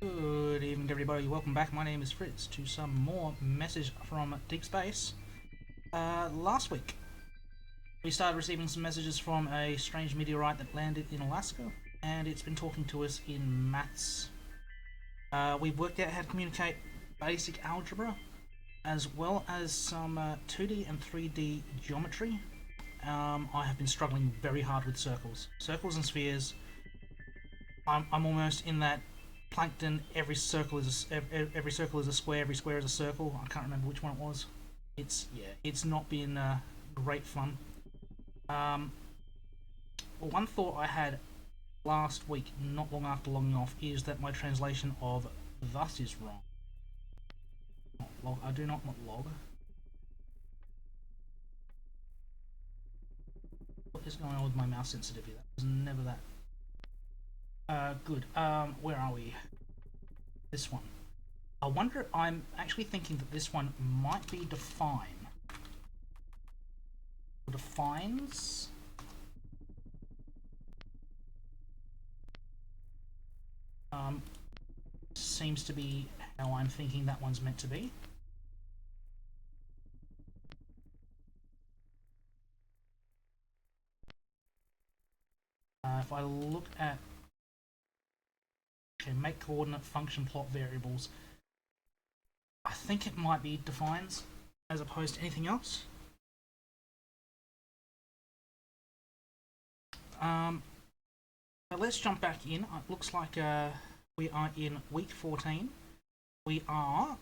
Good evening, everybody. Welcome back. My name is Fritz to some more message from Deep Space. Last week, we started receiving some messages from a strange meteorite that landed in Alaska, and it's been talking to us in maths. We've worked out how to communicate basic algebra, as well as some 2D and 3D geometry. I have been struggling very hard with circles. Circles and spheres. I'm almost in that plankton. Every circle is a square. Every square is a circle. I can't remember which one it was. It's not been great fun. One thought I had last week, not long after logging off, is that my translation of "thus" is wrong. Not log. I do not want log. What is going on with my mouse sensitivity? That was never that. Good. Where are we? This one. I wonder. I'm actually thinking that this one might be define. Defines. Seems to be how I'm thinking that one's meant to be. If I look at make coordinate function plot variables, I think it might be defines as opposed to anything else. Let's jump back in. It looks like we are in week 14. We are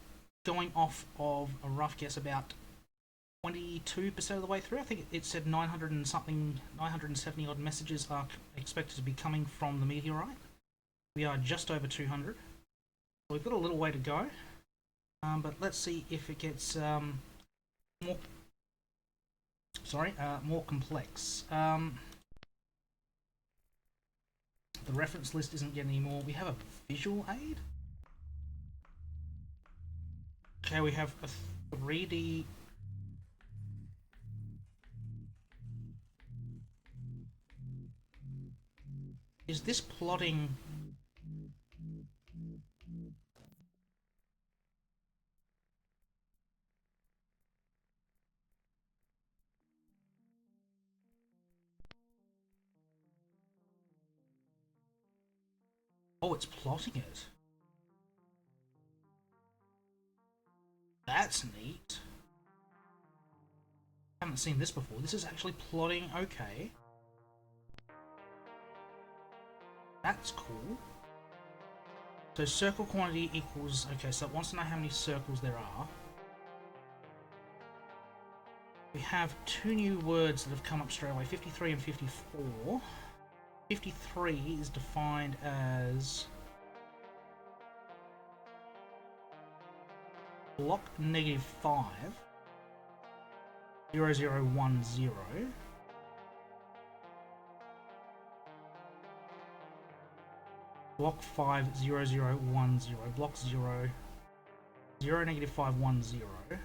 going off of a rough guess about 22% of the way through. I think it said 900 and something, 970 odd messages are expected to be coming from the meteorite. We are just over 200. We've got a little way to go, but let's see if it gets more complex. The reference list isn't getting any more. We have a visual aid. Okay, we have a 3D. Is this plotting? Oh, it's plotting it. That's neat. I haven't seen this before. This is actually plotting. Okay. That's cool. So circle quantity equals... Okay, so it wants to know how many circles there are. We have two new words that have come up straight away, 53 and 54. 53 is defined as block -5 0010 block 5 0010 block 0 0 -510.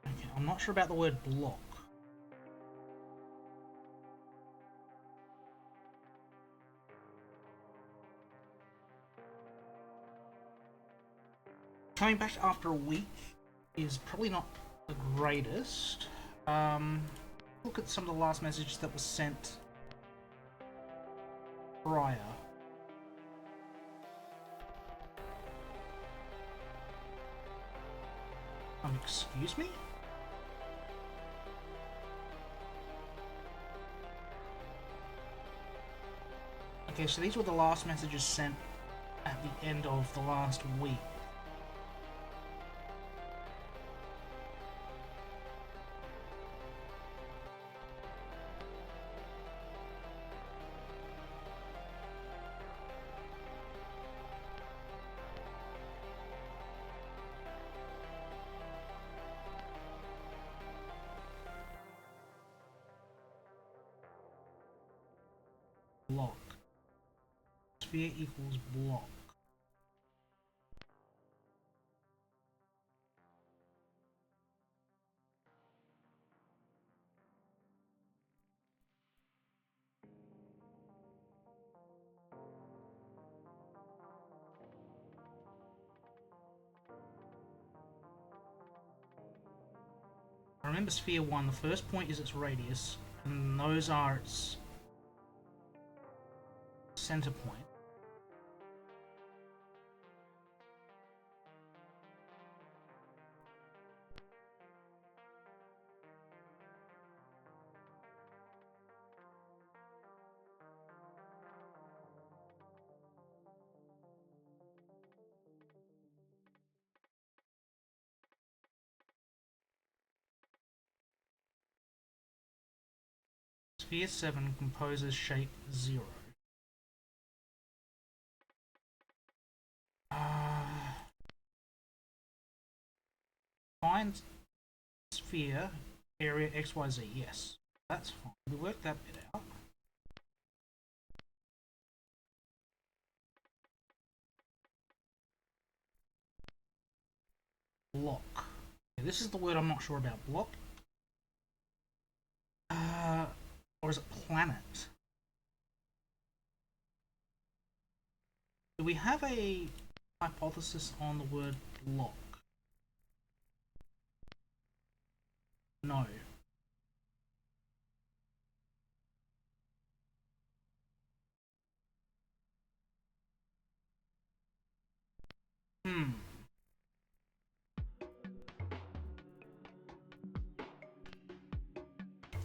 Okay, I'm not sure about the word block. Coming back after a week is probably not the greatest. Look at some of the last messages that was sent prior. Excuse me? Okay, so these were the last messages sent at the end of the last week. Block. Sphere equals block. I remember sphere 1, the first point is its radius, and those are its center point. Sphere 7 composes shape 0. Find sphere area XYZ. Yes, that's fine. We worked that bit out. Block. Yeah, this is the word I'm not sure about. Block. Or is it planet? Do we have a hypothesis on the word block? No.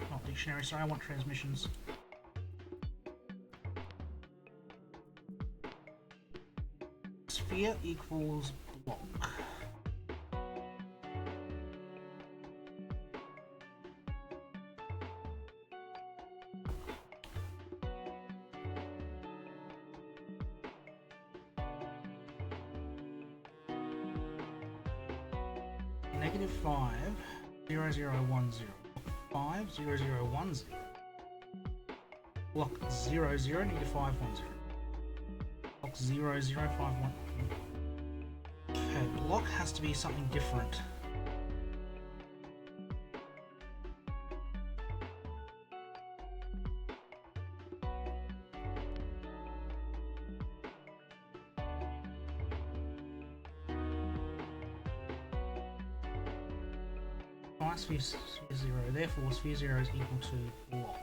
Not dictionary, sorry, I want transmissions. Sphere equals block. Negative 5, 0, 0, 1, 0. 5, 0, 0, 1, 0. Block 0, 0, negative 5, 1, 0. Block 0, 0, 5, 1. Okay, block has to be something different. Sphere 0, therefore sphere 0 is equal to block.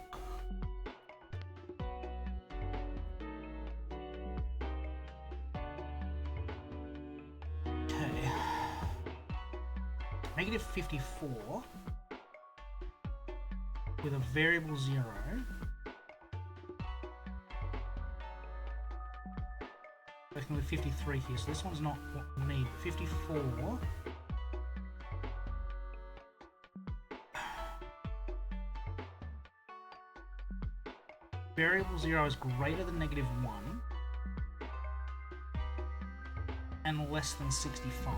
Okay. Negative 54 with a variable 0. Working with 53 here, so this one's not what we need. 54. Variable 0 is greater than negative 1 and less than 65.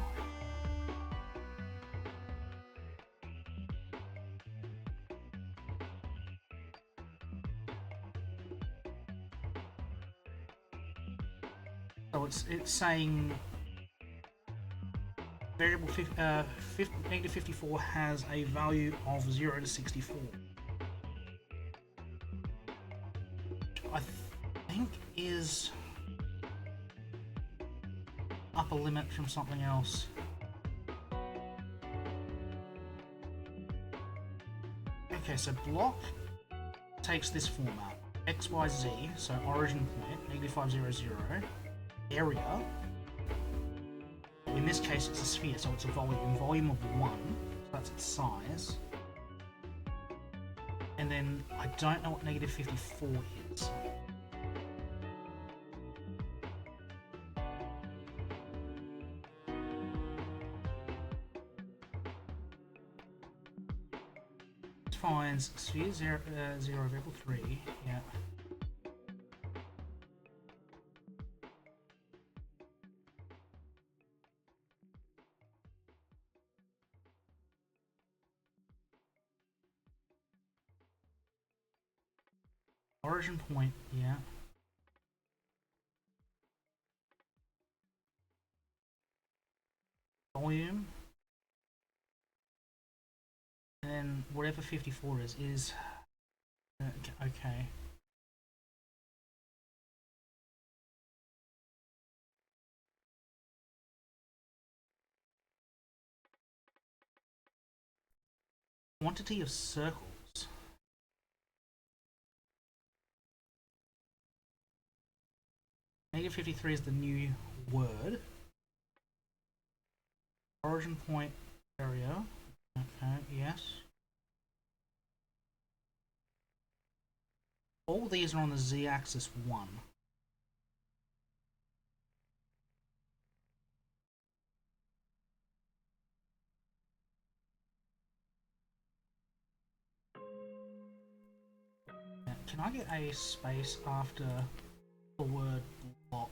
So it's saying variable negative 54 has a value of 0 to 64. I think is upper limit from something else. Okay, so block takes this format. XYZ, so origin point, negative 5, 0, 0. Area. In this case it's a sphere, so it's a volume of 1, so that's its size. And then I don't know what negative 54 is. It finds sphere 0, 0 variable 3, yeah. Origin point, yeah. Volume. And then whatever 54 is okay. Quantity of circles. Negative 53 is the new word. Origin point area. Okay, yes. All these are on the z-axis 1. Can I get a space after the word block?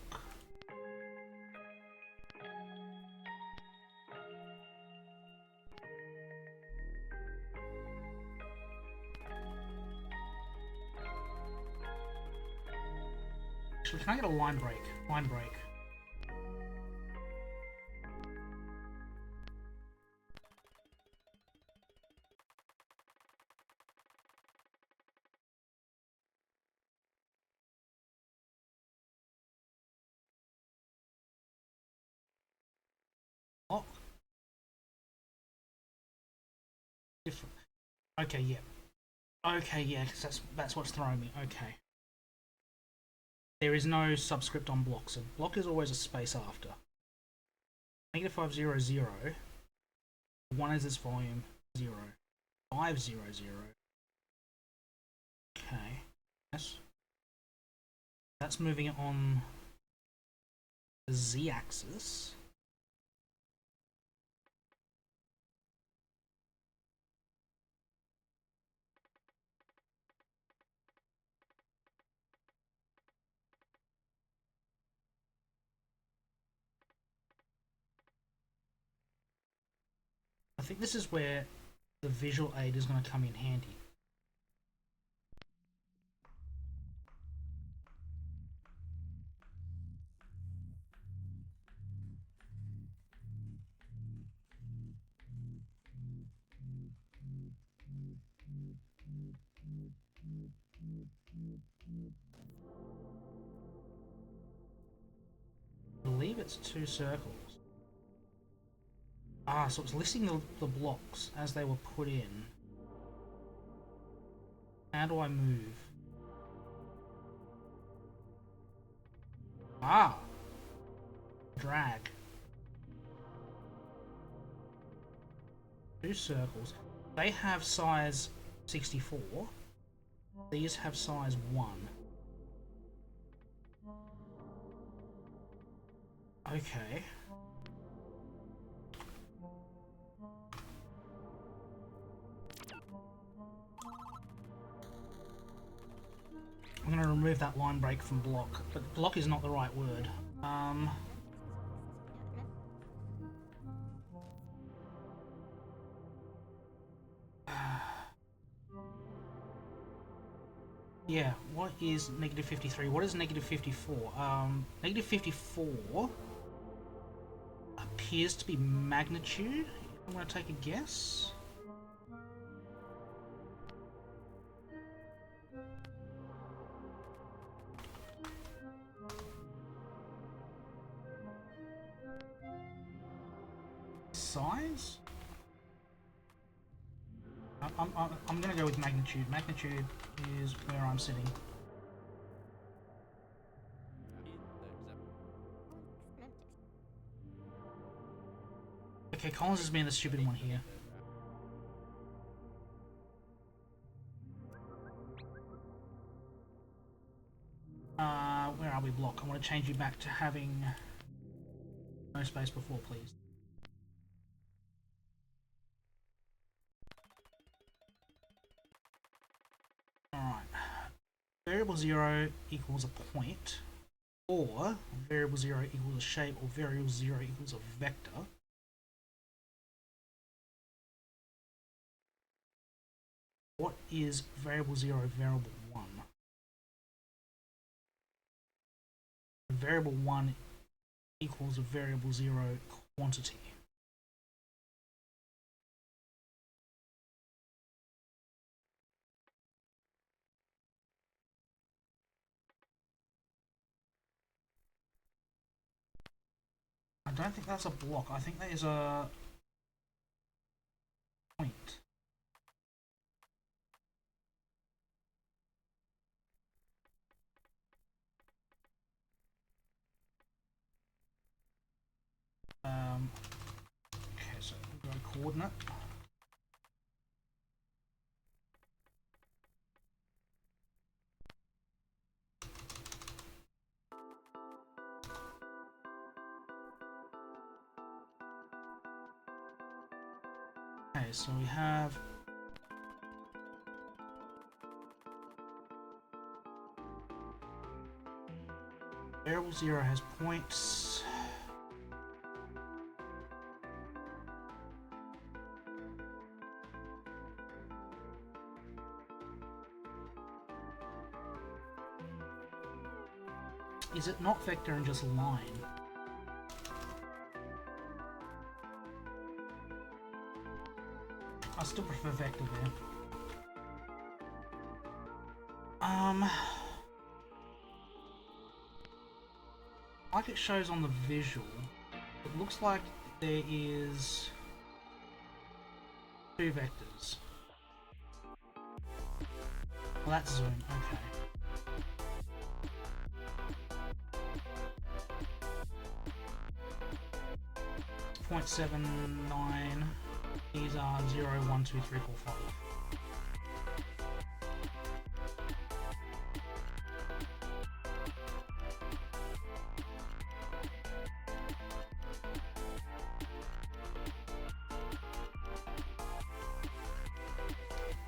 Actually, can I get a line break? Line break. Block. Different. Okay, yeah. Okay, yeah, because that's what's throwing me. Okay. There is no subscript on block, so block is always a space after. Negative 500. 1 is its volume. 0. 500. Okay. Yes. That's moving it on the z-axis. I think this is where the visual aid is going to come in handy. I believe it's 2 circles. Ah, so it's listing the blocks as they were put in. How do I move? Ah! Drag. 2 circles. They have size 64. These have size 1. Okay. I'm going to remove that line break from block, but block is not the right word. Yeah, what is negative 53? What is negative 54? Negative 54 appears to be magnitude. I'm going to take a guess. Size? I'm going to go with magnitude. Magnitude is where I'm sitting. Okay, Collins is being the stupid one here. Where are we, block? I want to change you back to having no space before, please. Alright. Variable 0 equals a point, or variable 0 equals a shape, or variable 0 equals a vector. What is variable 0, variable 1? Variable 1 equals a variable 0 quantity. I don't think that's a block. I think that is a point. coordinate. Okay, so we have variable 0 has points. Is it not vector and just line? I still prefer vector there. Like it shows on the visual, it looks like there is 2 vectors. Well, that's zoom, okay. .79. These are 0, 1, 2, 3, 4, 5.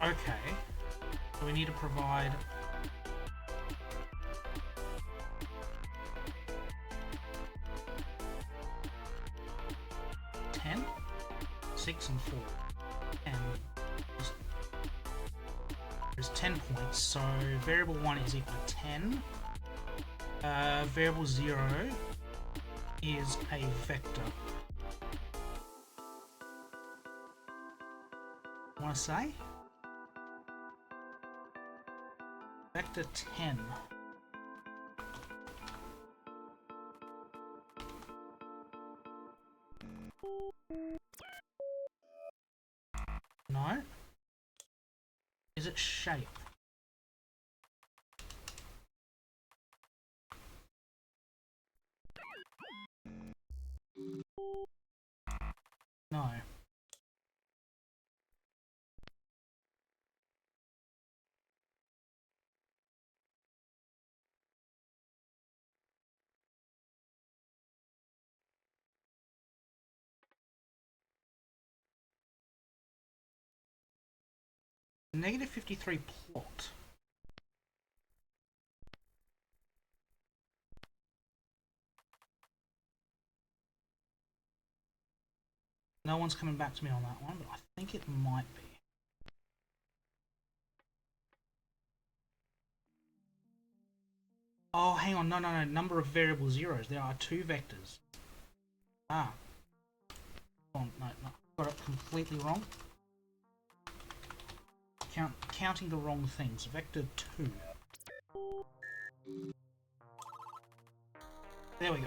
Okay, so we need to provide ten, 6 and 4, and there's 10 points, so variable 1 is equal to 10, variable 0 is a vector. I want to say? Vector 10. No? Is it shape? No. Negative 53 plot. No one's coming back to me on that one, but I think it might be. Oh, hang on, no, number of variable zeros. There are 2 vectors. Ah. Oh, no, got it completely wrong. Counting the wrong things. Vector 2. There we go.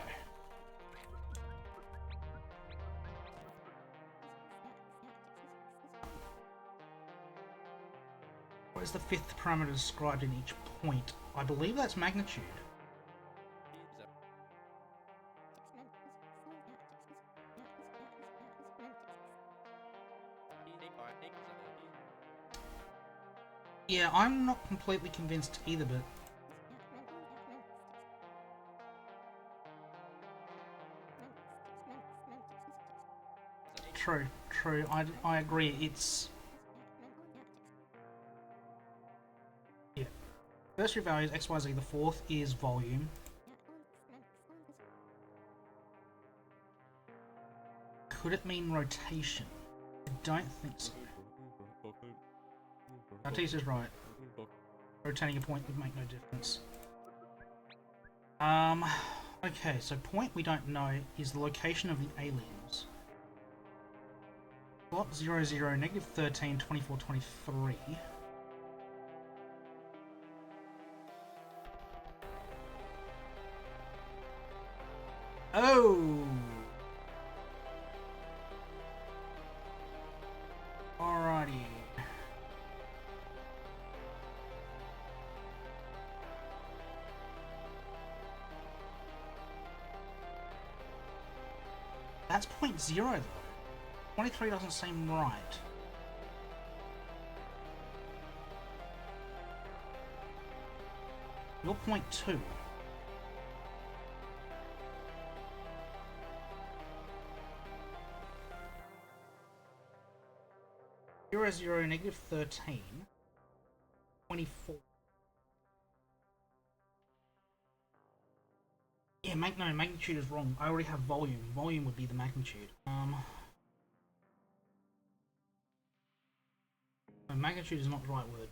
What is the 5th parameter described in each point? I believe that's magnitude. Yeah, I'm not completely convinced either, but true. I agree. It's yeah. First 3 values x, y, z. The 4th is volume. Could it mean rotation? I don't think so. Artis is right. Rotating a point would make no difference. Okay, so point we don't know is the location of the aliens. Plot 0, 0, negative 13, 24, 23. Oh! Alrighty. That's .0 though. 23 doesn't seem right. You're 0.2. 0, 0, negative 13. 24. Yeah, no, magnitude is wrong. I already have volume. Volume would be the magnitude. No, magnitude is not the right word.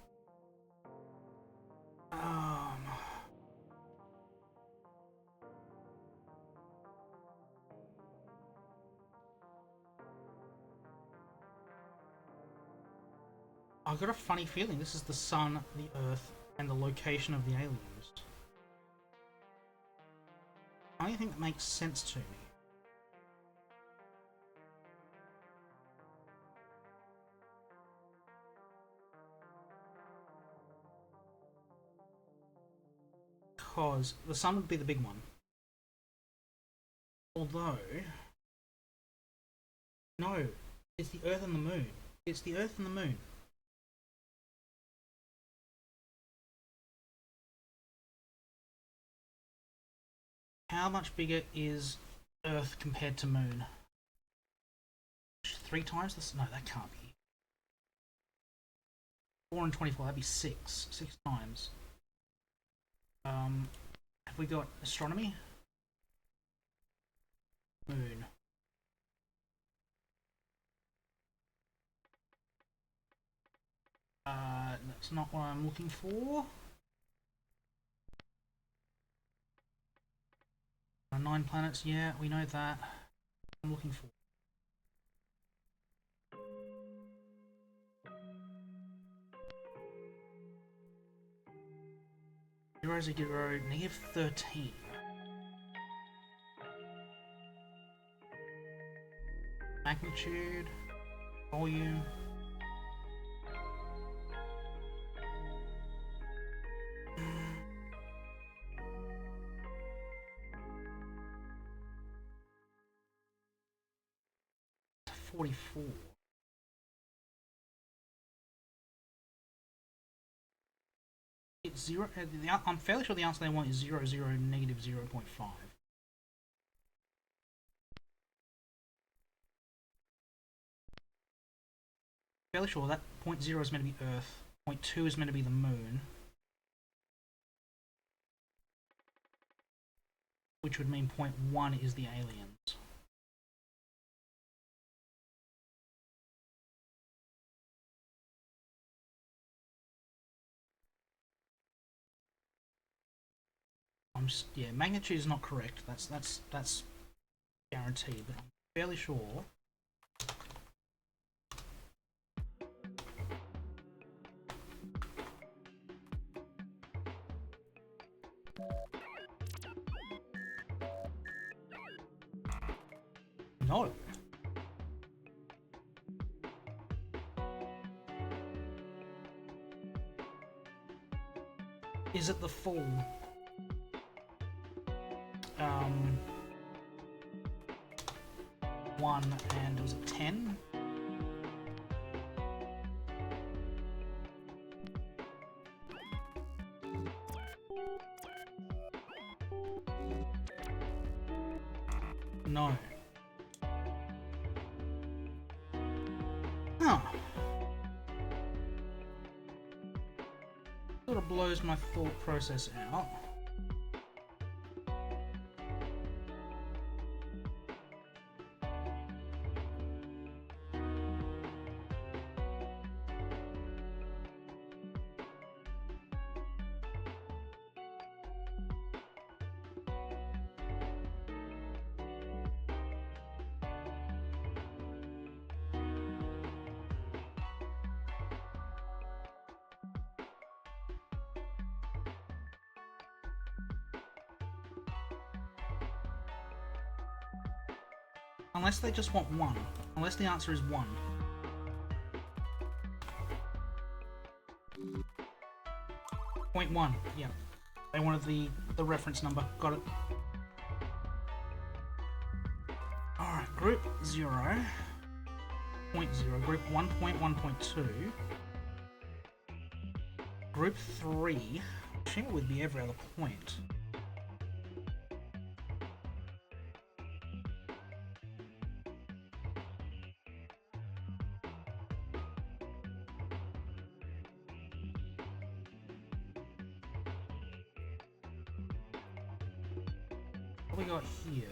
I've got a funny feeling this is the sun, the Earth, and the location of the aliens. I don't think that makes sense to me. Because the sun would be the big one. Although... No, it's the Earth and the Moon. It's the Earth and the Moon. How much bigger is Earth compared to Moon? 3 times this? No, that can't be. 4 and 24, that'd be 6. 6 times. Have we got astronomy? Moon. That's not what I'm looking for. 9 planets, yeah, we know that. I'm looking for. Zero, negative 13. Magnitude, volume. .44. It's 0. I'm fairly sure the answer they want is 0, 0, negative 0.5. Fairly sure that 0.0 is meant to be Earth, 0.2 is meant to be the Moon, which would mean 0.1 is the aliens. Yeah, magnitude is not correct. That's guaranteed, but I'm fairly sure. No. Is it the full? 1 and was it 10? No. Huh. Sort of blows my thought process out. Unless they just want 1. Unless the answer is 1. .1, yeah. They wanted the reference number. Got it. Alright, group 0. 1.0, group 1.1.2, group 3, I assume it would be every other point. What do we got here?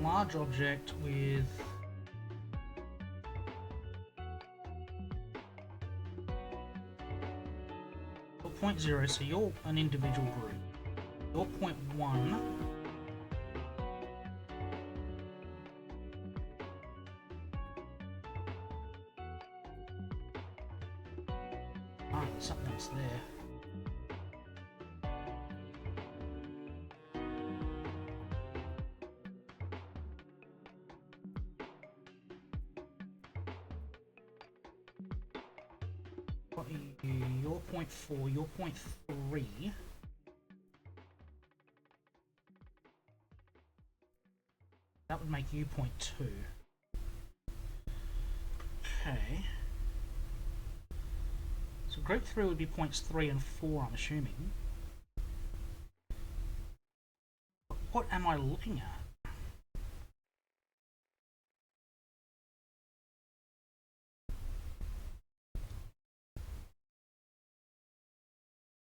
Large object with 0.0, so you're an individual group. You're 0.1. Ah, something else there. You're 0.4, you're 0.3. That would make you 0.2. Okay. So group 3 would be points 3 and 4, I'm assuming. What am I looking at?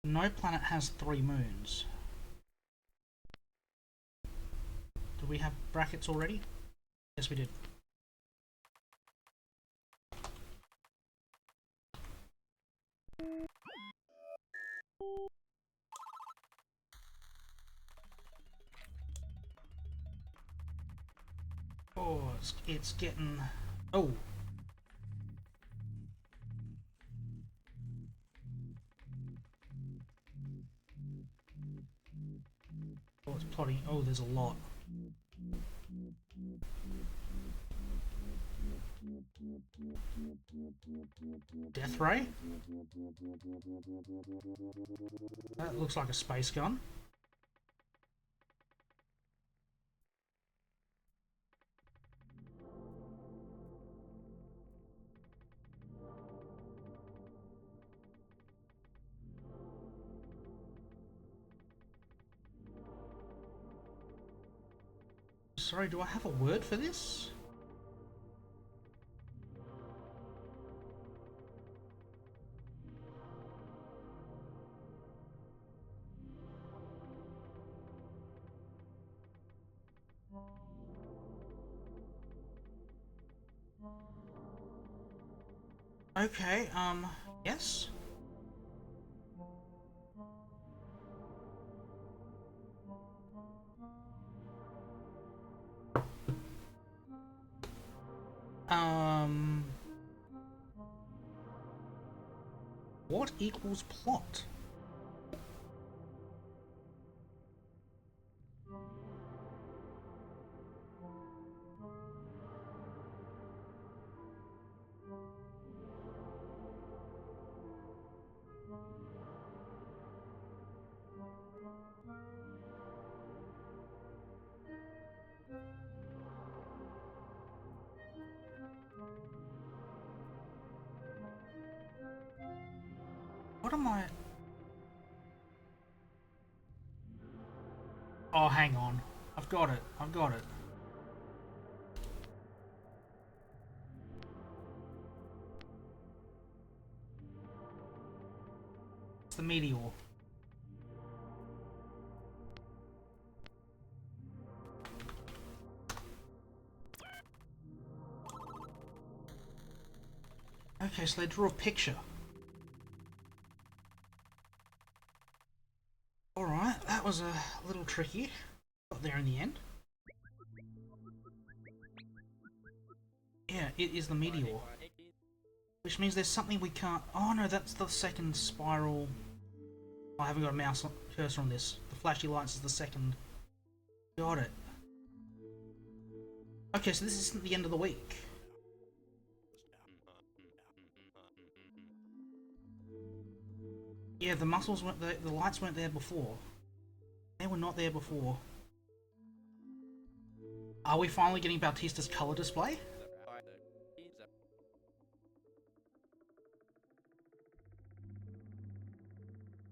No planet has 3 moons. Do we have brackets already? Yes, we did. Oh, it's getting... Oh! Oh, it's plotting. Oh, there's a lot. Death ray? That looks like a space gun. Sorry, do I have a word for this? Okay, yes? What equals plot? What am I... Oh, hang on. I've got it. I've got it. It's the meteor. Okay, so they drew a picture. Alright, that was a little tricky. Got there in the end. Yeah, it is the meteor. Which means there's something we can't... Oh no, that's the second spiral. I haven't got a mouse cursor on this. The flashy lights is the second. Got it. Okay, so this isn't the end of the week. Yeah, the muscles weren't there, the lights weren't there before. They were not there before. Are we finally getting Bautista's color display?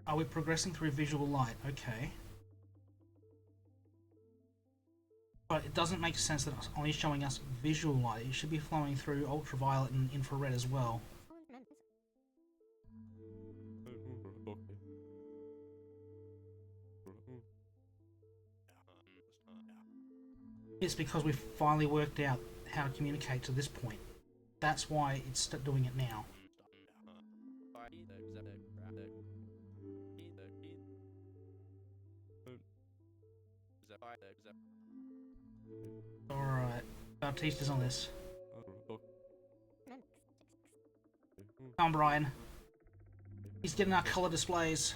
Are we progressing through visual light? Okay. But it doesn't make sense that it's only showing us visual light. It should be flowing through ultraviolet and infrared as well. It's because we've finally worked out how to communicate to this point. That's why it's doing it now. Alright, Bautista's on this. Come on, Brian. He's getting our colour displays.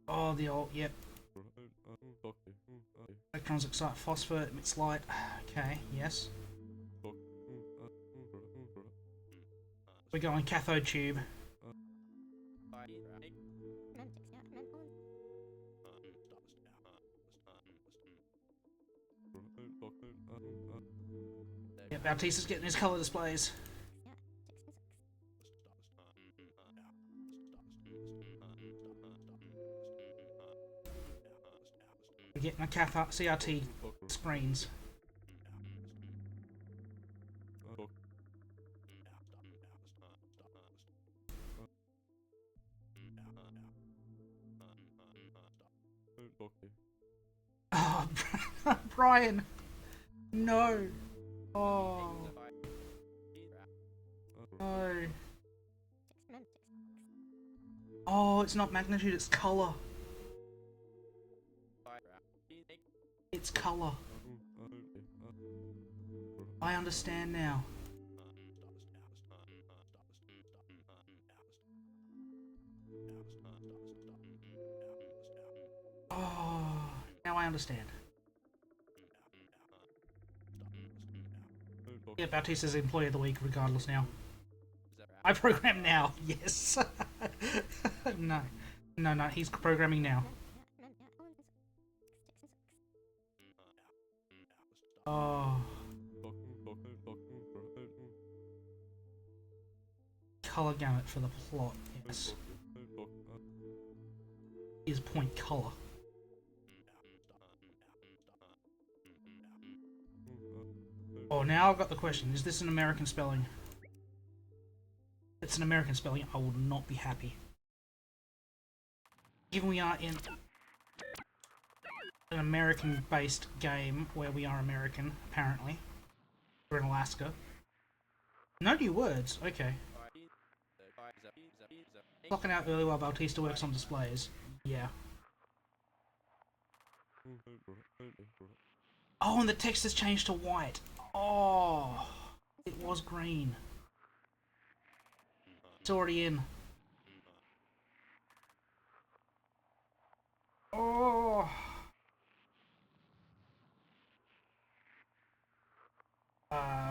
Oh, the old, yep. Electrons excite phosphor, emits light. Okay, yes. We go on cathode tube. Yep, Bautista's getting his colour displays. We're getting a CRT screens. Oh, Brian! No! Oh. No. Oh, it's not magnitude, it's colour. It's colour. I understand now. Oh, now I understand. Yeah, Bautista's Employee of the Week regardless now. I program now, yes. No. No, he's programming now. Oh. Colour gamut for the plot, yes. Is point colour. Oh, now I've got the question. Is this an American spelling? If it's an American spelling, I will not be happy. Given we are in an American-based game where we are American, apparently. We're in Alaska. No new words, okay. Clocking out early while Bautista works on displays. Yeah. Oh, and the text has changed to white. Oh, it was green. It's already in. Oh.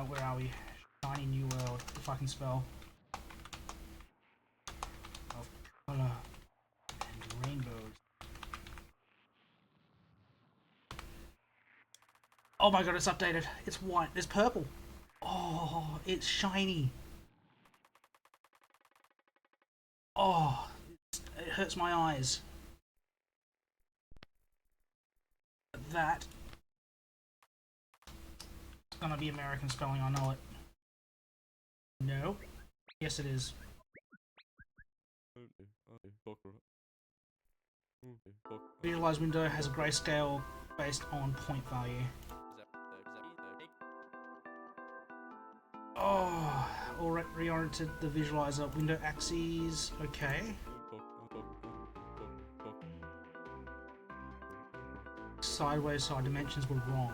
Where are we? Shiny new world, if I can spell. Of colour and rainbows. Oh my god, it's updated. It's white. It's purple. Oh, it's shiny. Oh, it hurts my eyes. That is gonna be American spelling, I know it. No? Yes, it is. Visualize window has a grayscale based on point value. Oh, alright, reoriented the visualizer window axes. Okay. Sideways side dimensions were wrong.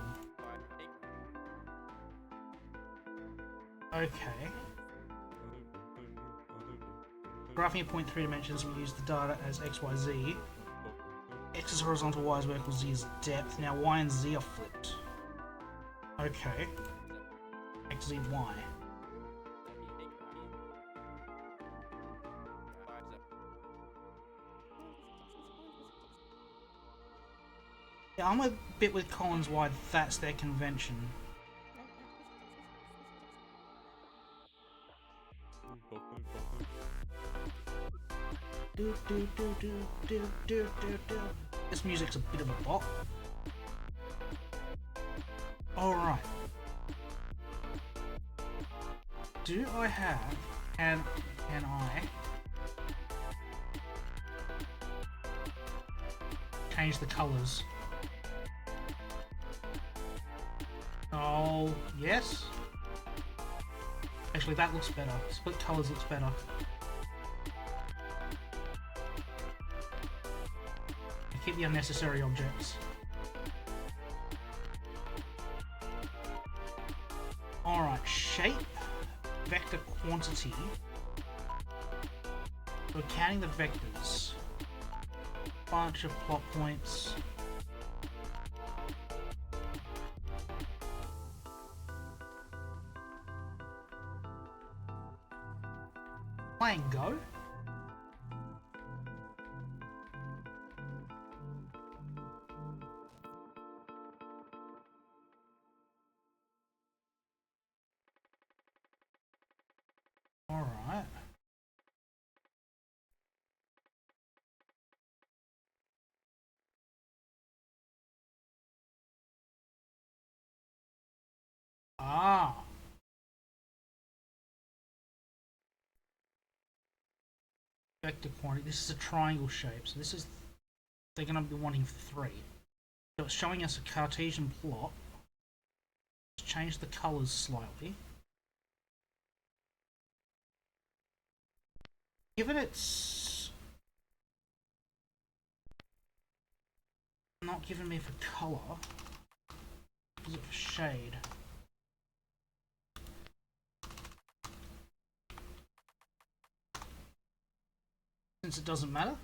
Okay. Graphing at 0.3 dimensions, we use the data as x, y, z. X is horizontal, y is vertical, z is depth. Now y and z are flipped. Okay. X, z, y. Yeah, I'm a bit with Collins why that's their convention. This music's a bit of a bop. Alright. Do I have... Can I... change the colours? Oh, yes? Actually, that looks better. Split colours looks better. Keep the unnecessary objects. Alright, shape, vector quantity. We're counting the vectors. Bunch of plot points. Playing Go? Alright. Ah. Vector quantity. This is a triangle shape, so this is... They're going to be wanting 3. So it's showing us a Cartesian plot. Let's change the colours slightly. Given it's not giving me for colour, is it for shade? Since it doesn't matter.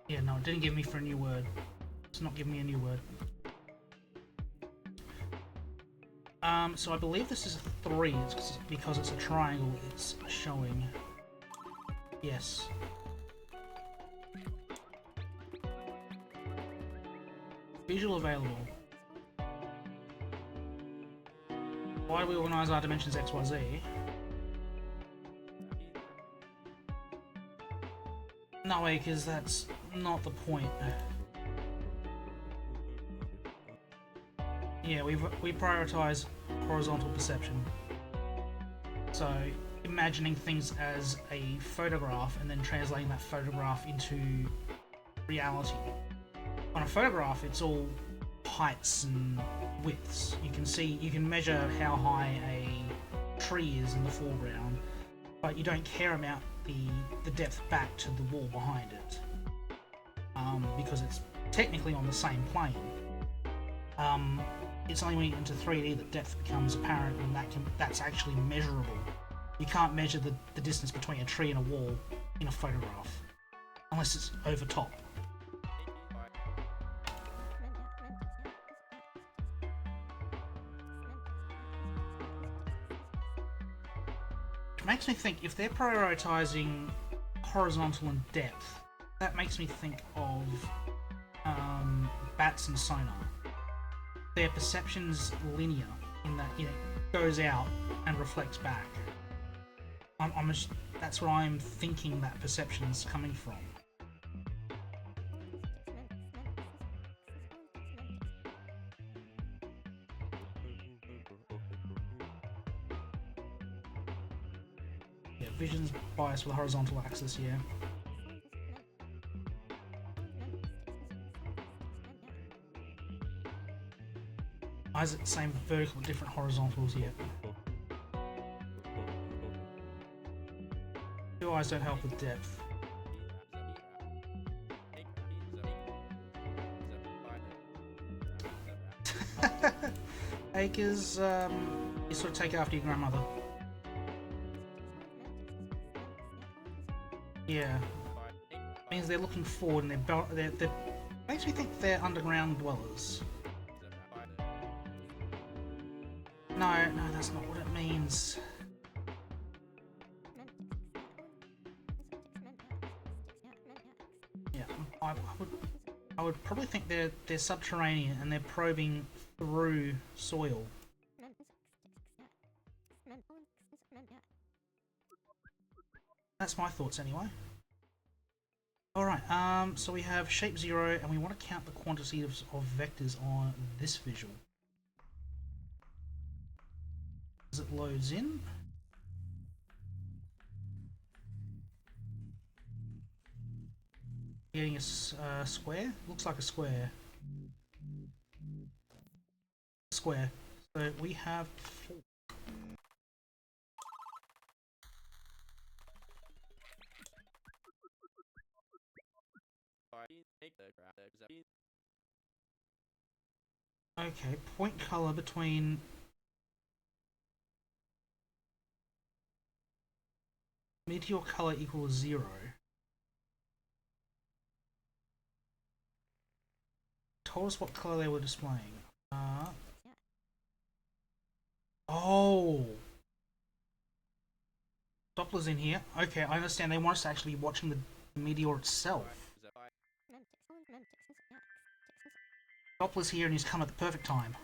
Yeah, no, it didn't give me for a new word. It's not giving me a new word. So I believe this is a 3, because it's a triangle, it's showing. Yes. Visual available. Why do we organise our dimensions XYZ? No way, because that's not the point. Yeah, we prioritise horizontal perception. So, imagining things as a photograph and then translating that photograph into reality. On a photograph, it's all heights and widths. You can measure how high a tree is in the foreground, but you don't care about the depth back to the wall behind it, because it's technically on the same plane. It's only when you get into 3D that depth becomes apparent, and that's actually measurable. You can't measure the distance between a tree and a wall in a photograph, unless it's over top. It makes me think, if they're prioritising horizontal and depth, that makes me think of bats and sonar. Their perception's linear in that it goes out and reflects back. That's where I'm thinking that perception's coming from. Yeah, vision's biased with the horizontal axis, yeah. Why is it the same vertical but different horizontals yet? Two eyes don't help with depth. Acres, you sort of take after your grandmother. Yeah. Means they're looking forward and they're makes me think they're underground dwellers. No, that's not what it means. I would probably think they're subterranean and they're probing through soil. That's my thoughts anyway. Alright, so we have shape 0 and we want to count the quantity of vectors on this visual. As it loads in. Getting a square? Looks like a square. Square. So we have 4. Okay, point color between meteor color equals 0. Told us what color they were displaying. Oh! Doppler's in here. Okay, I understand. They want us to actually be watching the meteor itself. Doppler's here and he's come at the perfect time.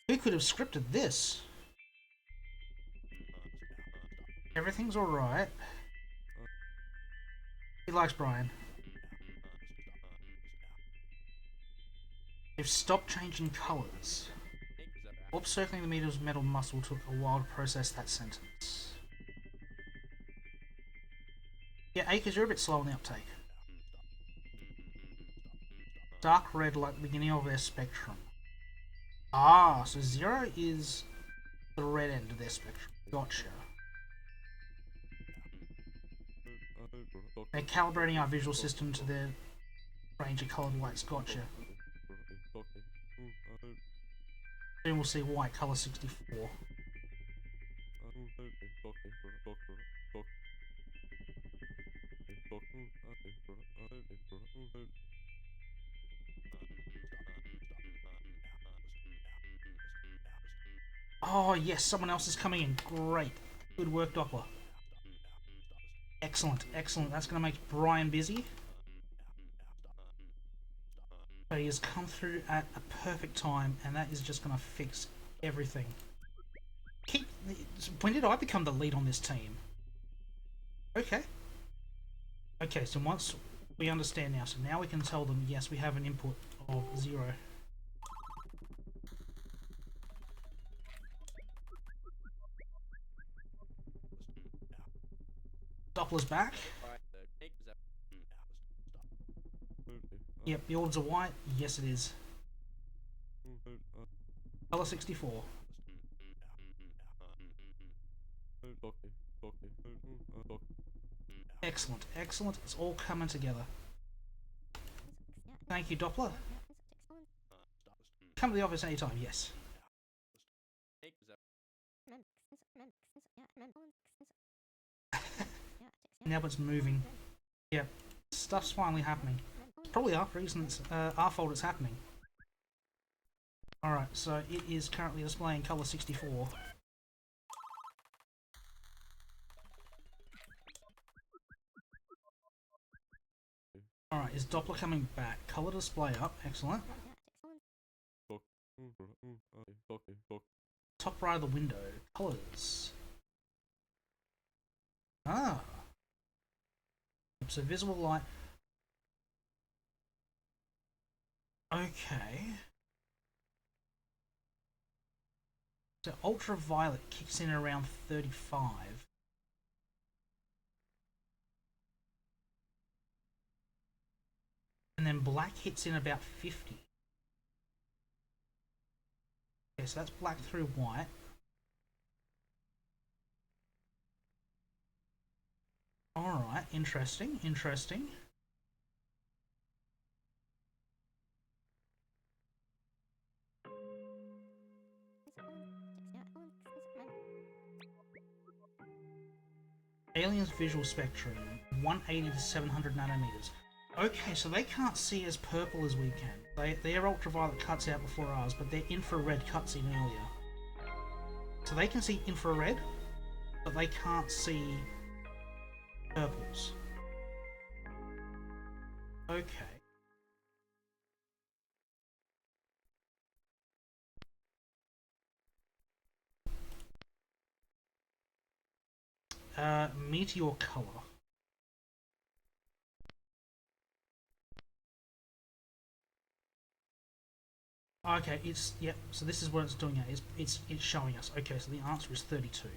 Who could have scripted this? Everything's alright. He likes Brian. They've stopped changing colours. Warp circling the meteor's metal muscle took a while to process that sentence. Yeah, Acres, you're a bit slow on the uptake. Dark red like the beginning of their spectrum. Ah, so 0 is the red end of their spectrum. Gotcha. They're calibrating our visual system to their range of coloured lights. Gotcha. Then we'll see white colour 64. Oh yes, someone else is coming in. Great. Good work, Doppler. Excellent, excellent. That's going to make Brian busy. But he has come through at a perfect time, and that is just going to fix everything. When did I become the lead on this team? Okay. Okay, so once we understand now, so now we can tell them, yes, we have an input of 0. Doppler's back. Yep, the orbs are white. Yes, it is. Color 64. Excellent, excellent. It's all coming together. Thank you, Doppler. Come to the office anytime, yes. Now it's moving. Yeah, stuff's finally happening. It's probably our reason it's our fault it's happening. Alright, so it is currently displaying color 64. Alright, is Doppler coming back? Color display up, excellent. Top right of the window, colors. Ah. So visible light. Okay. So ultraviolet kicks in around 35. And then black hits in about 50. Okay, so that's black through white. Alright, interesting, interesting. Alien's visual spectrum, 180 to 700 nanometers. Okay, so they can't see as purple as we can. Their ultraviolet cuts out before ours, but their infrared cuts in earlier. So they can see infrared, but they can't see purples. Okay. Meteor color. Okay, it's yep. So this is what it's doing. It's showing us. Okay, so the answer is 32.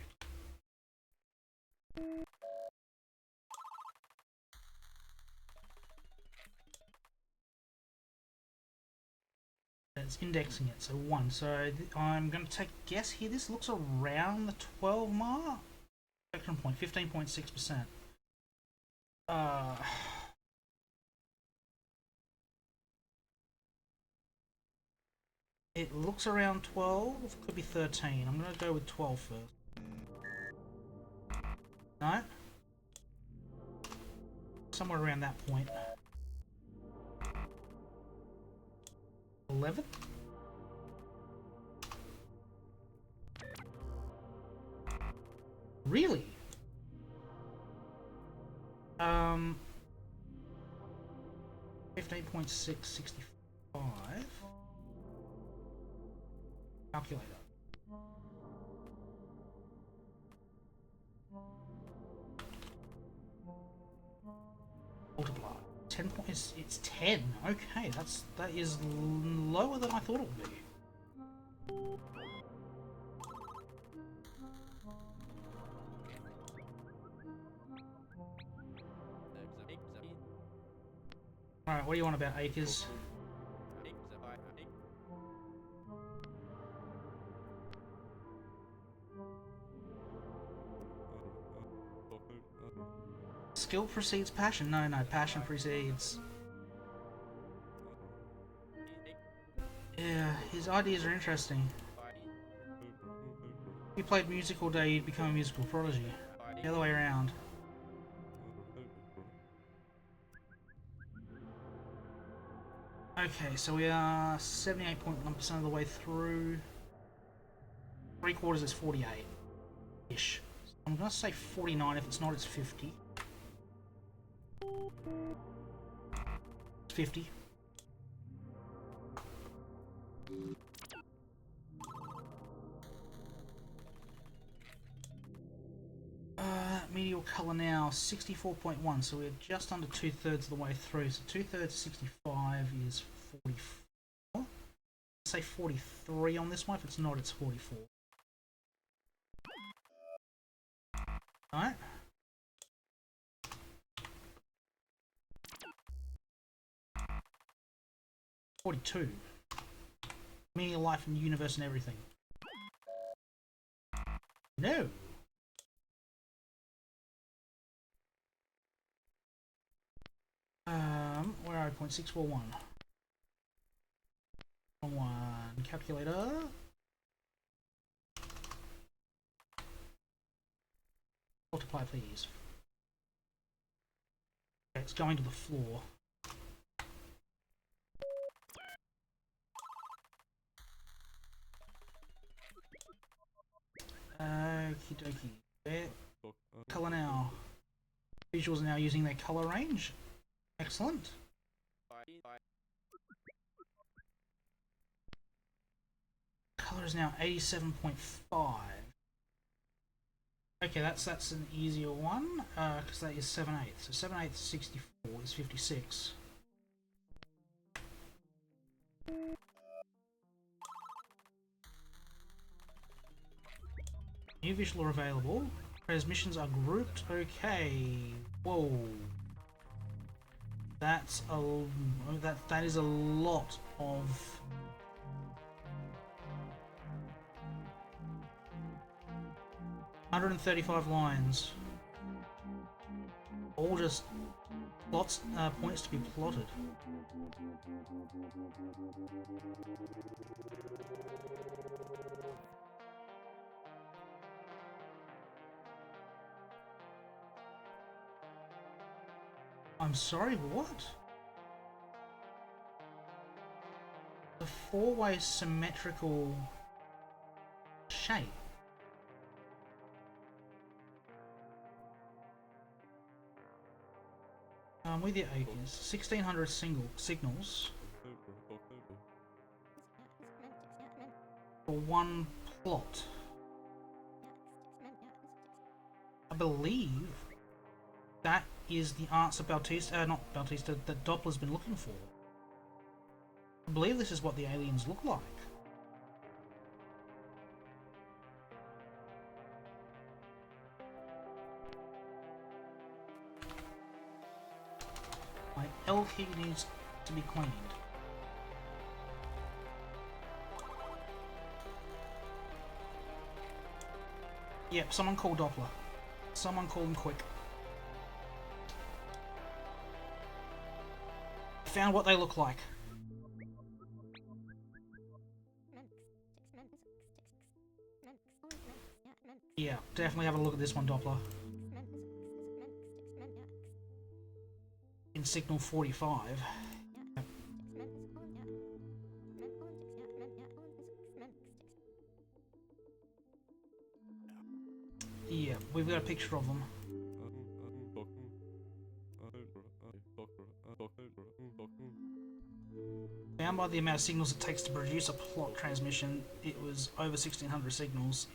It's indexing it, so 1. So I'm going to take a guess here. This looks around the 12 mark. Spectrum point, 15.6%. It looks around 12. Could be 13. I'm going to go with 12 first. No? Somewhere around that point. 11? Really? 15.665. Calculator. Multiply. 10 points. It's 10. Okay, that is lower than I thought it would be. Alright, what do you want about acres? Skill precedes passion. No, passion precedes. Yeah, his ideas are interesting. If you played music all day, you'd become a musical prodigy. The other way around. Okay, so we are 78.1% of the way through. 3/4 is 48-ish. I'm gonna say 49. If it's not, it's 50. It's 50. Meteor color now 64.1, so we're just under 2/3 of the way through. So 2/3 65 is 44. Let's say 43 on this one. If it's not, it's 44. Alright. 42. Meaning of life and the universe and everything. No. Where are we? 0.641. One calculator. Multiply, please. Okay, it's going to the floor. Okie dokie. There. Color now. Visuals are now using their color range. Excellent. Color is now 87.5. Okay, that's an easier one, because that is 7/8. So 7/8 64 is 56. New visual are available. Transmissions are grouped. Okay. Whoa. That's that is a lot of. $135 lines. All just lots points to be plotted. I'm sorry, what? The four-way symmetrical shape. With your acres, 1600 signals for one plot. I believe that is the answer not Bautista, that Doppler's been looking for. I believe this is what the aliens look like. My L key needs to be cleaned. Yep, someone call Doppler. Someone call him quick. Found what they look like. Yeah, definitely have a look at this one, Doppler. In signal 45. Yeah, we've got a picture of them. Found by the amount of signals it takes to produce a plot transmission, it was over 1600 signals,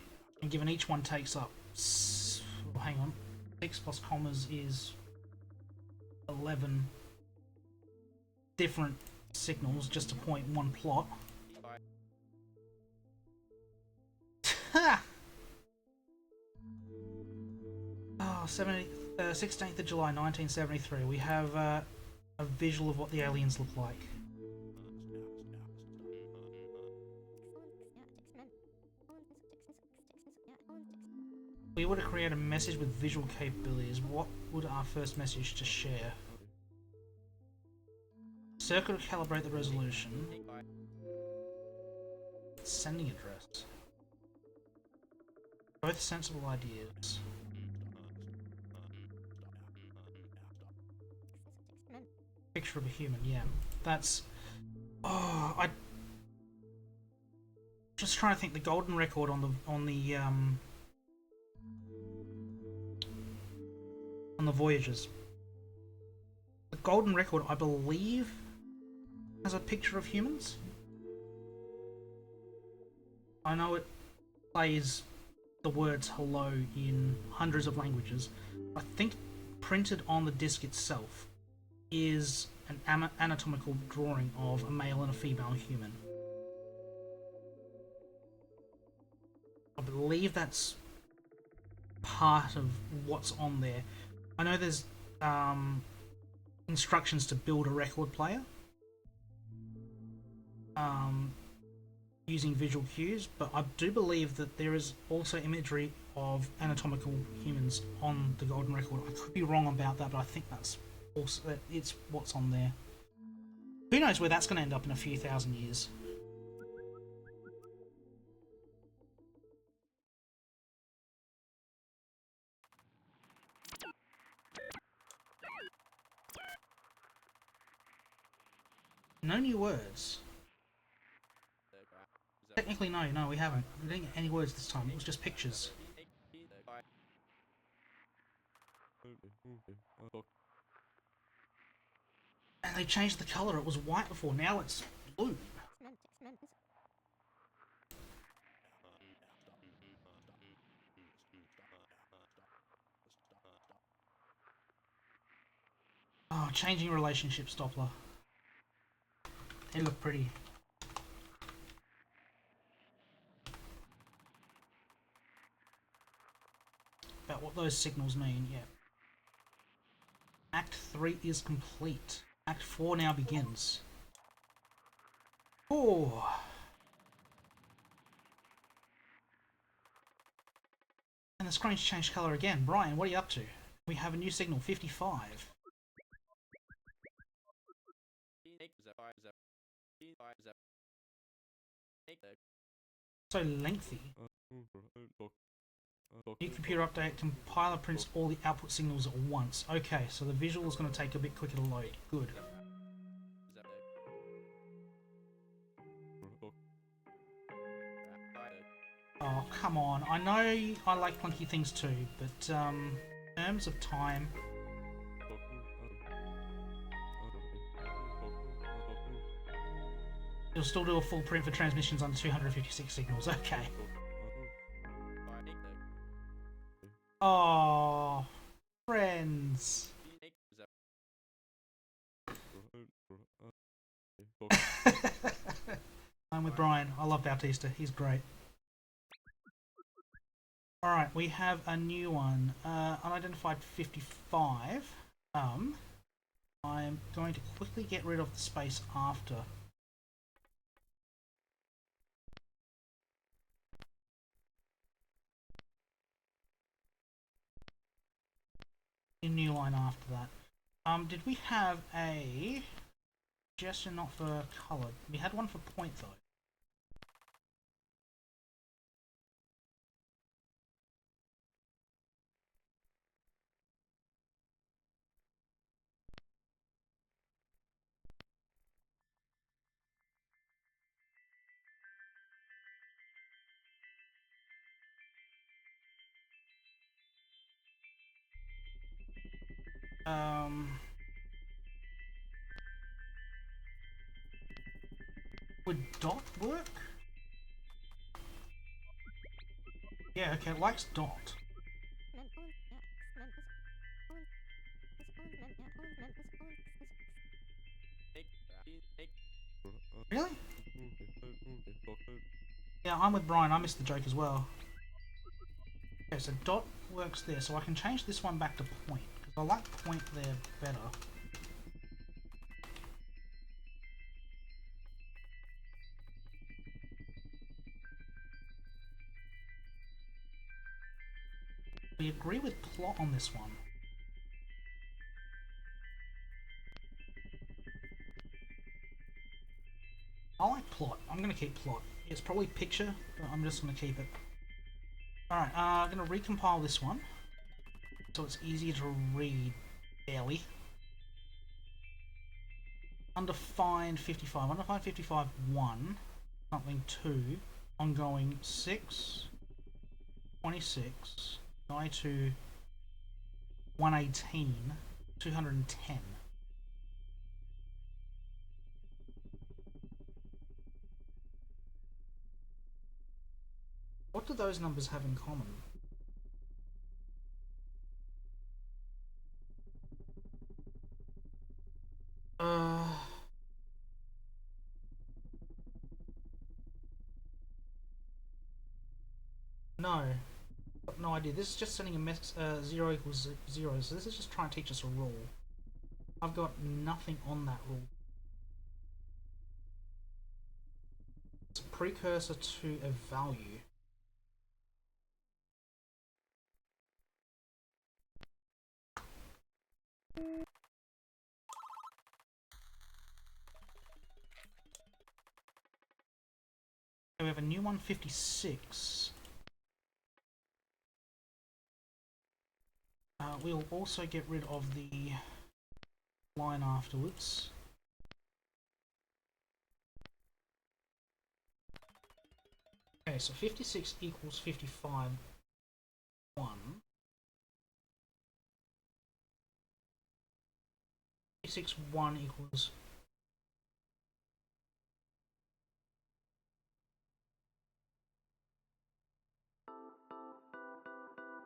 and given each one takes up, hang on, 6 plus commas is 11 different signals just to point one plot. Ha! 16th of July 1973, we have a visual of what the aliens look like. We were to create a message with visual capabilities. What would our first message to share? Circle to calibrate the resolution. Sending address. Both sensible ideas. Picture of a human, yeah. That's... Oh, I... Just trying to think, the golden record on the Voyagers. The golden record, I believe, has a picture of humans. I know it plays the words hello in hundreds of languages. I think printed on the disc itself is an anatomical drawing of a male and a female human. I believe that's part of what's on there. I know there's instructions to build a record player using visual cues, but I do believe that there is also imagery of anatomical humans on the golden record. I could be wrong about that, but I think that's also it's what's on there. Who knows where that's going to end up in a few thousand years. No new words. Technically, no, we haven't. We didn't get any words this time. It was just pictures. And they changed the colour. It was white before. Now it's blue. Oh, changing relationships, Doppler. They look pretty. About what those signals mean, yeah. Act 3 is complete. Act 4 now begins. Oh. And the screen's changed colour again. Brian, what are you up to? We have a new signal, 55. So lengthy. New computer update, compiler prints all the output signals at once. Okay, so the visual is going to take a bit quicker to load. Good. Oh, come on. I know I like clunky things too, but in terms of time... You'll still do a full print for transmissions under 256 signals. Okay. Oh, friends. I'm with Brian. I love Bautista. He's great. Alright, we have a new one. Unidentified 55. I'm going to quickly get rid of the space after. A new line after that. Did we have a gesture not for colour? We had one for point though. Would dot work? Yeah, okay, it likes dot. Really? Yeah, I'm with Brian. I missed the joke as well. Okay, so dot works there, so I can change this one back to point, because I like point there better. We agree with plot on this one. I like plot. I'm going to keep plot. It's probably picture, but I'm just going to keep it. Alright, I'm going to recompile this one, so it's easier to read, barely. Undefined 55. Undefined 55, 1. Something 2. Ongoing 6. 26. 92. 118. 210. What do those numbers have in common? No. No idea. This is just sending a mess 0 equals 0, so this is just trying to teach us a rule. I've got nothing on that rule. It's a precursor to a value. We have a new one, 56. We'll also get rid of the line afterwards. Okay, so 56 equals 55, 1. 56, 1 equals...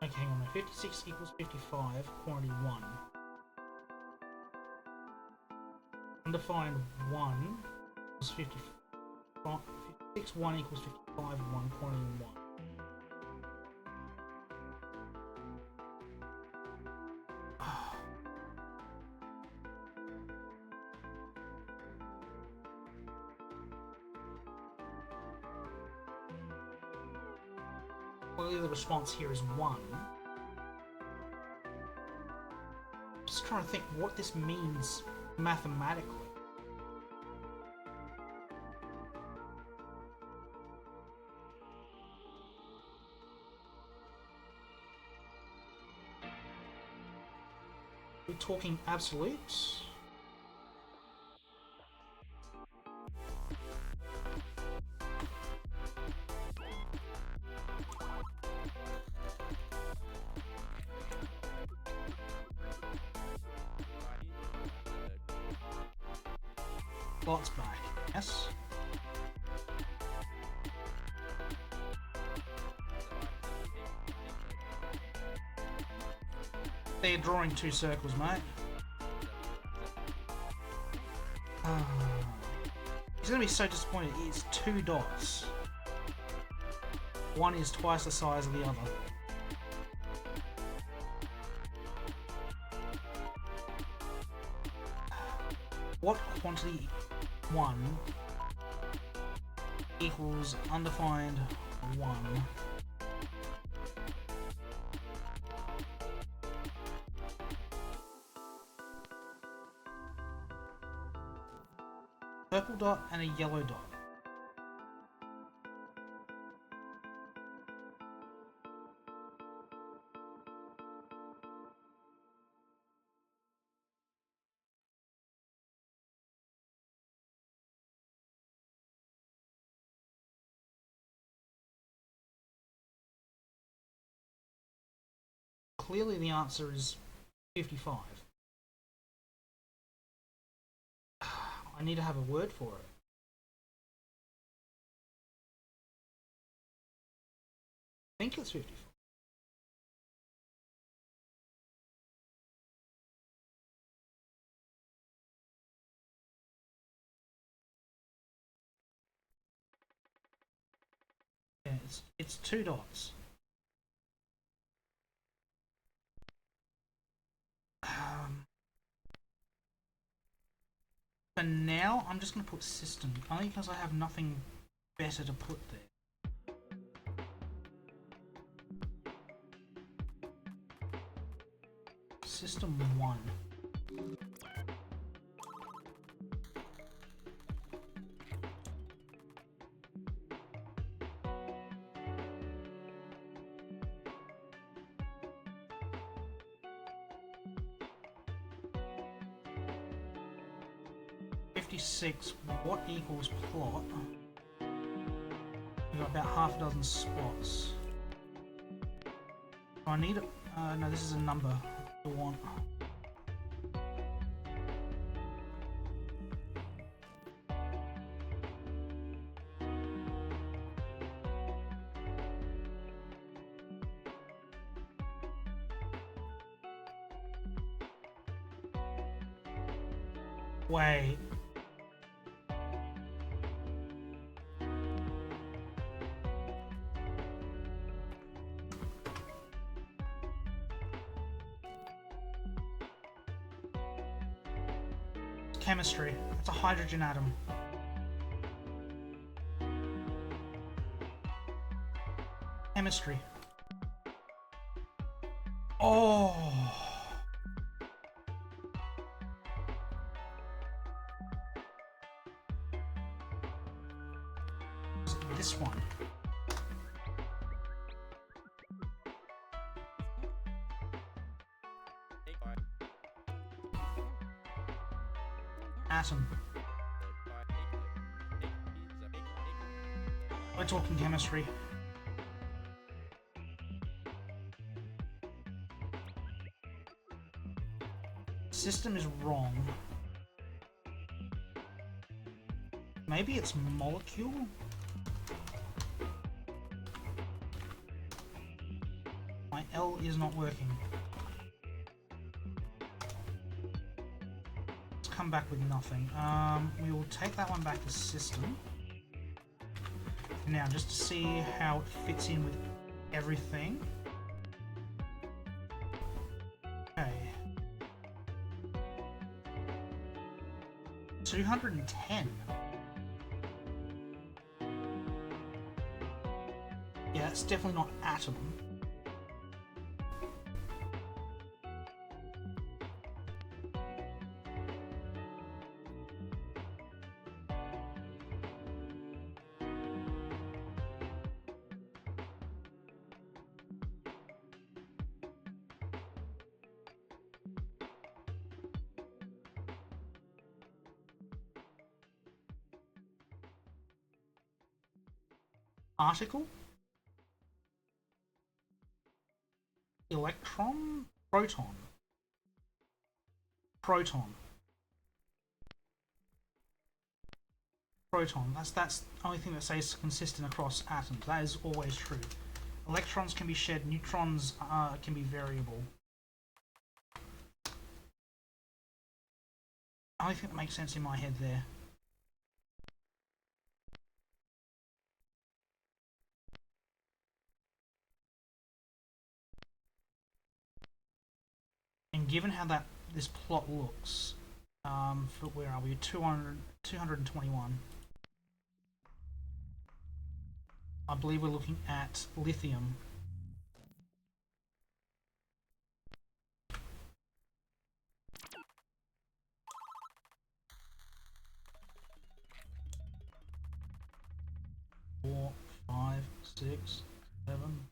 Okay, hang on, 56 equals 55, quantity 1. Undefined 1 equals 55, 56, 1 equals 55, 1, quantity 1. Well, the response here is 1. Just trying to think what this means mathematically. We're talking absolutes. Plot's back. Yes. They're drawing two circles, mate. He's gonna be so disappointed. It's two dots. One is twice the size of the other. What quantity 1 equals undefined 1? Purple dot and a yellow dot. Clearly the answer is 55. I need to have a word for it. I think it's 55. Yeah, it's two dots. For now, I'm just going to put system, only because I have nothing better to put there. System 1. What equals plot? We've got about half a dozen spots. I need it. No, this is a number I want. Wait. Chemistry. It's a hydrogen atom. Chemistry. Oh. This one. Atom. We're talking chemistry. System is wrong. Maybe it's molecule? My L is not working. Let's come back with nothing. We will take that one back to system. Now, just to see how it fits in with everything. Okay. 210. Yeah, it's definitely not atom. Article? Electron? Proton? Proton. Proton. That's the only thing that stays consistent across atoms. That is always true. Electrons can be shared, neutrons can be variable. I think it makes sense in my head there. And given how this plot looks, for where are we? 221. I believe we're looking at lithium. Four, 5, 6, 7,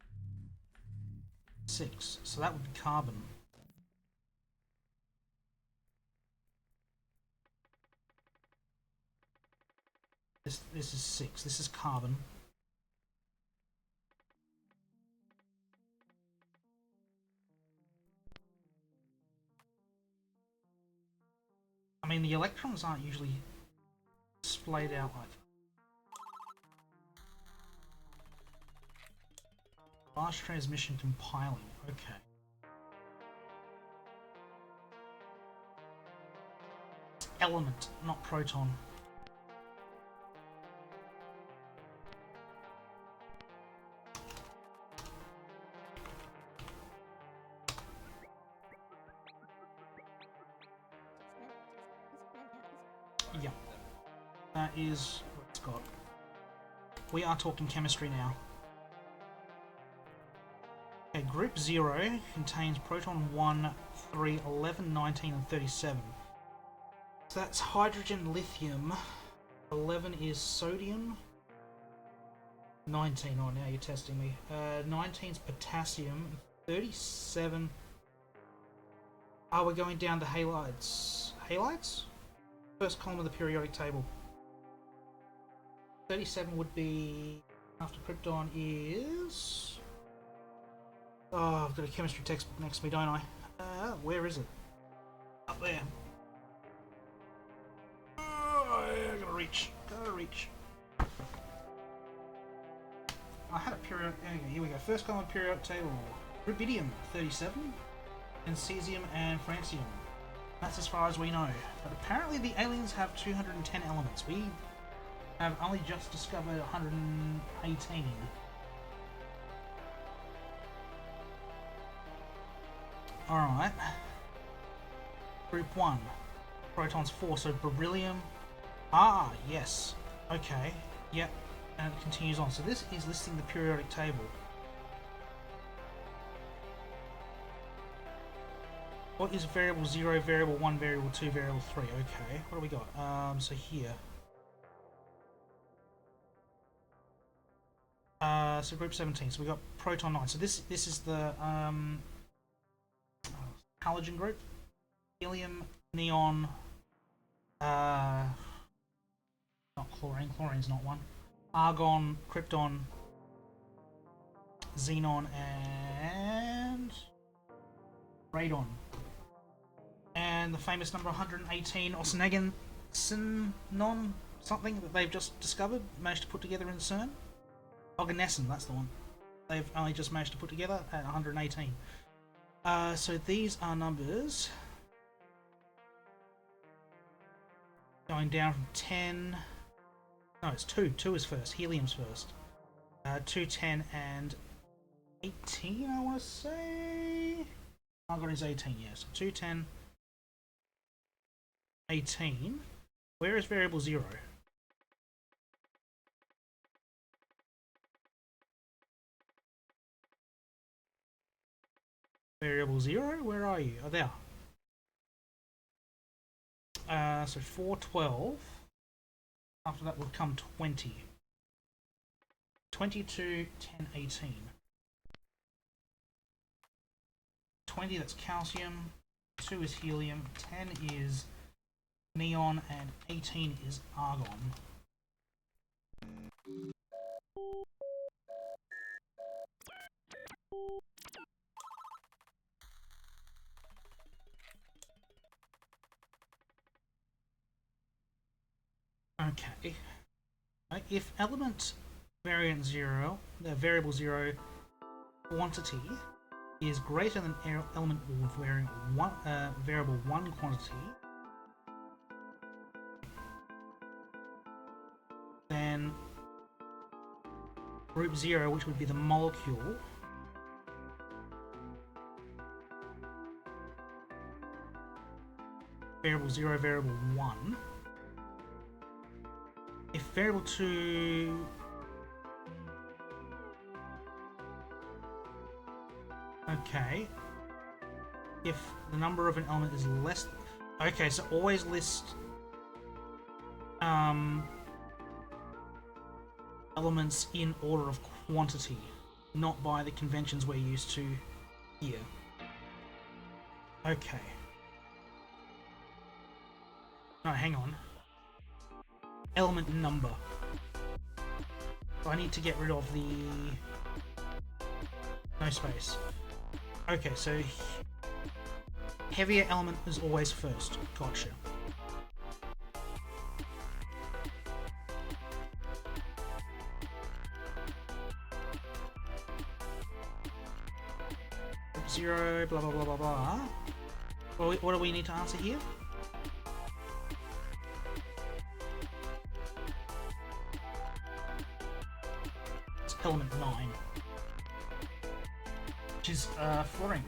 6. So that would be carbon. This is 6. This is carbon. I mean, the electrons aren't usually splayed out like that. Flash transmission compiling. Okay. Element, not proton. Yeah. That is what it's got. We are talking chemistry now. Okay, group 0 contains proton 1, 3, 11, 19 and 37. So that's hydrogen, lithium. 11 is sodium. 19, oh now you're testing me. 19 is potassium. 37. Oh, we're going down to halides. Halides? First column of the periodic table. 37 would be after krypton is... Oh, I've got a chemistry textbook next to me, don't I? Where is it? Up there. Oh, I gotta reach. Gotta reach. I had a periodic... Okay, here we go. First column of periodic table. Rubidium, 37. And cesium and francium. That's as far as we know. But apparently the aliens have 210 elements. We have only just discovered 118. Alright. Group 1. Protons 4, so beryllium. Ah, yes. Okay. Yep. And it continues on. So this is listing the periodic table. What is variable 0, variable 1, variable 2, variable 3? Okay, what do we got? So here. So group 17. So we got proton 9. So this is the halogen group. Helium, neon, not chlorine. Chlorine's not one. Argon, krypton, xenon, and radon. And the famous number 118, Osnagan Synon, something that they've just discovered, managed to put together in CERN. Oganesson, that's the one. They've only just managed to put together at 118. So these are numbers going down from 10. No, it's 2. 2 is first. Helium's first. 2, 10, and 18, I want to say. Argon is 18, yes. 2, 10, 18. Where is variable 0? Variable 0? Where are you? Oh, there. So 4, 12. After that will come 20. 22, 10, 18. 20, that's calcium. 2 is helium. 10 is neon. And 18 is argon. Okay. If element variant 0, the variable 0 quantity is greater than element variable 1 quantity, then group 0, which would be the molecule. Variable 0, variable 1. If variable 2... Okay. If the number of an element is less... Okay, so always list... elements in order of quantity, not by the conventions we're used to here. Okay. No, hang on. Element number. So I need to get rid of the... No space. Okay, so... Heavier element is always first. Gotcha. Zero, blah blah blah blah blah. What do we need to answer here? It's element 9, which is fluorine.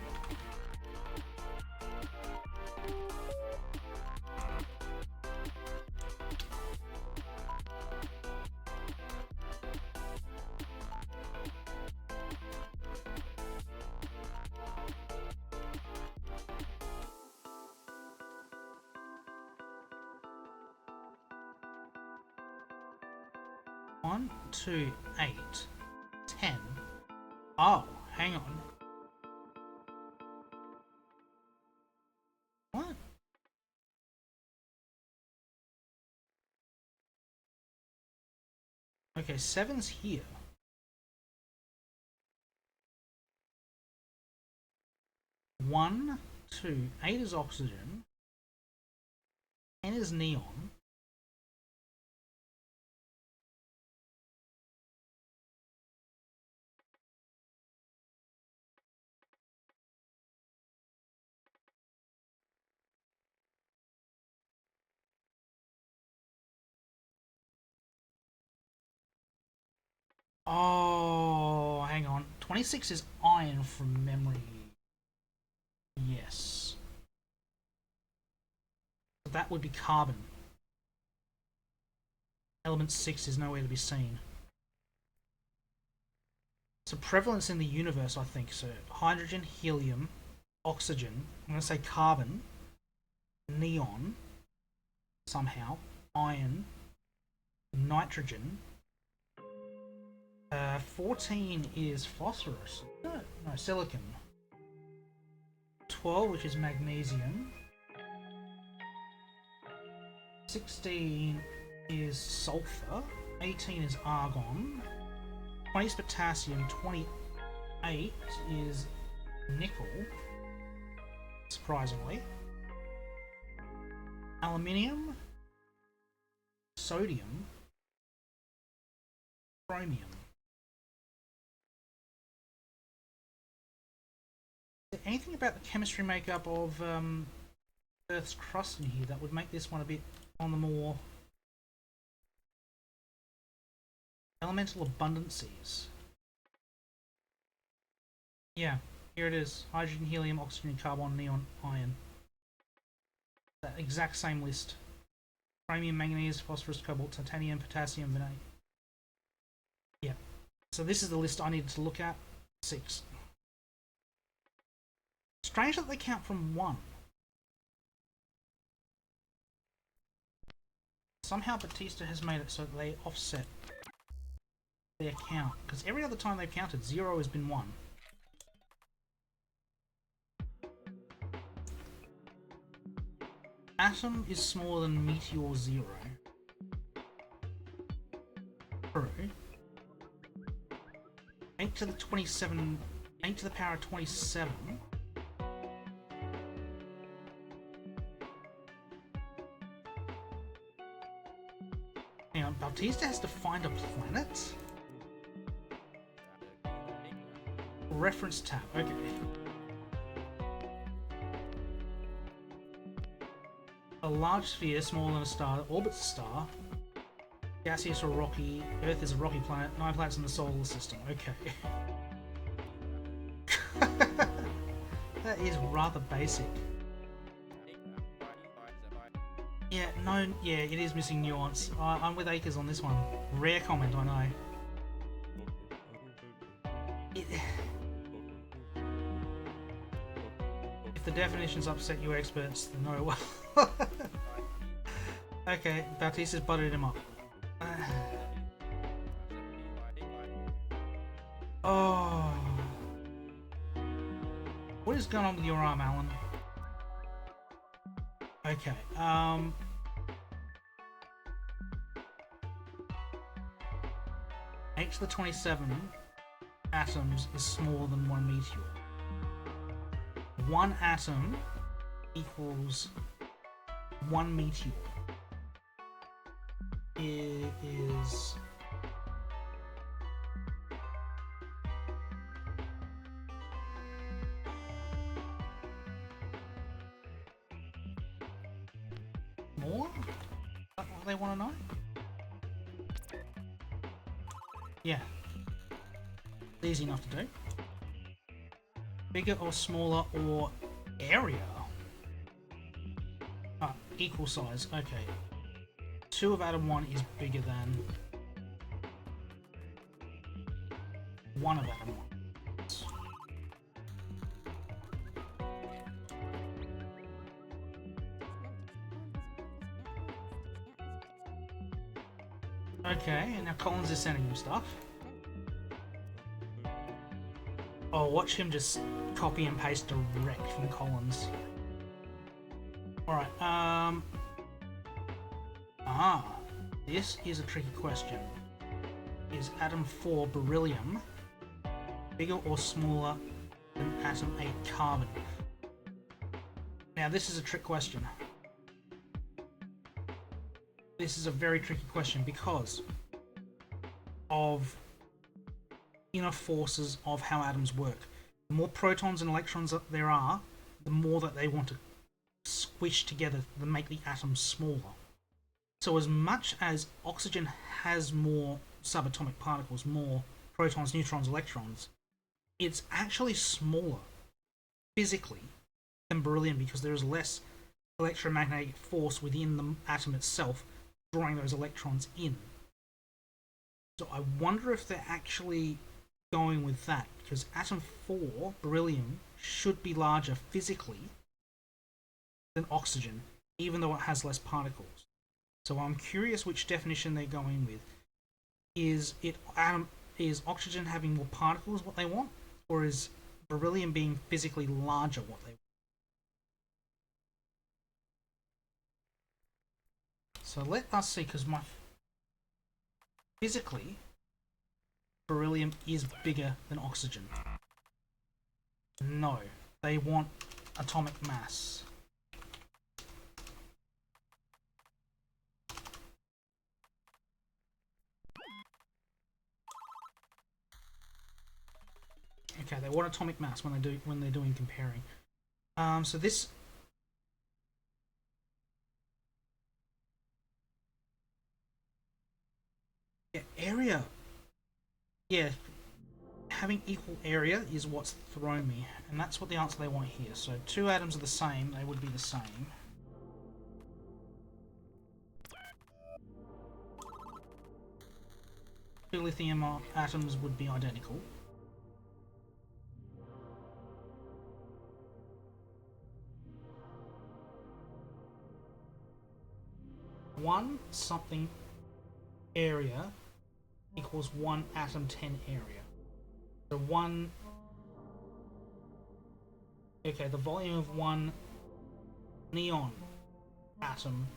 One, 2, 8, 10. Oh, hang on. What? Okay, 7's here. 1, 2, 8 is oxygen. 10 is neon. Oh, hang on. 26 is iron from memory. Yes. So that would be carbon. Element 6 is nowhere to be seen. So prevalence in the universe, I think. So hydrogen, helium, oxygen. I'm going to say carbon, neon, somehow, iron, nitrogen. 14 is phosphorus. No, silicon. 12, which is magnesium. 16 is sulfur. 18 is argon. 20 is potassium. 28 is nickel. Surprisingly. Aluminium. Sodium. Chromium. Is there anything about the chemistry makeup of Earth's crust in here that would make this one a bit on the more elemental abundances? Yeah, here it is. Hydrogen, helium, oxygen, carbon, neon, iron. That exact same list. Chromium, manganese, phosphorus, cobalt, titanium, potassium, vanadium. Yeah. So this is the list I needed to look at. 6. Strange that they count from 1. Somehow Batista has made it so that they offset their count. Because every other time they've counted, 0 has been 1. Atom is smaller than meteor 0. True. 8 to the 27... 8 to the power of 27. Hang on, Bautista has to find a planet? Reference tab, okay. A large sphere smaller than a star that orbits a star Gaseous or rocky. Earth is a rocky planet. 9 planets in the solar system. Okay. That is rather basic. Yeah, no, yeah, it is missing nuance. I'm with Akers on this one. Rare comment, I know. If the definitions upset you experts, then no, well. Okay, Baptista's buttered him up. Oh. What is going on with your arm, Alan? Okay, H to the 27 atoms is smaller than one meteor. One atom equals one meteor. It is more? Is that what they want to know? Yeah. Easy enough to do. Bigger or smaller or area? Ah, equal size, okay. 2 of atom 1 is bigger than 1 of atom 1. Okay, and now Collins is sending him stuff. Oh, watch him just copy and paste direct from Collins. Alright, this is a tricky question. Is atom 4 beryllium bigger or smaller than atom 8 carbon? Now this is a trick question. This is a very tricky question because of inner forces of how atoms work. The more protons and electrons that there are, the more that they want to squish together to make the atom smaller. So as much as oxygen has more subatomic particles, more protons, neutrons, electrons, it's actually smaller physically than beryllium because there is less electromagnetic force within the atom itself drawing those electrons in. So I wonder if they're actually going with that, because atom 4, beryllium, should be larger physically than oxygen, even though it has less particles. So I'm curious which definition they're going with. Is oxygen having more particles what they want, or is beryllium being physically larger what they want? So let us see, because physically, beryllium is bigger than oxygen. No, they want atomic mass. Okay, they want atomic mass when they're doing comparing. So this. Yeah, area. Yeah, having equal area is what's thrown me, and that's what the answer they want here. So 2 atoms are the same, they would be the same. Two lithium atoms would be identical. One something area equals 1 atom 10 area. So 1. Okay, the volume of 1 neon atom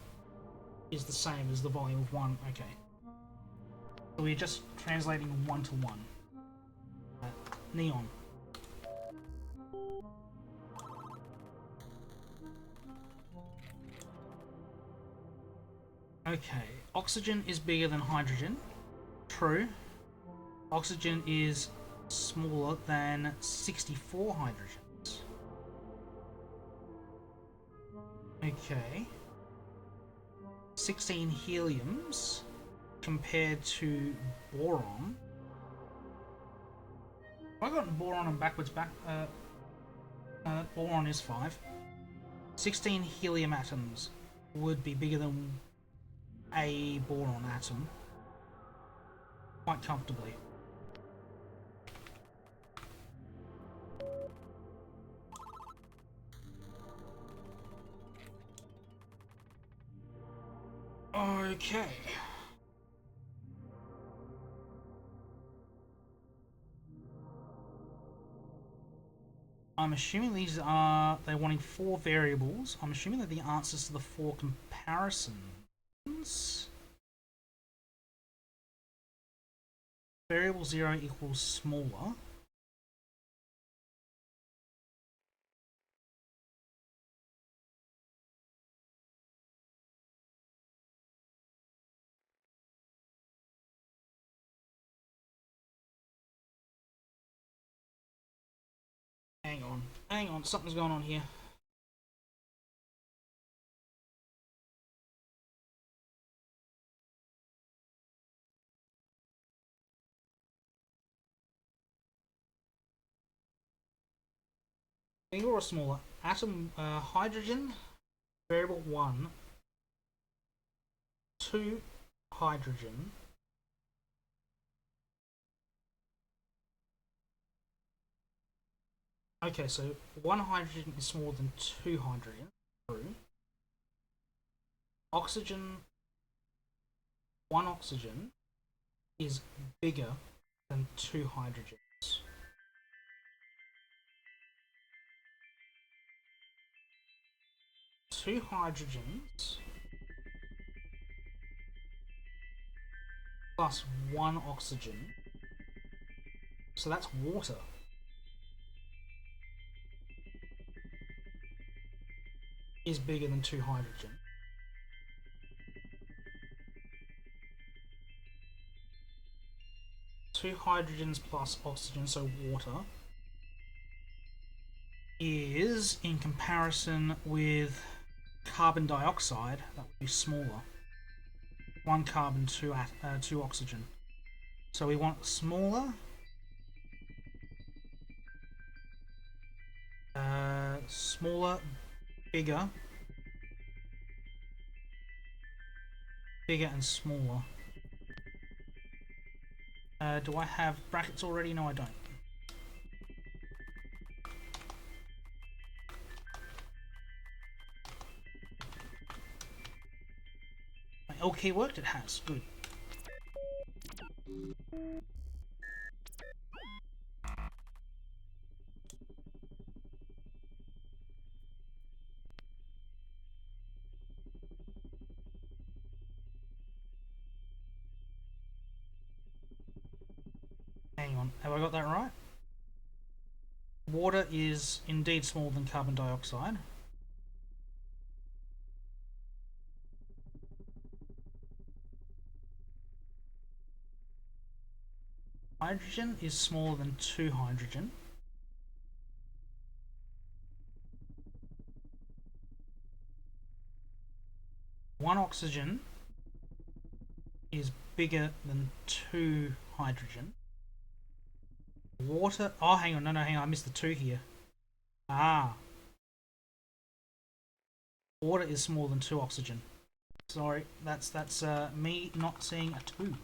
is the same as the volume of 1. Okay. So we're just translating 1 to 1. Neon. Okay, oxygen is bigger than hydrogen. True. Oxygen is smaller than 64 hydrogens. Okay. 16 heliums compared to boron. Have I got boron and backwards back? Boron is 5. 16 helium atoms would be bigger than a boron atom quite comfortably. Okay. I'm assuming these are, they're wanting 4 variables. I'm assuming that the answers to the 4 comparisons. Variable 0 equals smaller. Hang on, something's going on here. Bigger or smaller? Atom, hydrogen, variable 1, 2 hydrogen, okay, so 1 hydrogen is smaller than 2 hydrogen. True. Oxygen, 1 oxygen is bigger than 2 hydrogens. Two hydrogens plus 1 oxygen, so that's water, is bigger than 2 hydrogen. Two hydrogens plus oxygen, so water, is, in comparison with carbon dioxide, that would be smaller. 1 carbon, 2 oxygen. So we want smaller, smaller, bigger, bigger and smaller. Do I have brackets already? No, I don't. My L key worked? It has. Good. Hang on. Have I got that right? Water is indeed smaller than carbon dioxide. Hydrogen is smaller than 2 hydrogen. One oxygen is bigger than 2 hydrogen. Water. Oh, hang on. No, hang on. I missed the 2 here. Ah. Water is smaller than 2 oxygen. Sorry, that's me not seeing a 2.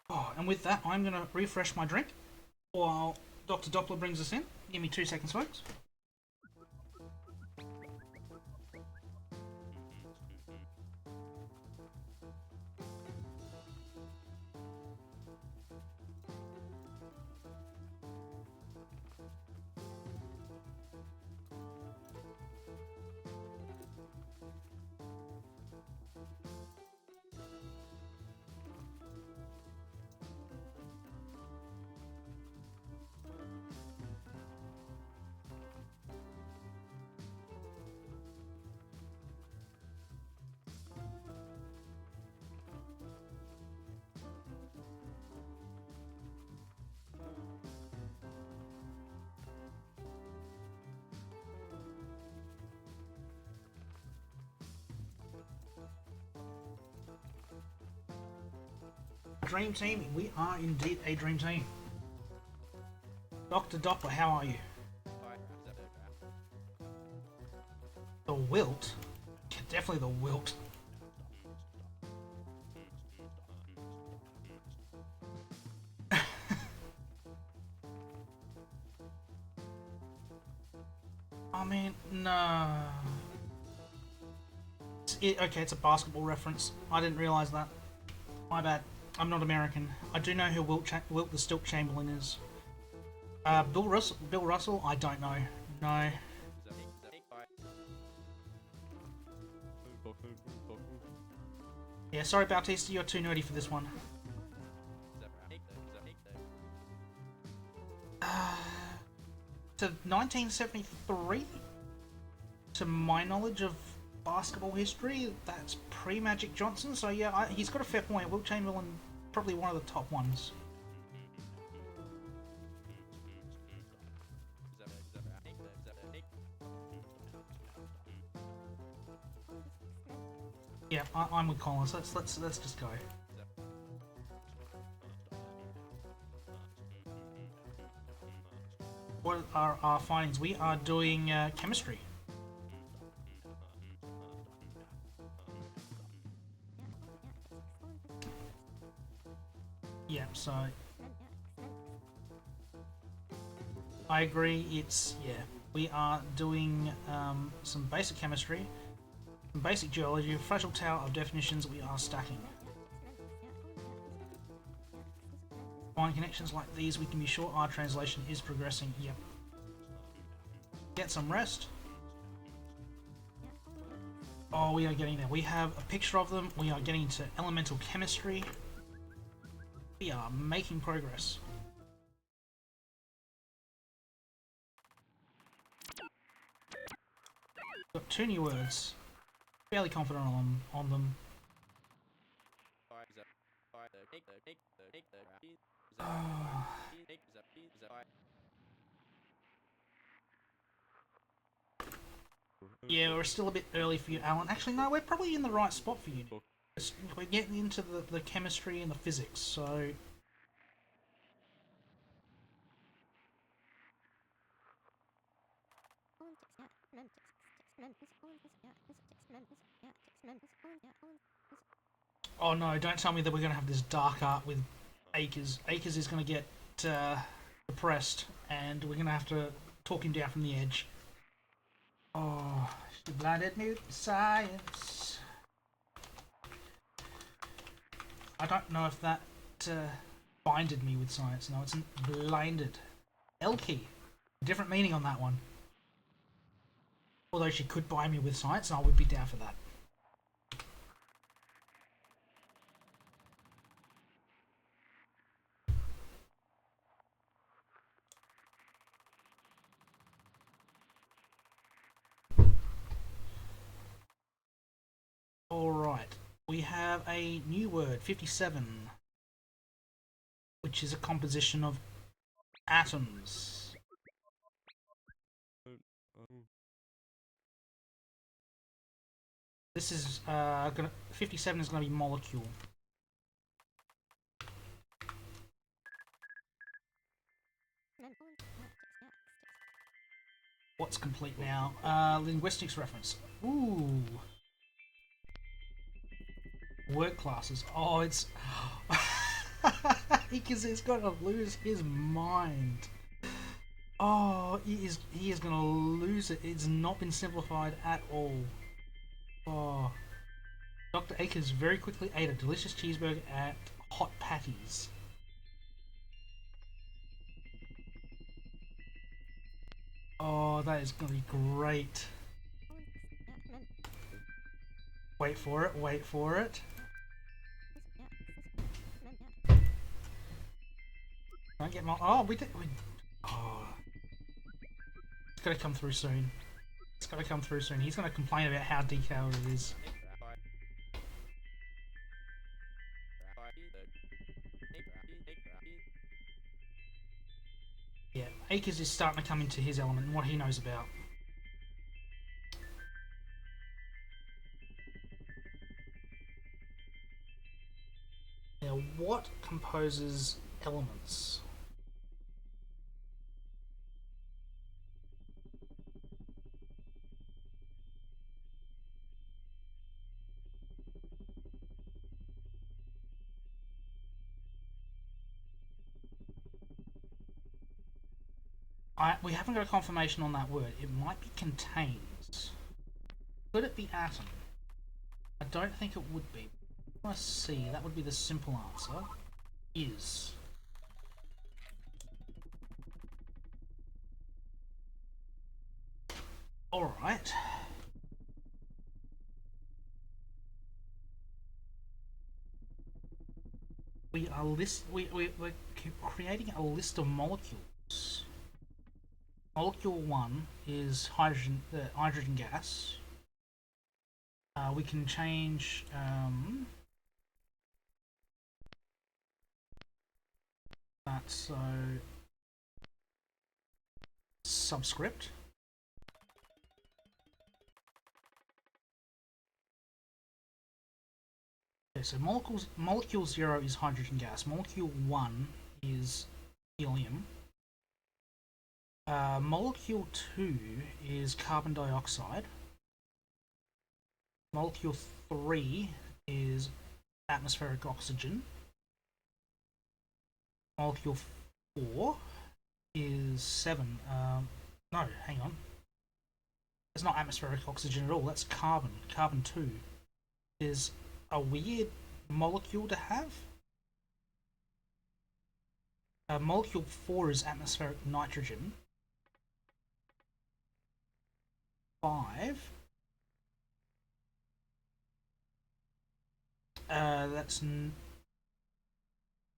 Oh, and with that, I'm going to refresh my drink while Dr. Doppler brings us in. Give me 2 seconds, folks. dream team. We are indeed a dream team. Dr. Doppler, how are you? The wilt? Definitely the wilt. I mean, no. Okay, it's a basketball reference. I didn't realise that. My bad. I'm not American. I do know who Wilt the Stilt Chamberlain is. Bill Russell? I don't know. No. Yeah, sorry Bautista, you're too nerdy for this one. To 1973? To my knowledge of basketball history, that's pre-Magic Johnson, so yeah, he's got a fair point. Wilt Chamberlain, probably one of the top ones. Yeah, I'm with Collins. Let's just go. What are our findings? We are doing chemistry. Yeah, so I agree. We are doing some basic chemistry, some basic geology, a fragile tower of definitions. We are stacking. Find connections like these, we can be sure our translation is progressing. Yep. Get some rest. Oh, we are getting there. We have a picture of them. We are getting into elemental chemistry. We are making progress. Got 2 new words. Fairly confident on them. Yeah, we're still a bit early for you, Alan. Actually, no, we're probably in the right spot for you. We're getting into the chemistry and the physics, so... Oh no, don't tell me that we're going to have this dark art with Akers. Akers is going to get depressed, and we're going to have to talk him down from the edge. Oh, she blinded me with science. I don't know if that blinded me with science. No, it's blinded. Elkie. Different meaning on that one. Although she could bind me with science, and I would be down for that. Alright, we have a new word, 57, which is a composition of atoms. This is 57 is gonna be molecule. What's complete now? Linguistics reference. Ooh. Work classes. Oh, it's... because he's gonna lose his mind. Oh, he is gonna lose it. It's not been simplified at all. Oh. Dr. Akers very quickly ate a delicious cheeseburger at Hot Patties. Oh, that is gonna be great. Wait for it, wait for it. Don't get my... Oh, we did... Oh. It's gotta come through soon. It's gotta come through soon. He's gonna complain about how detailed it is. Yeah, Akers is starting to come into his element and what he knows about. Yeah, Now, what composes elements? We haven't got a confirmation on that word. It might be contains. Could it be atom? I don't think it would be. Let's see. That would be the simple answer. Is. Alright. We're creating a list of molecules. Molecule 1 is hydrogen gas. We can change that, so subscript. Okay, so molecule 0 is hydrogen gas. Molecule 1 is helium. Molecule 2 is carbon dioxide. Molecule 3 is atmospheric oxygen. Molecule 4 is 7. No, hang on. It's not atmospheric oxygen at all. That's carbon. Carbon 2 is a weird molecule to have. Molecule 4 is atmospheric nitrogen. 5. That's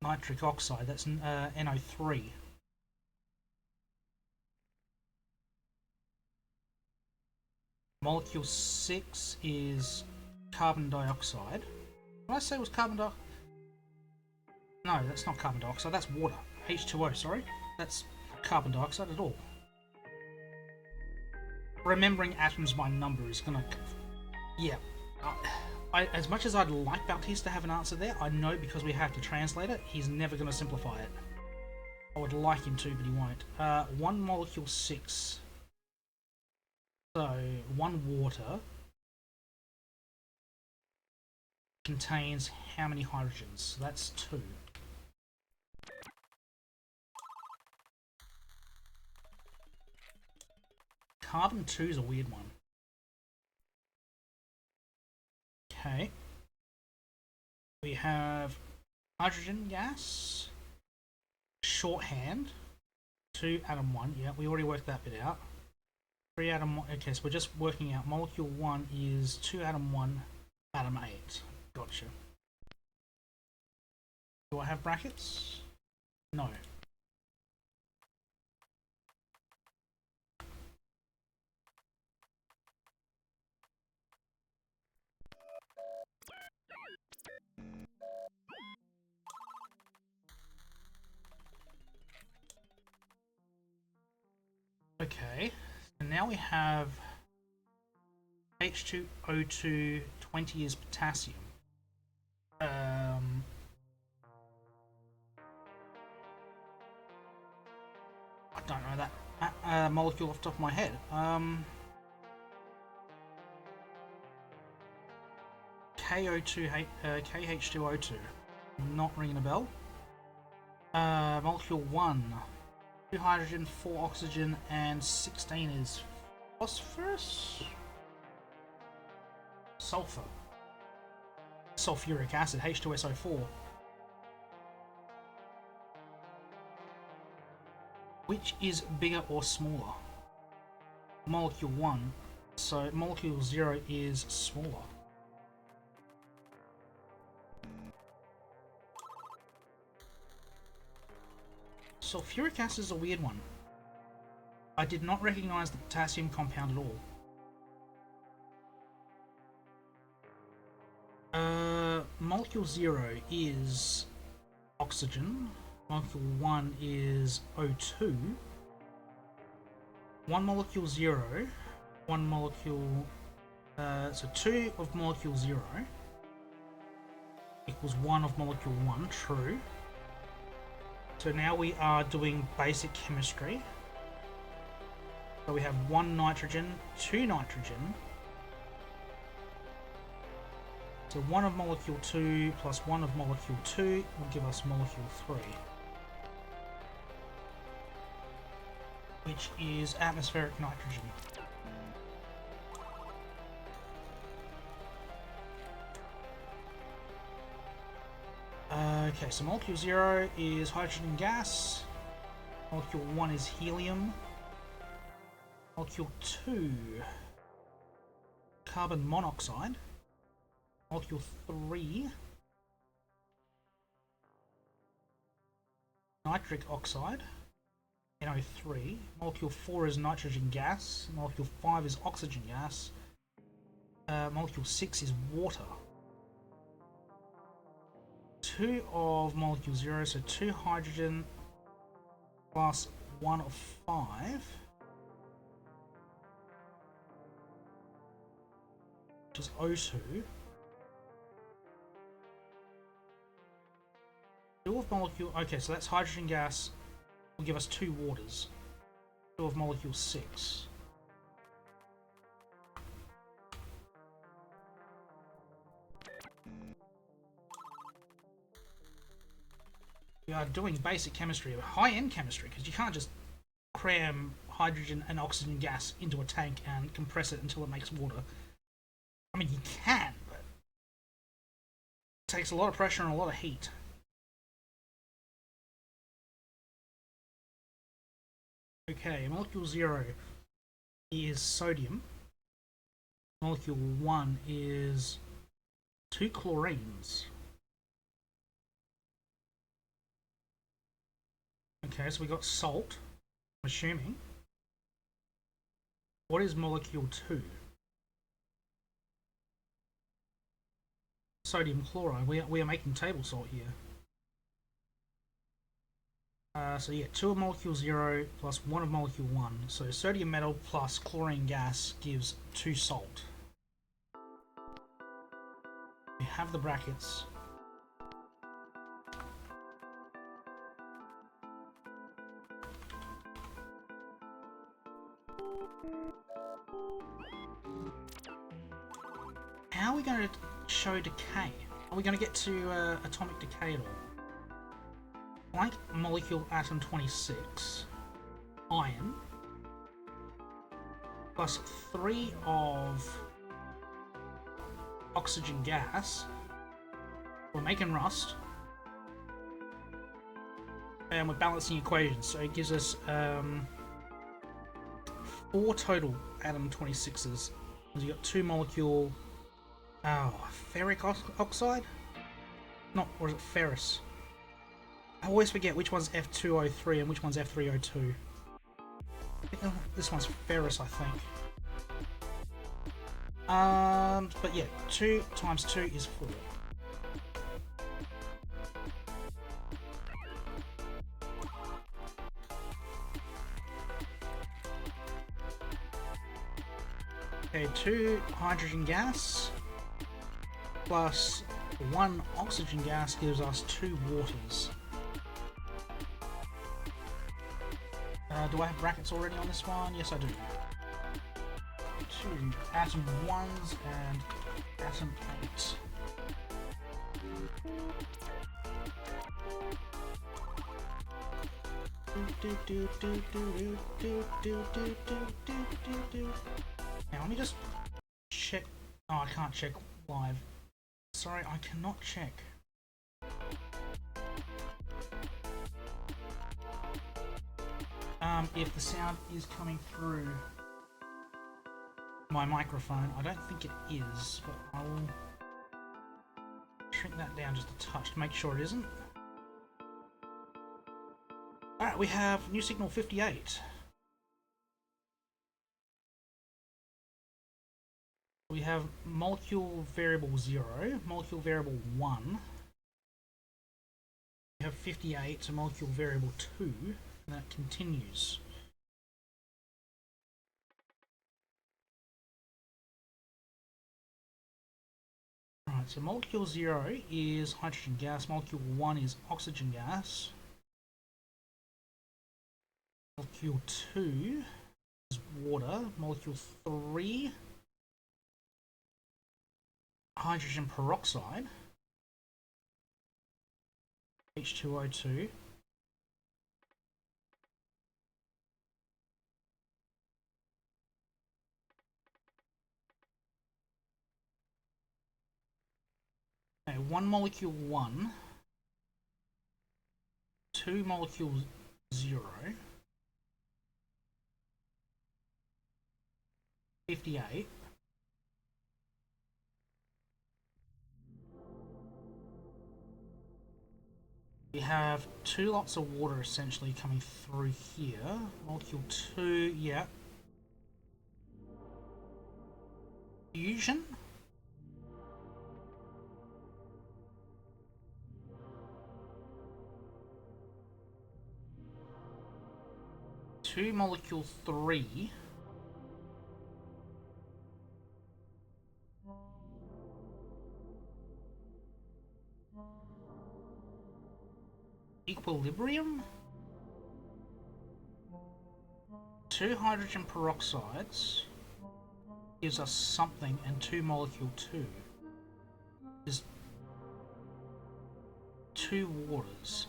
nitric oxide. That's NO3. Molecule 6 is carbon dioxide. Did I say it was carbon dioxide? No, that's not carbon dioxide. That's water. H2O, sorry. That's not carbon dioxide at all. Remembering atoms by number is gonna... Yeah. As much as I'd like Baptiste to have an answer there, I know because we have to translate it, he's never going to simplify it. I would like him to, but he won't. 1 molecule 6. So, 1 water contains how many hydrogens? So that's 2. Carbon 2 is a weird one. Okay. We have hydrogen gas, shorthand, 2 atom 1. Yeah, we already worked that bit out. 3 atom 1. Okay, so we're just working out molecule 1 is 2 atom 1, atom 8. Gotcha. Do I have brackets? No. Okay, so now we have H2O2, 20 is potassium. I don't know that molecule off the top of my head. KH2O2, not ringing a bell. Molecule 1, 2 hydrogen, 4 oxygen, and 16 is phosphorus? Sulfur. Sulfuric acid, H2SO4. Which is bigger or smaller? Molecule 1, so molecule 0 is smaller. Sulfuric acid is a weird one. I did not recognize the potassium compound at all. Molecule 0 is oxygen. Molecule 1 is O2. 1 molecule 0. 1 molecule... so 2 of molecule 0. equals 1 of molecule 1, true. So now we are doing basic chemistry. So we have 1 nitrogen, 2 nitrogen. So 1 of molecule 2 plus 1 of molecule 2 will give us molecule 3. Which is atmospheric nitrogen. Okay, so molecule 0 is hydrogen gas. Molecule 1 is helium. Molecule 2, carbon monoxide. Molecule 3, nitric oxide, NO3. Molecule 4 is nitrogen gas. Molecule 5 is oxygen gas. Molecule 6 is water. 2 of molecule 0, so 2 hydrogen plus 1 of 5. Which is O2. 2 of molecule... Okay, so that's hydrogen gas. Will give us 2 waters. 2 of molecule 6. We are doing basic chemistry, high-end chemistry, because you can't just cram hydrogen and oxygen gas into a tank and compress it until it makes water. I mean, you can, but it takes a lot of pressure and a lot of heat. Okay, molecule 0 is sodium. Molecule 1 is 2 chlorines. Okay, so we got salt, I'm assuming. What is molecule 2? Sodium chloride. We are making table salt here. So yeah, 2 of molecule 0 plus 1 of molecule 1. So sodium metal plus chlorine gas gives 2 salt. We have the brackets. How are we going to show decay? Are we going to get to atomic decay at all? Blank molecule atom 26, iron, plus 3 of oxygen gas. We're making rust. And we're balancing equations, so it gives us 4 total atom 26s. You've got 2 molecule... Oh, ferric oxide? Not, or is it ferrous? I always forget which one's F2O3 and which one's F3O2. This one's ferrous, I think. But yeah, 2 times 2 is 4. Okay, 2 hydrogen gas plus 1 oxygen gas gives us 2 waters. Do I have brackets already on this one? Yes, I do. 2 atom 1s and atom 8. Now let me just check. Oh, I can't check live. Sorry, I cannot check. If the sound is coming through my microphone. I don't think it is, but I will shrink that down just a touch to make sure it isn't. Alright, we have new signal 58. We have molecule variable 0, molecule variable 1. We have 58 to molecule variable 2, and that continues. Right, so molecule 0 is hydrogen gas, molecule 1 is oxygen gas, molecule 2 is water, molecule 3 hydrogen peroxide, H2O2, okay, 1 molecule 1, 2 molecule 0, 58, we have 2 lots of water essentially coming through here, molecule 2, yeah, fusion, two molecule 3, equilibrium, 2 hydrogen peroxides gives us something, and 2 molecule 2 is 2 waters.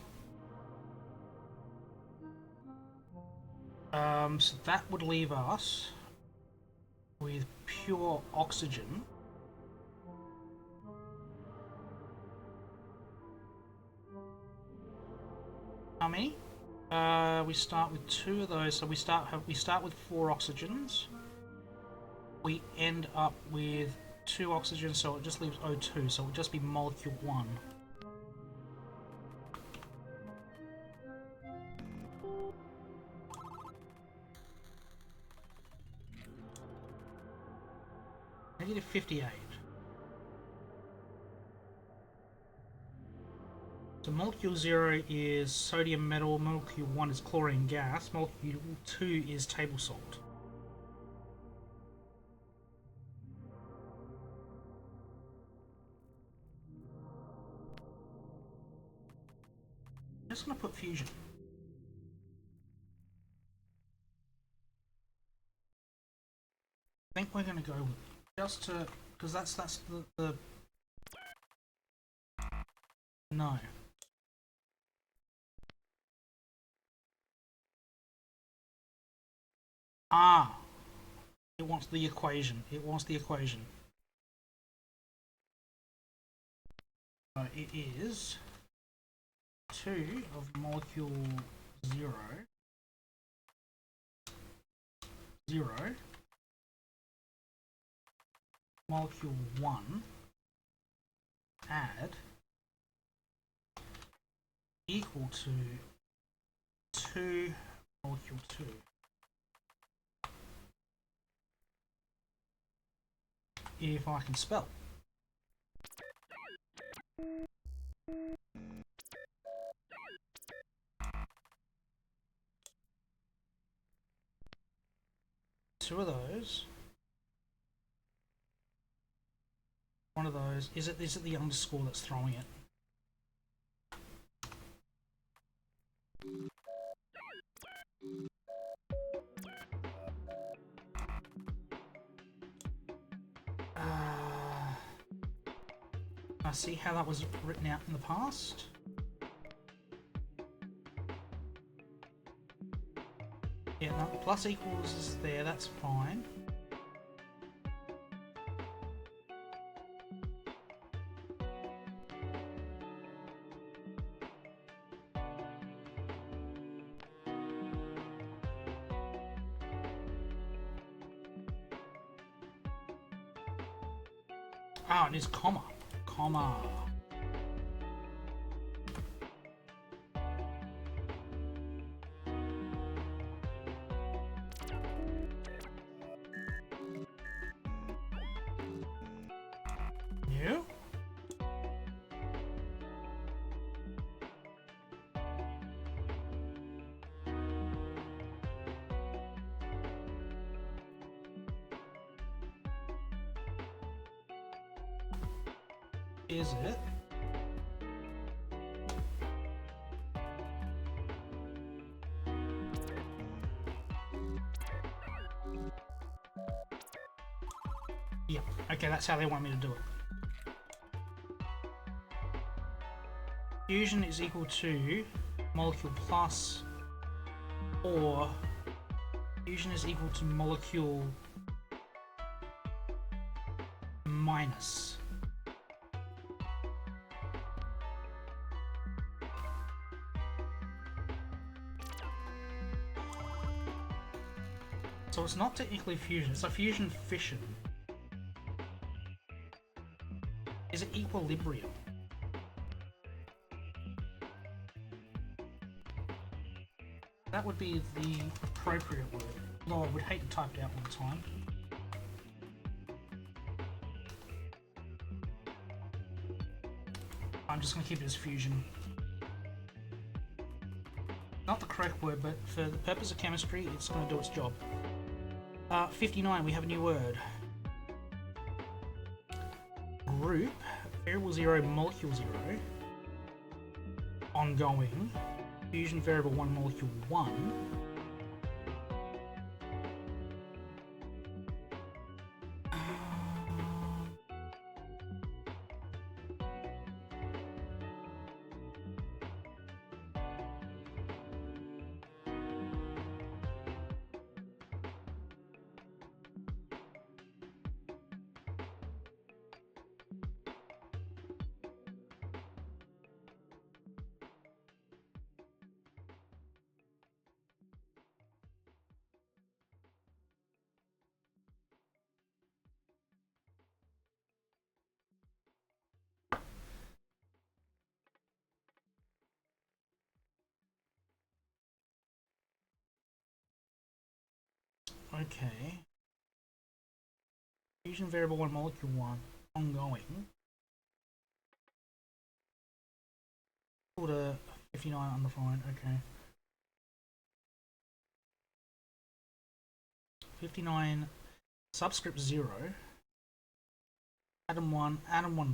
So that would leave us with pure oxygen. How many? We start with 2 of those, so we start with 4 oxygens. We end up with 2 oxygens, so it just leaves O2, so it would just be molecule 1. Negative 58. So molecule 0 is sodium metal, molecule 1 is chlorine gas, molecule 2 is table salt. I'm just going to put fusion. I think we're going to go with just to, because that's the no. Ah, it wants the equation. It wants the equation. So it is 2 of molecule 0, 0, molecule 1, add, equal to 2 molecule 2. If I can spell. Two of those. One of those. Is it the underscore that's throwing it? I see how that was written out in the past. Yeah, no, plus equals is there, that's fine. Ah, it is comma. Comma. New. Is it? Yeah, okay, that's how they want me to do it. Fusion is equal to molecule plus, or fusion is equal to molecule minus. So it's not technically fusion, it's a fusion fission. Is it equilibrium? That would be the appropriate word. Although I would hate to type it out all the time. I'm just going to keep it as fusion. Not the correct word, but for the purpose of chemistry, it's going to do its job. 59, we have a new word. Group, variable 0, molecule 0. Ongoing, fusion variable 1, molecule 1. Okay. Fusion variable 1, molecule 1, ongoing. Equal to 59 undefined, okay. 59 subscript 0. Atom 1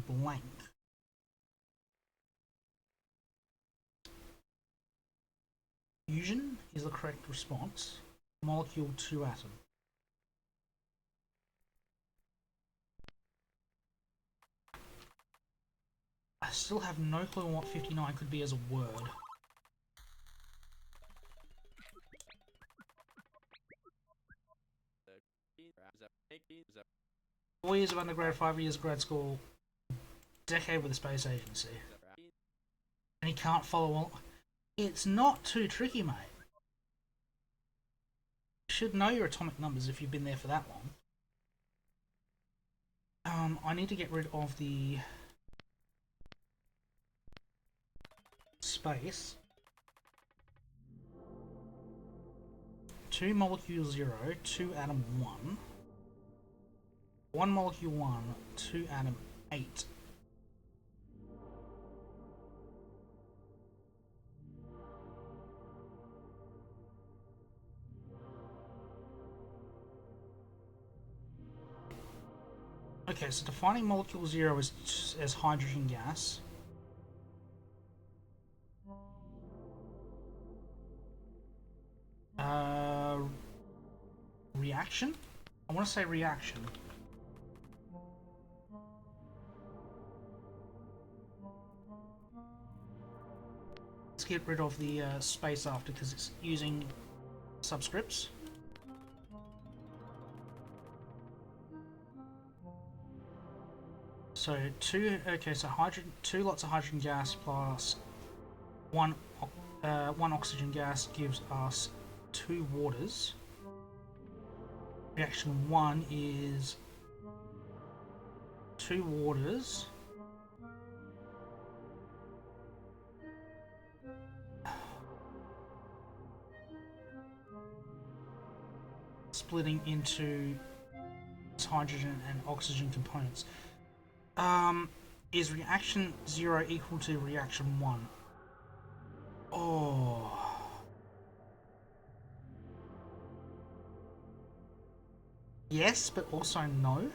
blank. Fusion is the correct response. Molecule 2 atom. I still have no clue what 59 could be as a word. 4 years of undergrad, 5 years of grad school, decade with the space agency. And he can't follow all. It's not too tricky, mate. You should know your atomic numbers if you've been there for that long. I need to get rid of the space. 2 molecule 0, 2 atom 1. 1 molecule 1, 2 atom 8. Okay, so defining molecule 0 as hydrogen gas. Reaction? I want to say reaction. Let's get rid of the space after because it's using subscripts. So two lots of hydrogen gas plus one oxygen gas gives us 2 waters. Reaction 1 is 2 waters splitting into hydrogen and oxygen components. Is reaction 0 equal to reaction 1? Oh. Yes, but also no.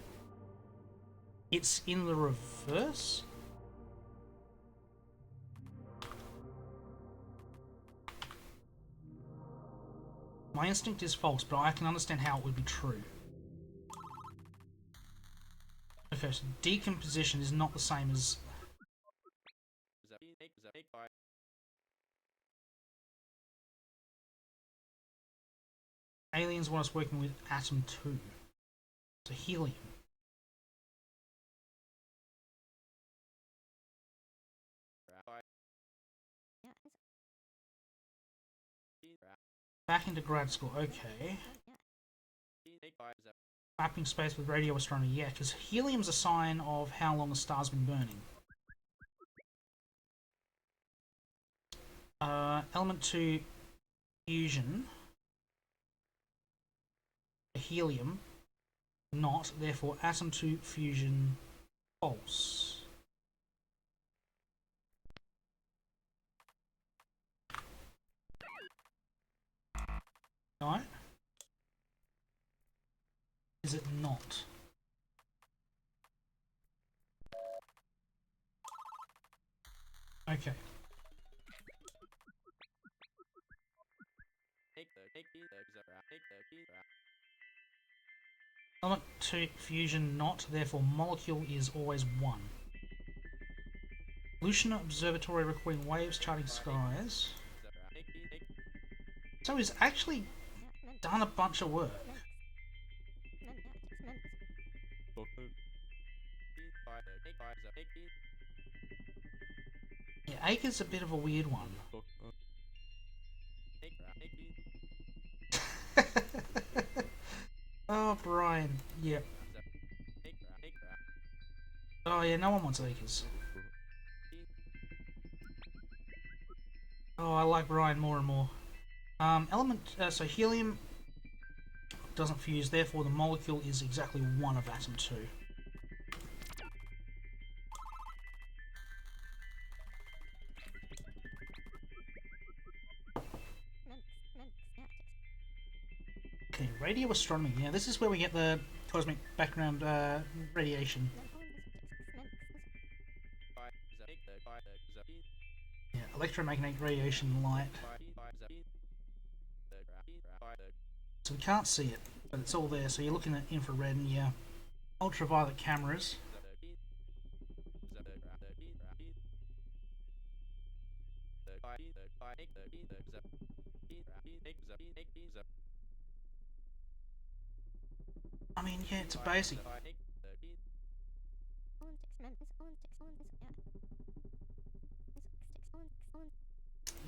It's in the reverse. My instinct is false, but I can understand how it would be true. Okay, so decomposition is not the same as... Aliens want us working with atom 2. So helium. Back into grad school, okay. Mapping space with radio astronomy, yeah, because helium's a sign of how long a star's been burning. Element 2 fusion. Helium, not, therefore atom 2 fusion, false. No? Is it not? Okay. Element 2 fusion, not, therefore molecule is always 1. Lucian Observatory recording waves, charting skies. So he's actually done a bunch of work. Yeah, Acre's a bit of a weird one. Oh, Brian. Yep. Oh, yeah, no one wants Acres. Oh, I like Brian more and more. So helium doesn't fuse, therefore the molecule is exactly 1 of atom 2. Okay, radio astronomy. Yeah, this is where we get the cosmic background radiation. Yeah, electromagnetic radiation light. So we can't see it, but it's all there. So you're looking at infrared and yeah, ultraviolet cameras. I mean, yeah, it's a basic.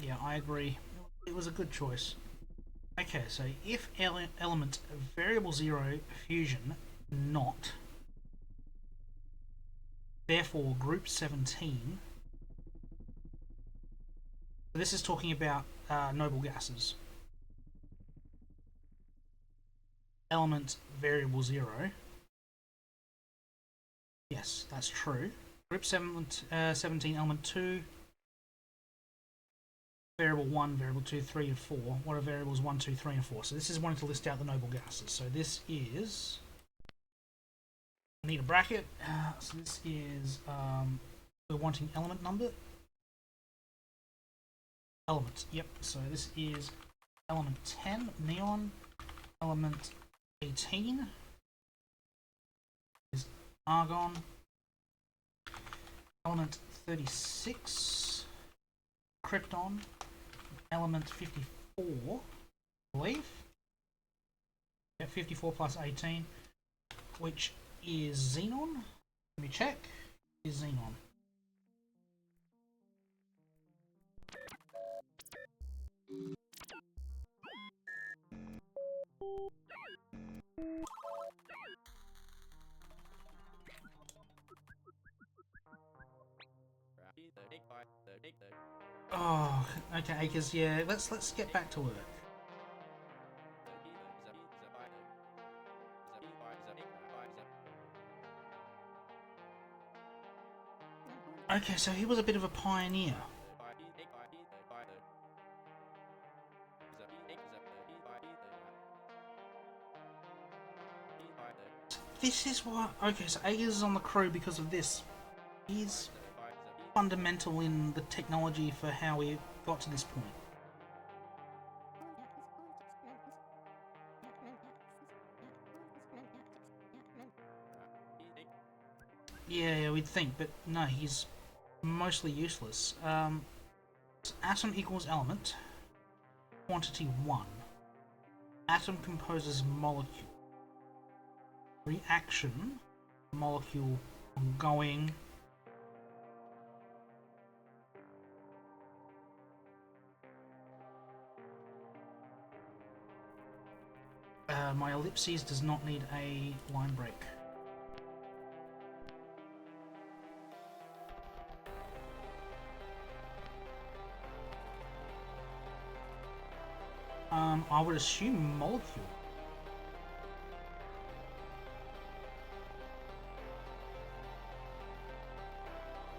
Yeah, I agree. It was a good choice. Okay, so if element variable 0 fusion not, therefore group 17. So this is talking about noble gases. Element variable 0. Yes, that's true. Group 17 element 2. Variable 1, variable 2, 3 and 4. What are variables 1, 2, 3 and 4? So this is wanting to list out the noble gases. So this is... I need a bracket. So this is... we're wanting element number. Element, yep. So this is element 10, neon. Element 18 is argon. Element 36, krypton. Element 54, I believe. Yeah, 54 plus 18, which is xenon. Let me check. Is xenon. Oh, okay, Acres. Yeah, let's get back to work. Okay, so he was a bit of a pioneer. This is why. Okay, so Acres is on the crew because of this. He's fundamental in the technology for how we got to this point. Yeah, we'd think, but no, he's mostly useless. Atom equals element. Quantity 1. Atom composes molecule. Reaction. Molecule ongoing. My ellipses does not need a line break. I would assume molecule.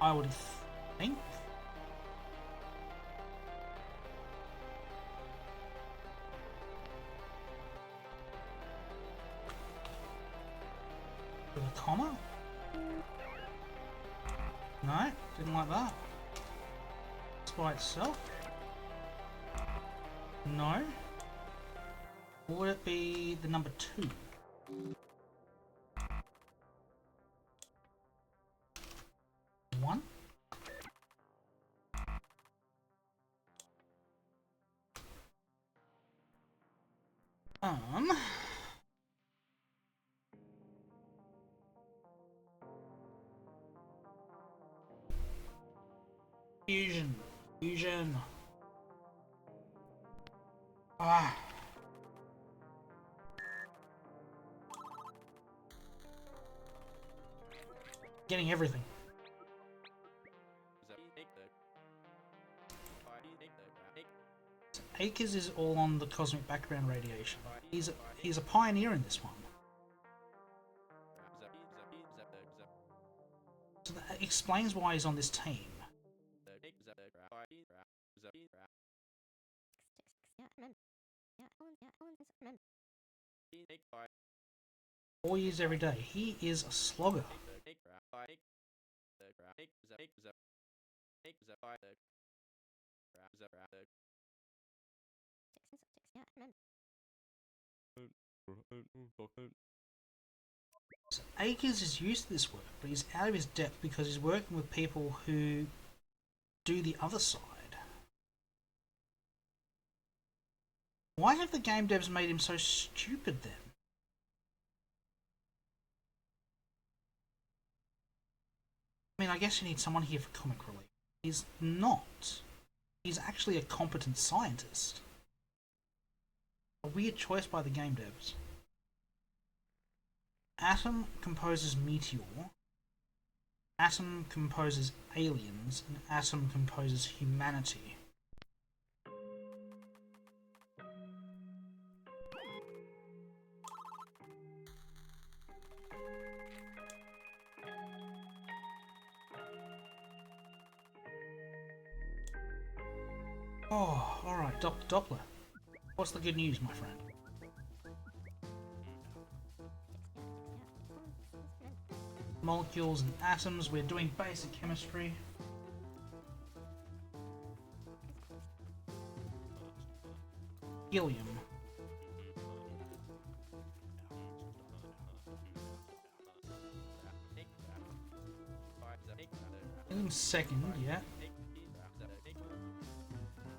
I would think. With a comma? No, didn't like that. It's by itself? No. Would it be the number 2? One? Fusion. Fusion. Ah. Getting everything. Akers is all on the cosmic background radiation. He's a pioneer in this one. So that explains why he's on this team. 4 years every day. He is a slogger. So Akers is used to this work, but he's out of his depth because he's working with people who do the other side. Why have the game devs made him so stupid then? I mean, I guess you need someone here for comic relief. He's not. He's actually a competent scientist. A weird choice by the game devs. Atom composes meteor. Atom composes aliens. And Atom composes humanity. Oh, alright, Dr. Doppler. What's the good news, my friend? Molecules and atoms, we're doing basic chemistry. Helium. In second, yeah.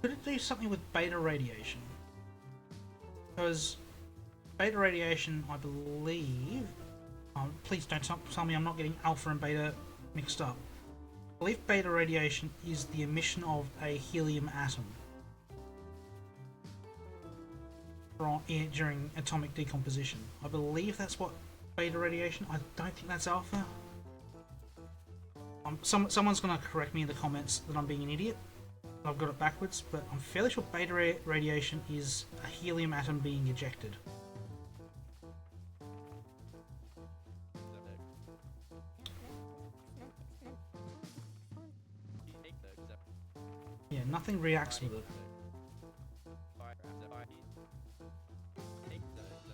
Could it do something with beta radiation? Because beta radiation, I believe... please don't tell me I'm not getting alpha and beta mixed up. I believe beta radiation is the emission of a helium atom during atomic decomposition. I believe that's what beta radiation... I don't think that's alpha. Someone's going to correct me in the comments that I'm being an idiot. I've got it backwards, but I'm fairly sure beta radiation is a helium atom being ejected. Yeah, nothing reacts with it.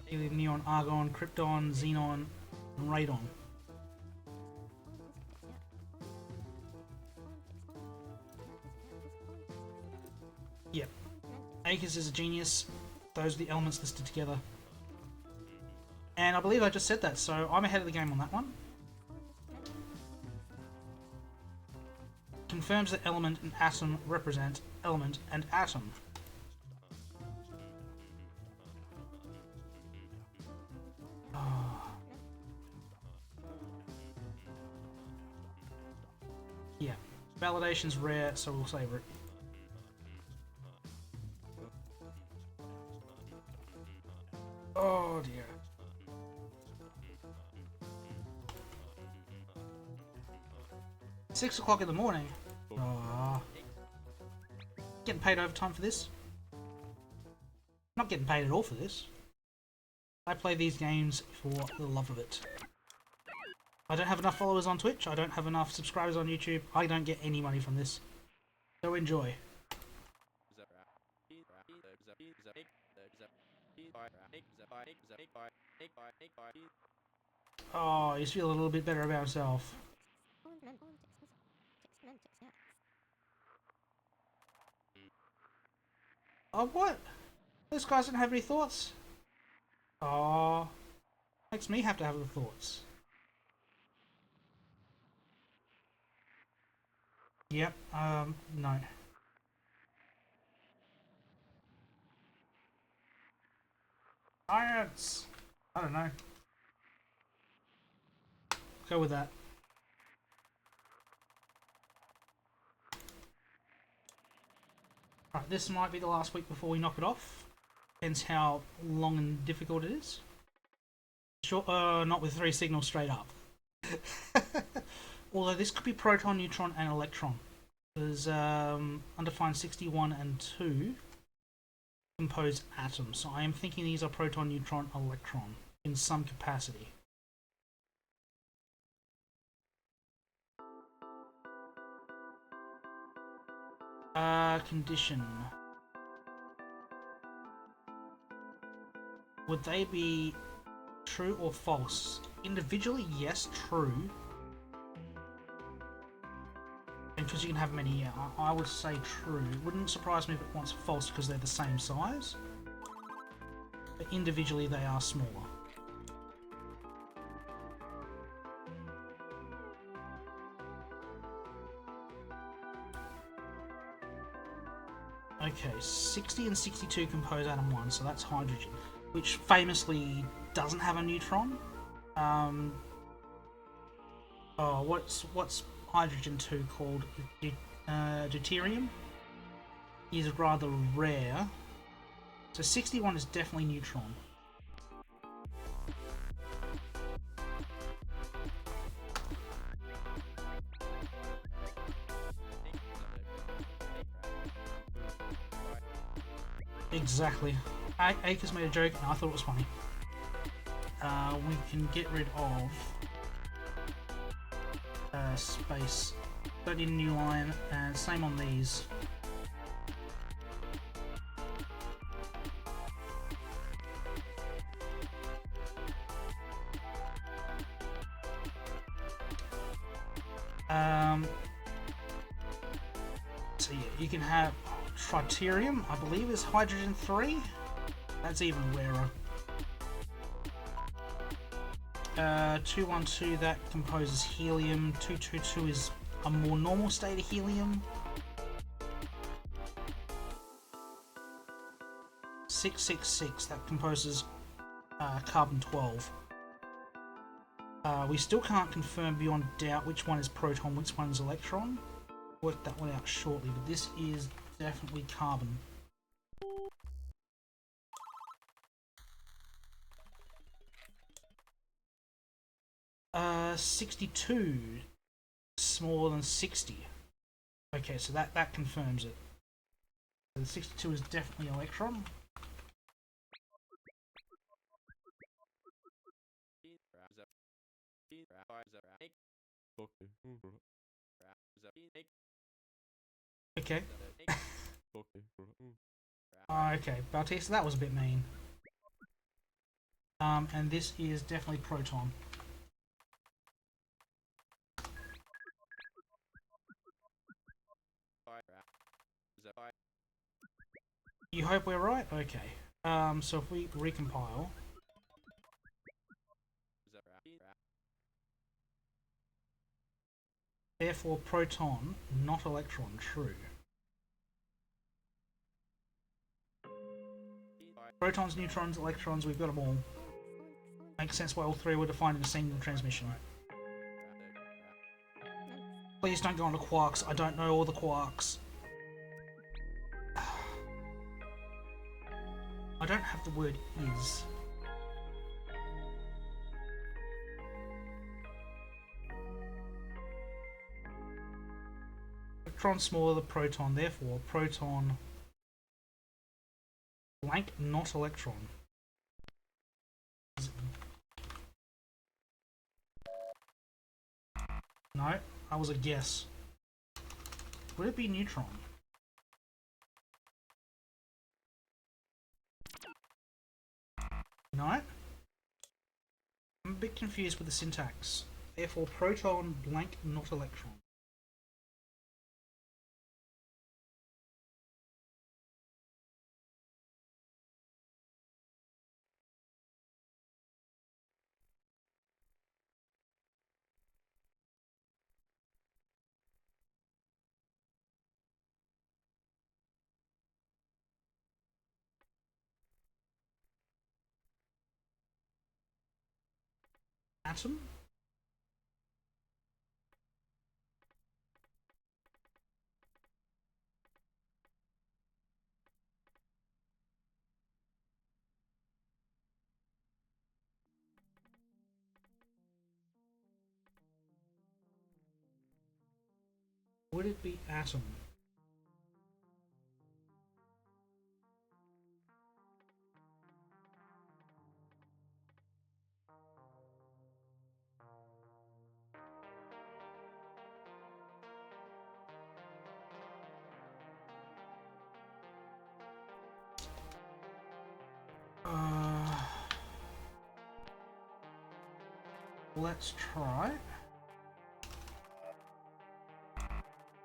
Helium, neon, argon, krypton, xenon, and radon. Yep. Akers is a genius. Those are the elements listed together. And I believe I just said that, so I'm ahead of the game on that one. confirms that element and atom represent element and atom. Yeah, validation's rare, so we'll savour it. Oh dear. $6 in the morning. Getting paid overtime for this? Not getting paid at all for this. I play these games for the love of it. I don't have enough followers on Twitch, I don't have enough subscribers on YouTube, I don't get any money from this. So enjoy. Oh, he's feeling a little bit better about himself. Oh, what? This guy doesn't have any thoughts? Oh, makes me have to have the thoughts. Yep, no. Science! I don't know. Go with that. Right, this might be the last week before we knock it off. Depends how long and difficult it is. Sure, not with 3 signals straight up. Although this could be proton, neutron, and electron. There's undefined 61 and 2 compose atoms. So I am thinking these are proton, neutron, electron in some capacity. Condition. Would they be true or false? Individually, yes, true. And because you can have many, yeah, I would say true. It wouldn't surprise me if it wants false because they're the same size. But individually, they are smaller. Okay, 60 and 62 compose atom 1, so that's hydrogen, which famously doesn't have a neutron. Oh, what's hydrogen 2 called? Deuterium? Is rather rare. So 61 is definitely neutron. Exactly. Acres made a joke and I thought it was funny. We can get rid of space. 30 new line, and same on these. So yeah, you can have tritium, I believe is hydrogen 3. That's even rarer. 212, that composes helium. 222 is a more normal state of helium. 666, that composes carbon 12. We still can't confirm beyond doubt which one is proton, which one is electron. Work that one out shortly, but this is definitely carbon. Uh, 62 smaller than 60. Okay, so that confirms it. So the 62 is definitely electron. Okay. Okay, Bautista, that was a bit mean. And this is definitely proton. You hope we're right? Okay. So if we recompile... Therefore, proton, not electron. True. Protons, neutrons, electrons, we've got them all. Makes sense why all three were defined in a single transmission. Please don't go on to quarks. I don't know all the quarks. I don't have the word is. Electron smaller than proton, therefore proton blank not electron. No, that was a guess. Would it be neutron? No? I'm a bit confused with the syntax. Therefore proton blank not electron. Atom? Would it be atom? Let's try.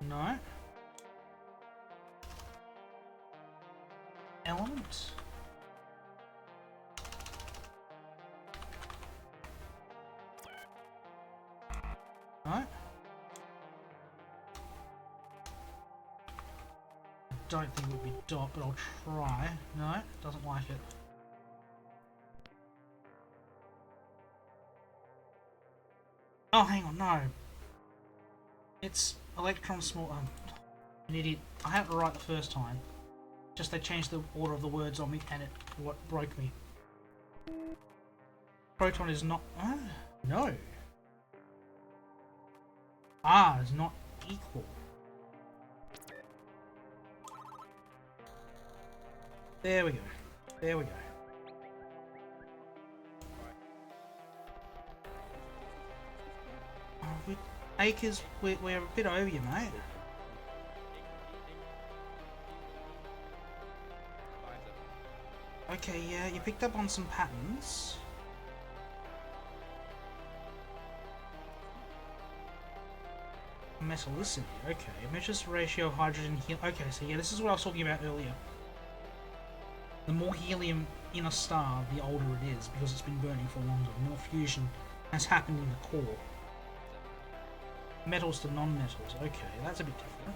No. Element. No. I don't think it would be dot, but I'll try. No, doesn't like it. Oh, hang on, no. It's electron small. An idiot. I had it right the first time. Just they changed the order of the words on me, and it what broke me. Proton is not. No. R is not equal. There we go. There we go. Acres, we're a bit over you, mate. Okay, yeah, you picked up on some patterns. Metallicity, okay. Measures the ratio of hydrogen helium. Okay, so yeah, this is what I was talking about earlier. The more helium in a star, the older it is, because it's been burning for longer. More fusion has happened in the core. Metals to non-metals. Okay, that's a bit different.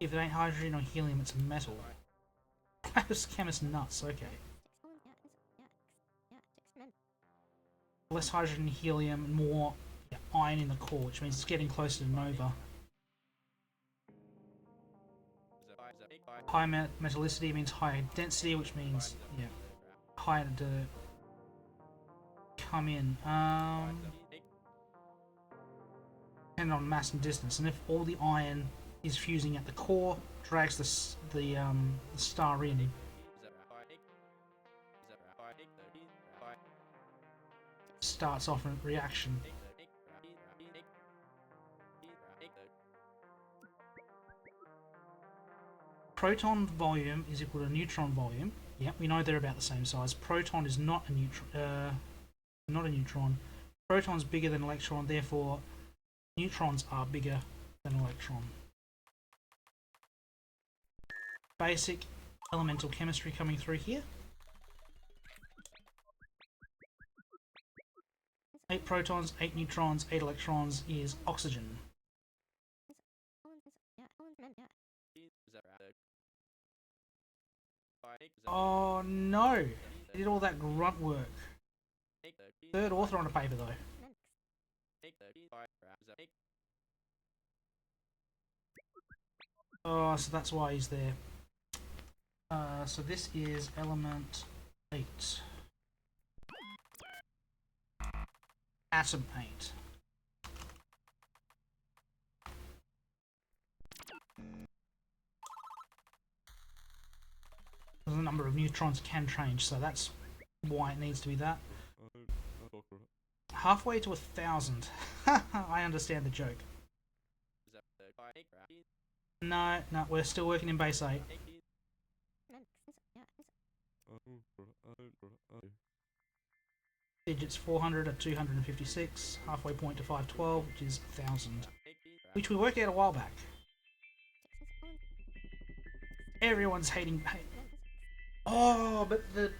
If it ain't hydrogen or helium, it's metal. Chemist nuts, okay. Less hydrogen and helium, more iron in the core, which means it's getting closer to nova. High metallicity means higher density, which means, yeah, higher to come in. Depending on mass and distance, and if all the iron is fusing at the core, drags the star in. Starts off a reaction. Proton volume is equal to neutron volume. Yep, we know they're about the same size. Proton is not a neutron. Proton's bigger than electron, therefore neutrons are bigger than electron. Basic elemental chemistry coming through here. 8 protons, 8 neutrons, 8 electrons is oxygen. Oh no! He did all that grunt work. Third author on a paper though. Oh, so that's why he's there. So this is element 8. Atom 8. The number of neutrons can change, so that's why it needs to be that. Halfway to 1,000. I understand the joke. No, we're still working in base 8. Digits 400 are 256, halfway point to 512, which is 1,000. Which we worked out a while back. Everyone's hating... Oh, but the...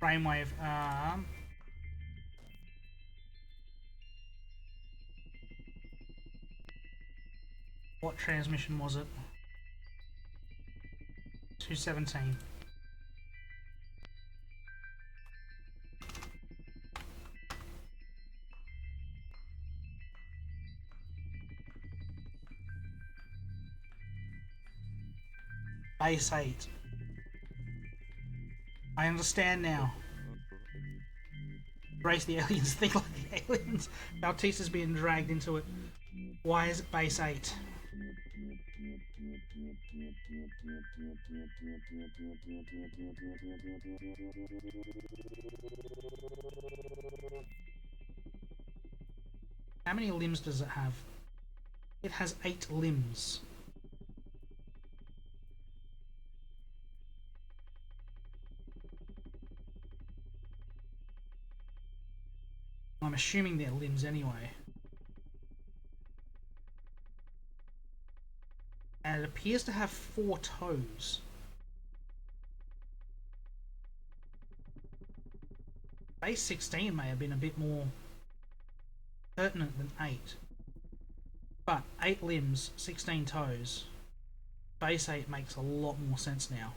Brainwave, what transmission was it? 217. Base 8. I understand now. Race the aliens, think like the aliens. Bautista's being dragged into it. Why is it base 8? How many limbs does it have? It has 8 limbs. I'm assuming they're limbs anyway. And it appears to have 4 toes. Base 16 may have been a bit more pertinent than 8. But 8 limbs, 16 toes. Base 8 makes a lot more sense now.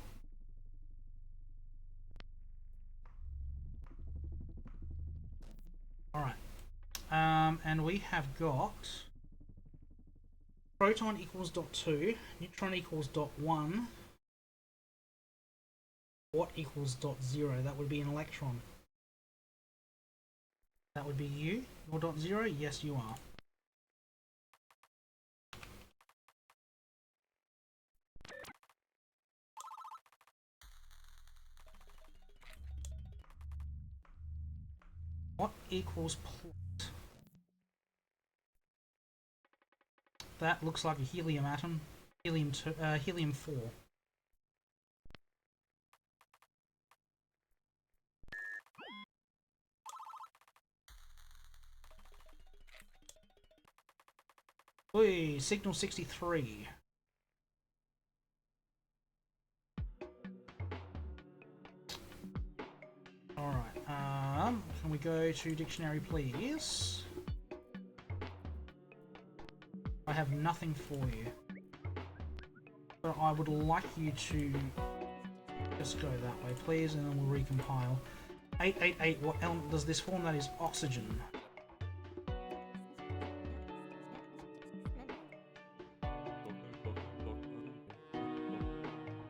Alright. And we have got proton equals dot 2, neutron equals dot 1, what equals dot 0? That would be an electron. That would be you. You're dot 0? Yes, you are. What equals plot? That looks like a helium atom. Helium 4. Oi, signal 63. Alright, can we go to dictionary please? I have nothing for you. But I would like you to just go that way please, and then we'll recompile. 888, what element does this form? That is oxygen.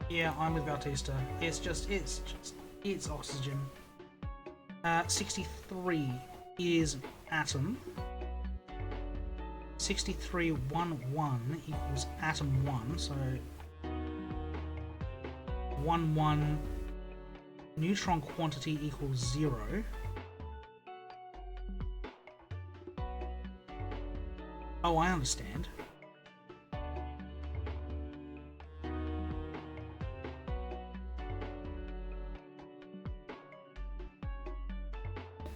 Yeah, I'm with Bautista. It's oxygen. 63 is atom. 6311 equals atom 1, so 11 neutron quantity equals 0. Oh, I understand.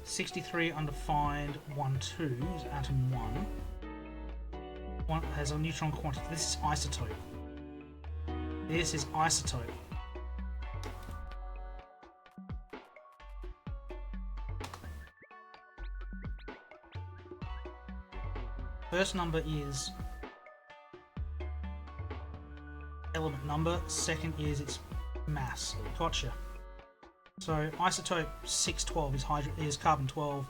.63 undefined 12 is atom 1. has a neutron quantity. This is isotope. This is isotope. First number is element number, second is its mass. Gotcha. So isotope 612 is carbon 12,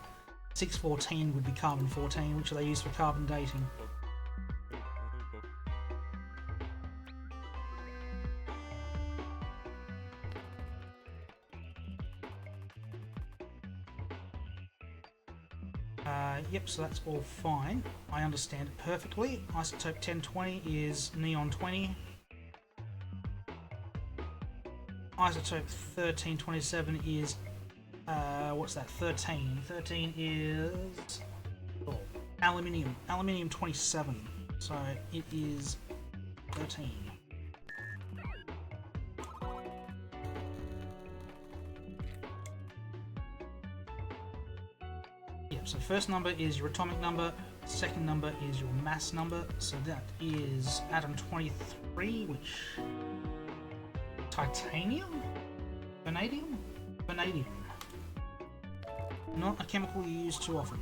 614 would be carbon 14, which they use for carbon dating. Yep, so that's all fine. I understand it perfectly. Isotope 1020 is neon 20. Isotope 1327 is, what's that, 13. 13 is aluminium. Aluminium 27. So it is 13. Yep, so first number is your atomic number, second number is your mass number, so that is atom 23, which... Titanium? Vanadium? Vanadium. Not a chemical you use too often.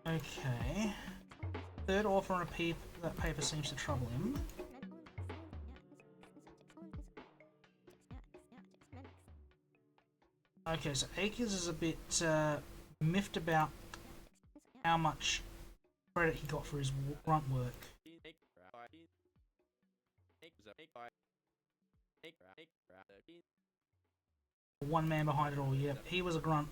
Okay. Third author on that paper seems to trouble him. Okay, so Akers is a bit miffed about how much credit he got for his grunt work. One man behind it all, yep, he was a grunt.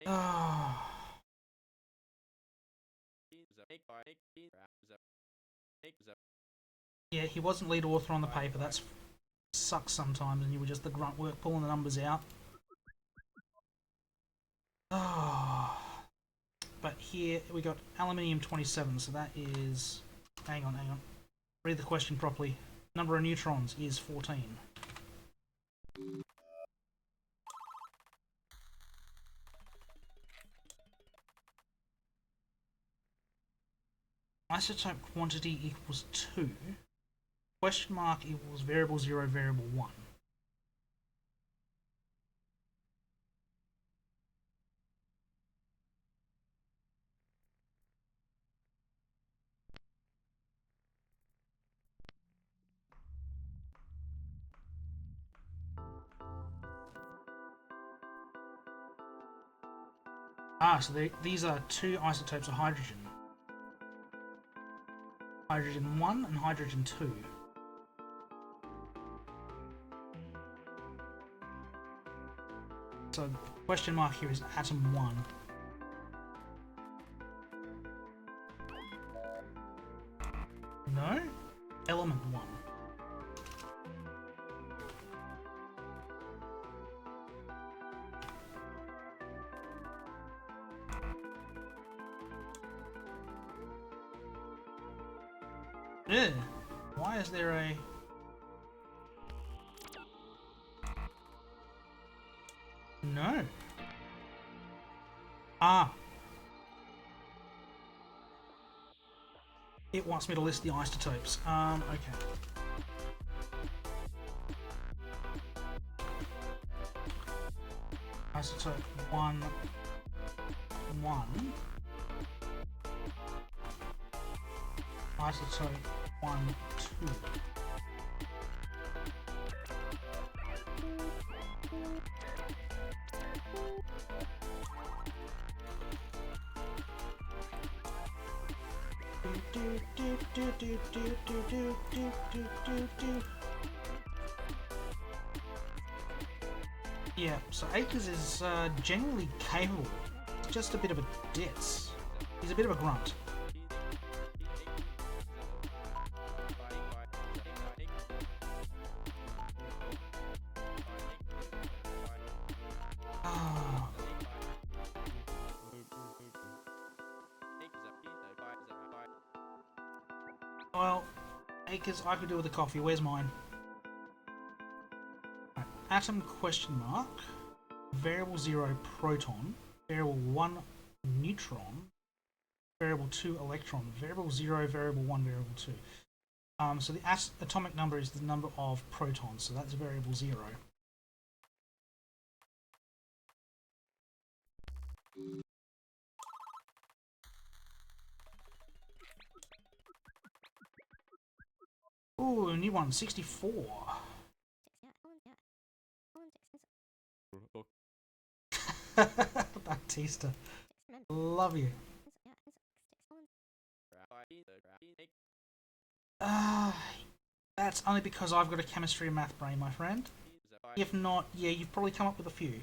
Oh. Yeah, he wasn't lead author on the paper, that sucks sometimes, and you were just the grunt work pulling the numbers out. Oh. But here we got aluminium 27, so that is... Hang on. Read the question properly. Number of neutrons is 14. Isotope quantity equals 2. Question mark equals variable 0, variable 1. So these are two isotopes of hydrogen. Hydrogen 1 and hydrogen 2. So the question mark here is atom 1. No? Element 1. Ugh. Why is there a... No. It wants me to list the isotopes. Okay. Isotope 1, 1. Isotope 1, 2. Yeah, so Akers is genuinely capable. He's just a bit of a ditz. He's a bit of a grunt. Well, Acres, I could do with a coffee. Where's mine? Right. Atom question mark. Variable 0 proton. Variable 1 neutron. Variable 2 electron. Variable 0, variable 1, variable 2. So the atomic number is the number of protons, so that's variable 0. Ooh, a new one, 64. Baptista. Love you. That's only because I've got a chemistry and math brain, my friend. If not, yeah, you've probably come up with a few.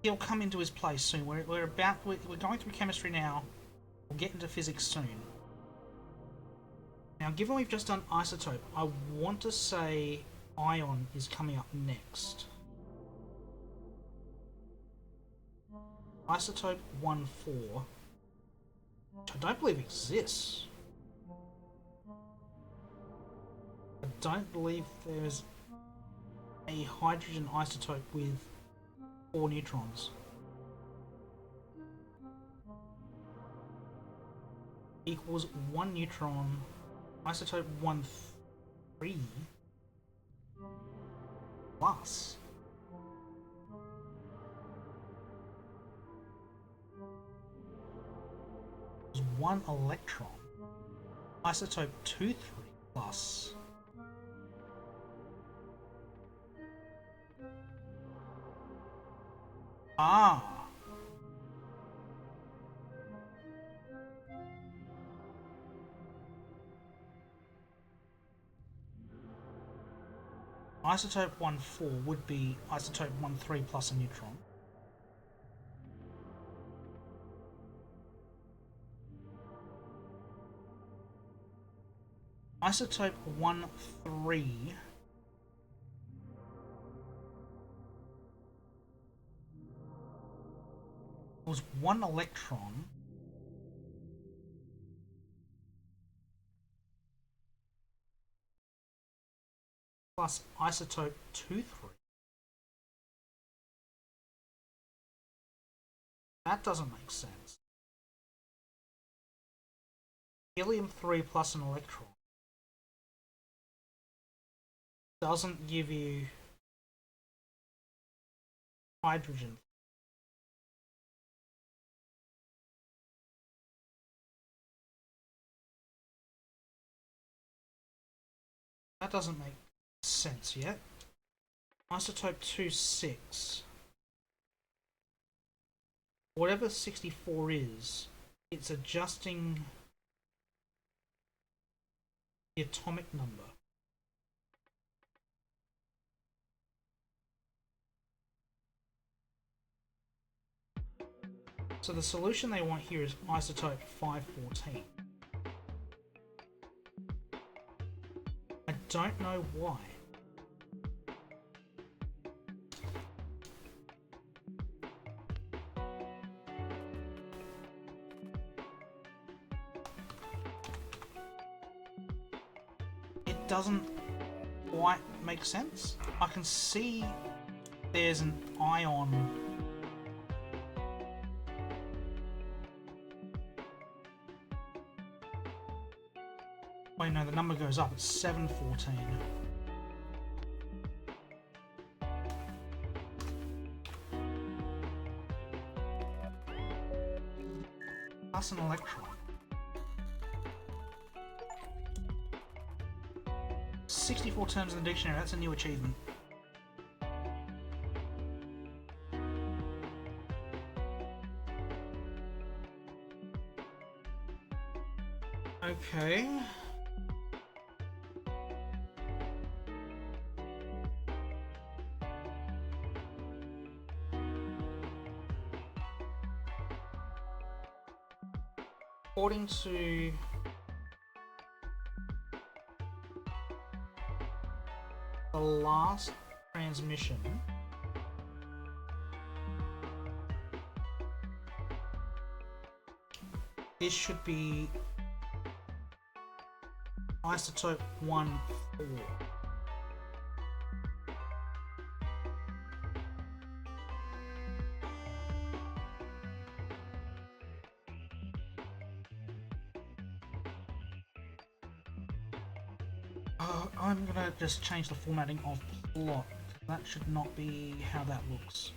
He'll come into his place soon. We're going through chemistry now. We'll get into physics soon. Now, given we've just done isotope, I want to say ion is coming up next. Isotope 1-4, which I don't believe exists. I don't believe there's a hydrogen isotope with 4 neutrons. Equals 1 neutron. Isotope 1-3 plus 1 electron. Isotope 2-3 plus isotope 1-4 would be isotope 1-3 plus a neutron. Isotope 1-3 was 1 electron plus isotope 2-3. That doesn't make sense. Helium-3 plus an electron doesn't give you hydrogen. That doesn't make sense yet. Isotope 2-6. Whatever 64 is, it's adjusting the atomic number. So the solution they want here is isotope 514. I don't know why. It doesn't quite make sense. I can see there's an ion wait, no, the number goes up. It's 714. Plus an electron. 64 terms in the dictionary. That's a new achievement. Okay. According to the last transmission. This should be isotope 1-4. I'm gonna just change the formatting of plot. That should not be how that looks.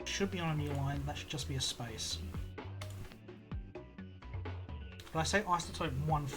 Should be on a new line. That should just be a space. But I say isotope 1-4.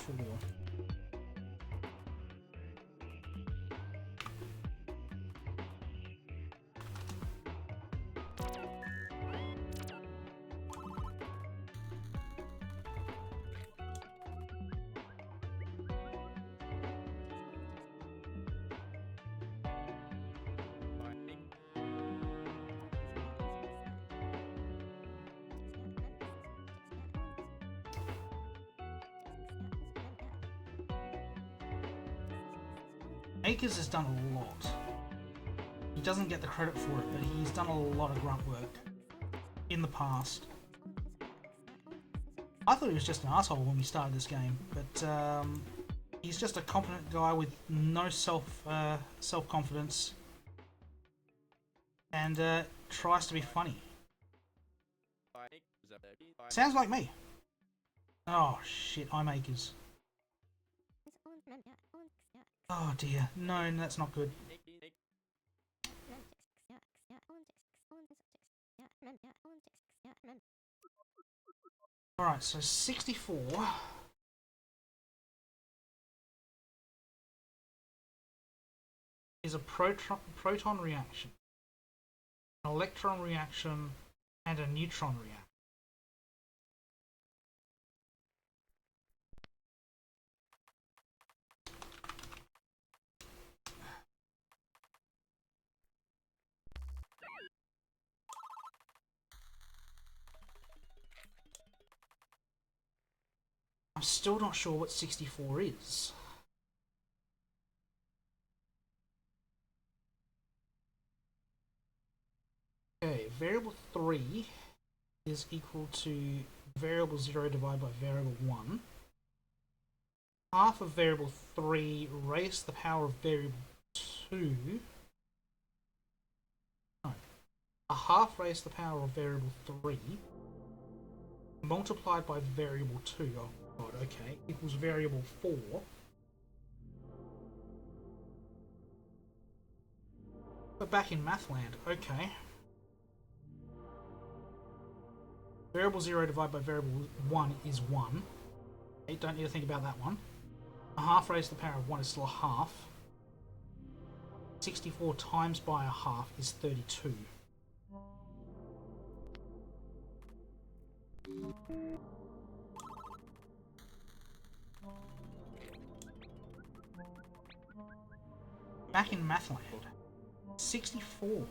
Akers has done a lot. He doesn't get the credit for it, but he's done a lot of grunt work in the past. I thought he was just an asshole when we started this game, but he's just a competent guy with no self-confidence, and tries to be funny. Sounds like me. Oh shit, I'm Akers. Oh dear, no, that's not good. Alright, so 64 is a proton reaction, an electron reaction, and a neutron reaction. I'm still not sure what 64 is. Okay, variable 3 is equal to variable 0 divided by variable 1. Half of variable 3 raised to the power of variable 2. No. A half raised to the power of variable 3 multiplied by variable 2. Oh god, okay. Equals variable 4. But back in Mathland, okay. Variable 0 divided by variable 1 is 1. Okay, don't need to think about that one. A half raised to the power of 1 is still a half. 64 times by a half is 32. Back in Mathland. 64.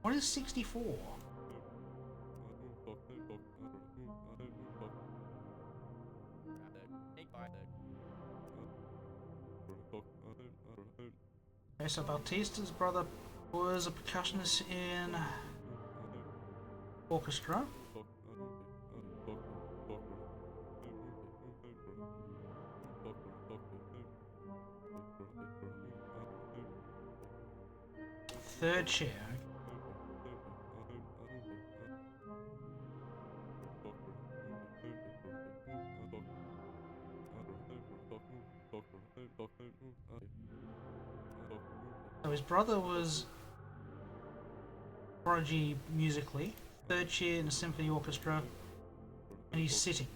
What is 64? Okay, so Bautista's brother was a percussionist in orchestra. Third chair. So his brother was prodigy musically, third chair in a symphony orchestra, and he's sitting.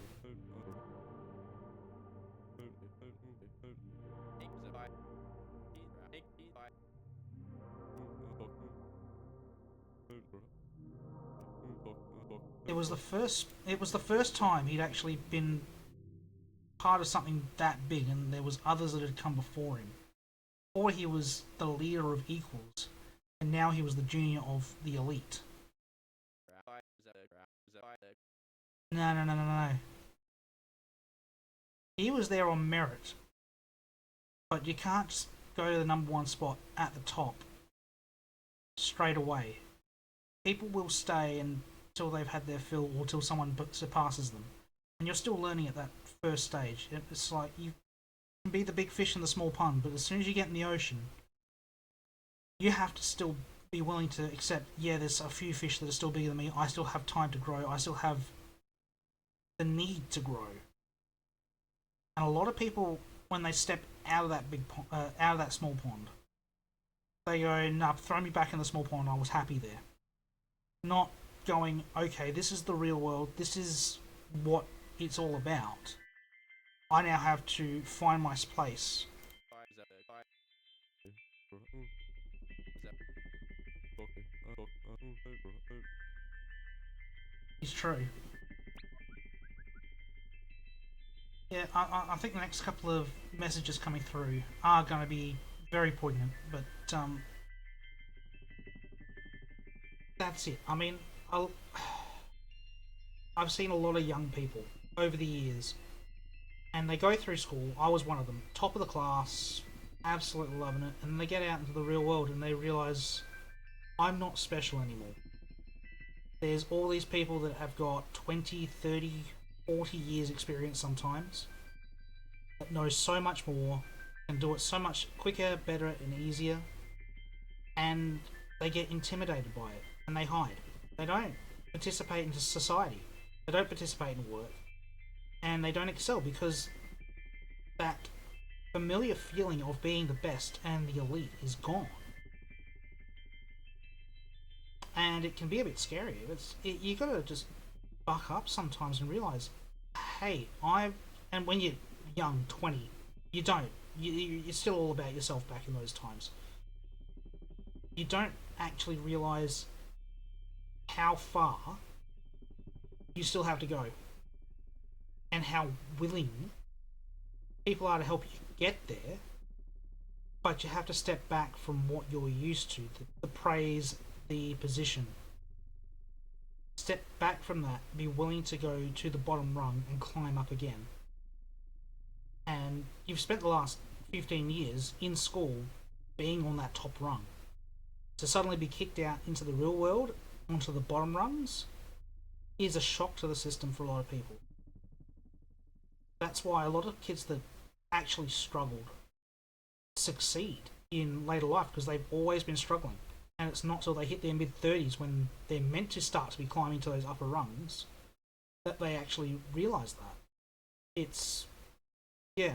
It was the first time he'd actually been part of something that big, and there was others that had come before him. Or he was the leader of equals, and now he was the junior of the elite. No. He was there on merit. But you can't just go to the number one spot at the top straight away. People will stay until they've had their fill or till someone surpasses them. And you're still learning at that first stage. It's like you can be the big fish in the small pond, but as soon as you get in the ocean, you have to still be willing to accept, yeah, there's a few fish that are still bigger than me. I still have time to grow. I still have the need to grow. And a lot of people, when they step out of that out of that small pond, they go, "Nah, throw me back in the small pond. I was happy there." Not going, "Okay, this is the real world. This is what it's all about. I now have to find my place." It's true. Yeah, I think the next couple of messages coming through are going to be very poignant, but that's it. I mean, I've seen a lot of young people over the years, and they go through school. I was one of them, top of the class, absolutely loving it, and they get out into the real world and they realise I'm not special anymore. There's all these people that have got 20, 30, 40 years experience sometimes, that know so much more, can do it so much quicker, better, and easier, and they get intimidated by it and they hide. They don't participate in society. They don't participate in work, and they don't excel because that familiar feeling of being the best and the elite is gone. And it can be a bit scary. You gotta just buck up sometimes and realize, hey, and when you're young, 20, you don't. It's still all about yourself back in those times. You don't actually realize how far you still have to go and how willing people are to help you get there, but you have to step back from what you're used to, the praise, the position. Step back from that, be willing to go to the bottom rung and climb up again. And you've spent the last 15 years in school being on that top rung. To suddenly be kicked out into the real world, onto the bottom rungs, is a shock to the system for a lot of people. That's why a lot of kids that actually struggled succeed in later life, because they've always been struggling. And it's not till they hit their mid-30s, when they're meant to start to be climbing to those upper rungs, that they actually realise that. It's, yeah,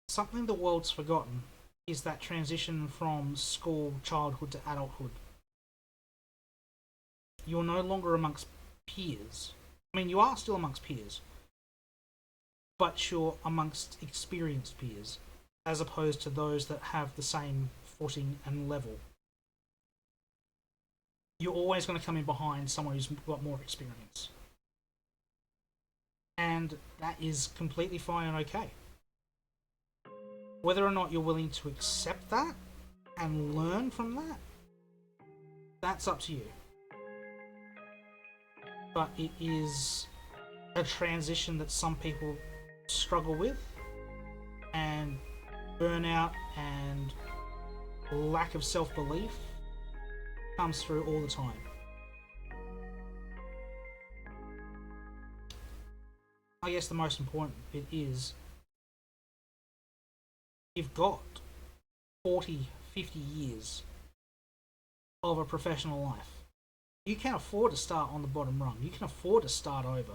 something the world's forgotten is that transition from school, childhood to adulthood. You're no longer amongst peers. I mean, you are still amongst peers, but you're amongst experienced peers, as opposed to those that have the same footing and level. You're always going to come in behind someone who's got more experience. And that is completely fine and okay. Whether or not you're willing to accept that and learn from that, that's up to you. But it is a transition that some people struggle with, and burnout and lack of self-belief comes through all the time. I guess the most important bit is you've got 40, 50 years of a professional life. You can afford to start on the bottom rung. You can afford to start over.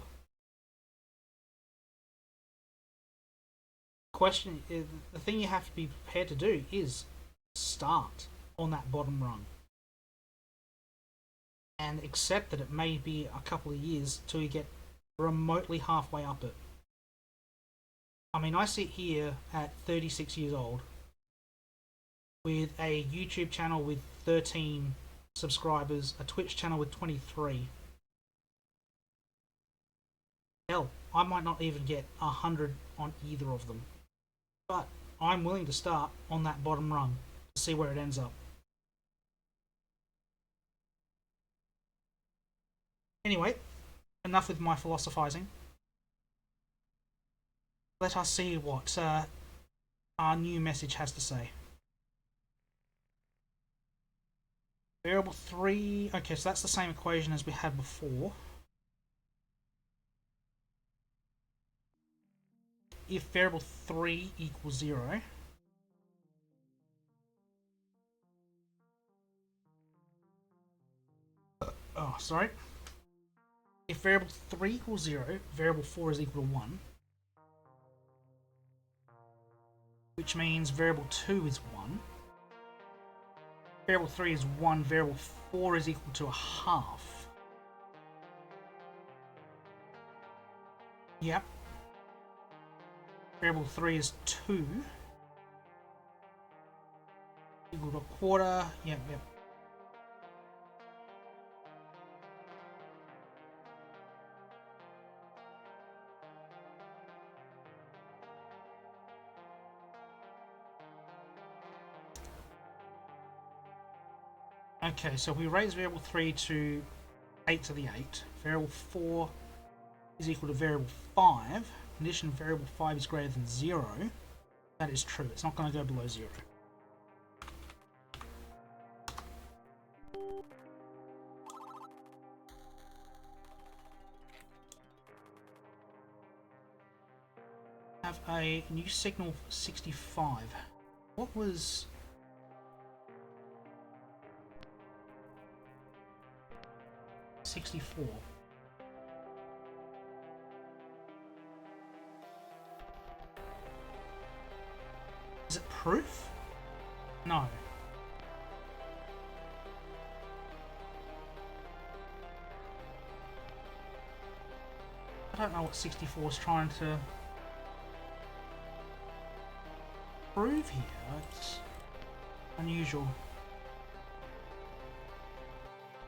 The thing you have to be prepared to do is start on that bottom rung and accept that it may be a couple of years till you get remotely halfway up it. I mean, I sit here at 36 years old with a YouTube channel with 13 subscribers, a Twitch channel with 23. Hell, I might not even get 100 on either of them. But I'm willing to start on that bottom rung to see where it ends up. Anyway, enough with my philosophizing. let us see what our new message has to say. Variable 3, okay, so that's the same equation as we had before. If variable 3 equals 0, oh, sorry. If variable 3 equals 0, variable 4 is equal to 1. Which means variable 2 is 1. Variable 3 is 1, variable 4 is equal to a half. Yep. Variable 3 is 2. Equal to a quarter. Yep. Okay, so we raise variable 3 to 8 to the 8. Variable 4 is equal to variable 5. Condition variable 5 is greater than 0. That is true. It's not going to go below 0. Have a new signal 65. What was 64? Is it proof? No. I don't know what 64 is trying to prove here. It's unusual.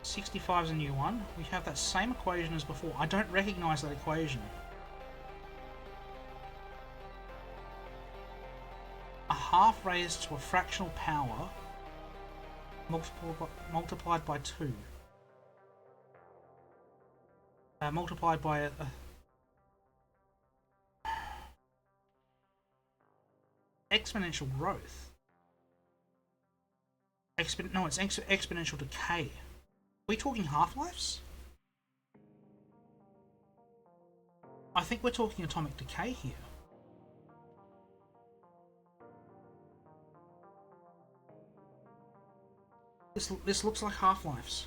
65 is a new one. We have that same equation as before. I don't recognize that equation. A half raised to a fractional power multiplied by 2. Multiplied by a exponential growth. No, it's exponential decay. Are we talking half-lives? I think we're talking atomic decay here. This looks like half-lives.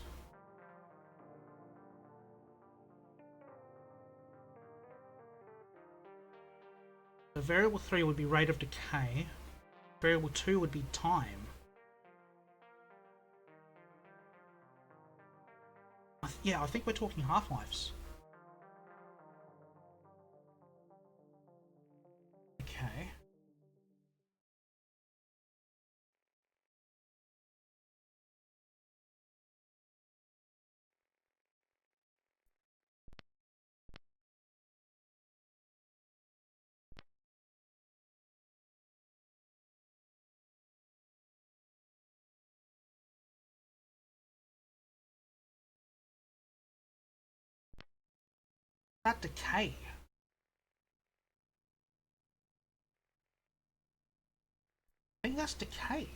So variable 3 would be rate of decay. Variable 2 would be time. Yeah, I think we're talking half-lives. Okay. That decay. I think that's decay.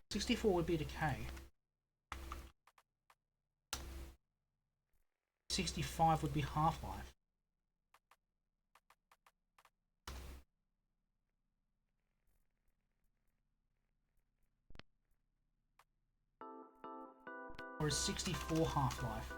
64 would be decay. 65 would be half-life. Or is 64 half-life?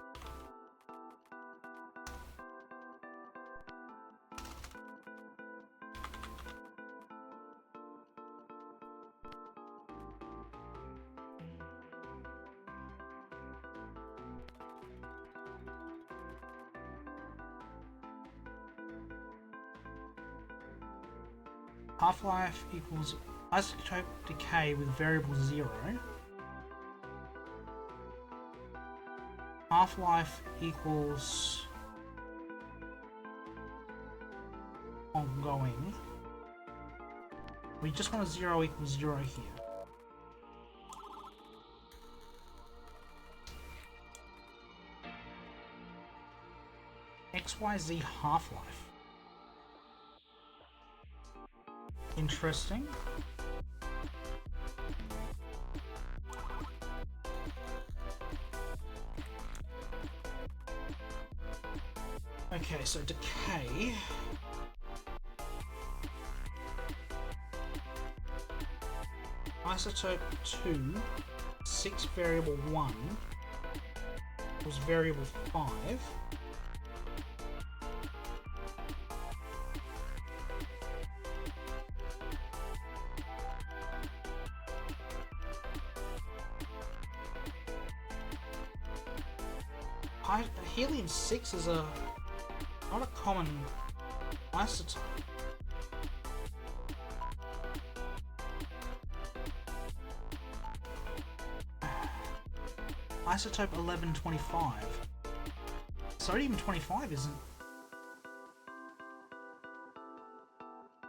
Half-life equals isotope decay with variable 0. Half-life equals ongoing. We just want a 0 equals 0 here. XYZ half-life. Interesting. Okay, so decay. Isotope 2, 6 variable 1 was variable 5. Helium-6 is not a common isotope. Isotope 1125. Sodium-25 isn't.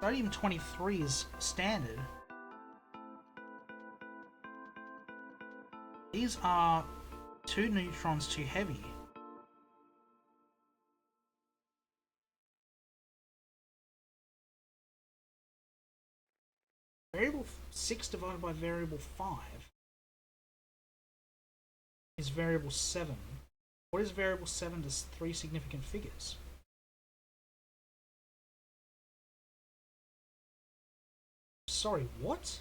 Sodium-23 is standard. These are 2 neutrons too heavy. Variable 6 divided by variable 5 is variable 7. What is variable 7 to 3 significant figures? Sorry, what?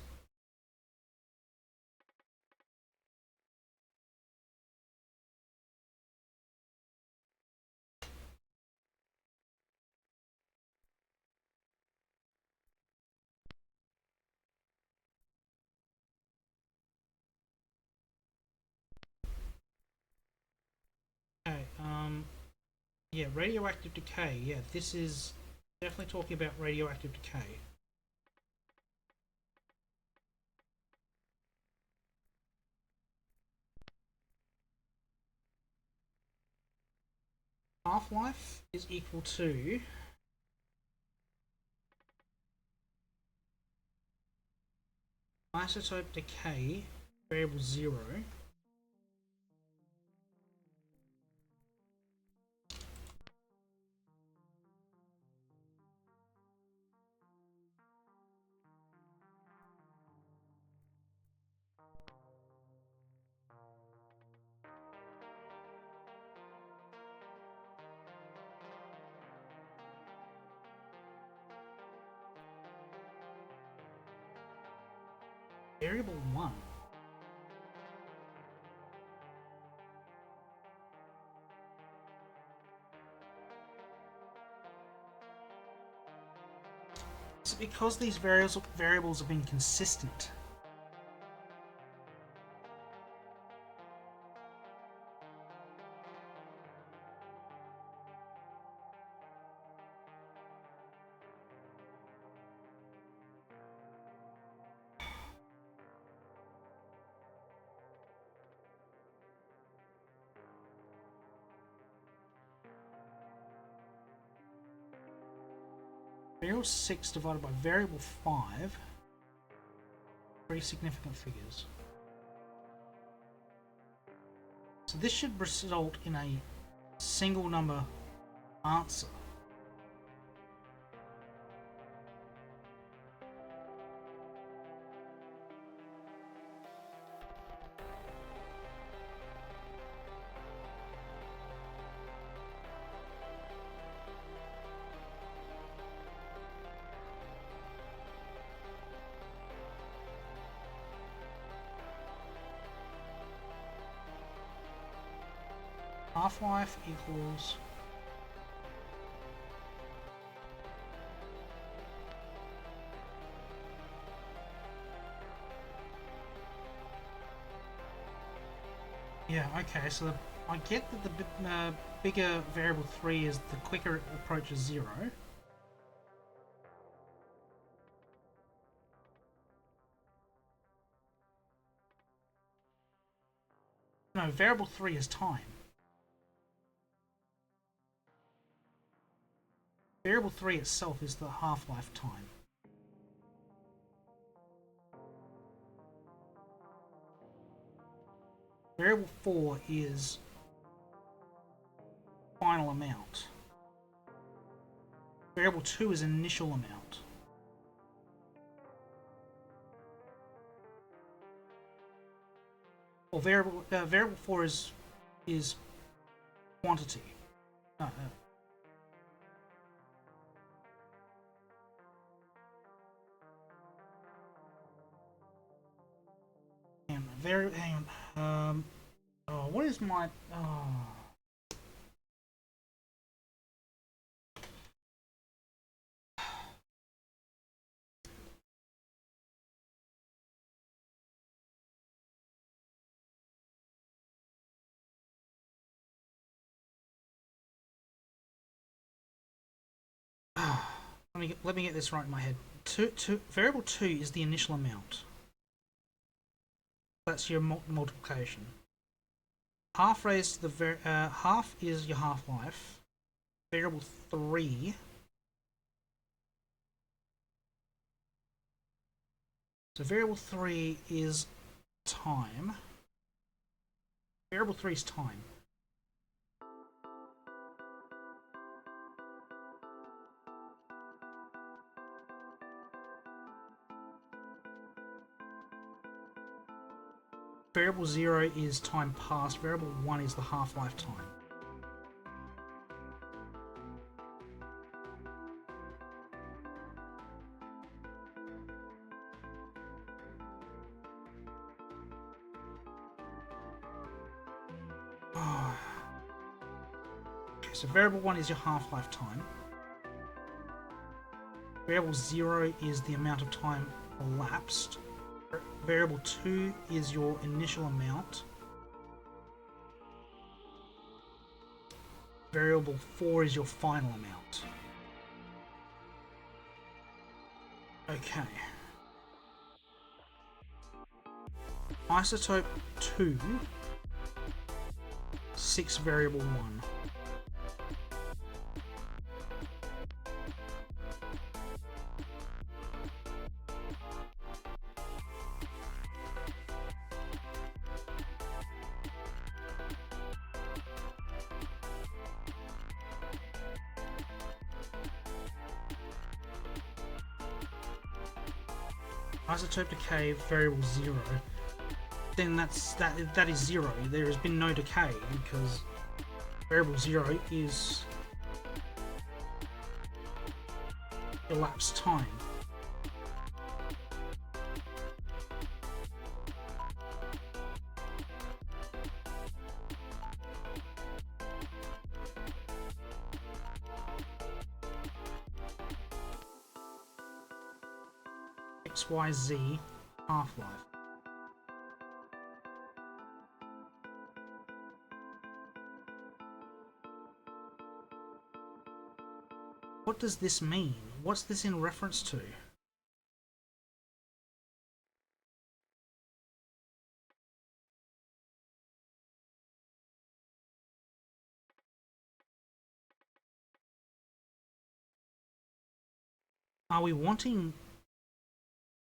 Okay, yeah, radioactive decay. Yeah, this is definitely talking about radioactive decay. Half-life is equal to isotope decay, variable 0, variable 1. Is it because these variables have been consistent? Variable 6 divided by variable 5, 3 significant figures. So this should result in a single number answer. Half-life equals yeah, okay, so I get that the bigger variable 3 is the quicker it approaches 0. No, variable 3 is time. Variable 3 itself is the half-life time. Variable 4 is final amount. Variable 2 is initial amount. Or variable 4 is quantity. No, hang on. Oh, what is my? Oh. Let me get this right in my head. Variable 2 is the initial amount. That's your multiplication. Half raised to the half is your half-life. Variable 3. So variable 3 is time. Variable 3 is time. Variable 0 is time passed. Variable 1 is the half-life time. Oh. Okay, so variable 1 is your half-life time. Variable 0 is the amount of time elapsed. Variable 2 is your initial amount. Variable 4 is your final amount. Okay. Isotope 2, 6 variable 1. Isotope decay variable 0. Then that is 0. There has been no decay because variable 0 is elapsed time. XYZ half-life. What does this mean? What's this in reference to? Are we wanting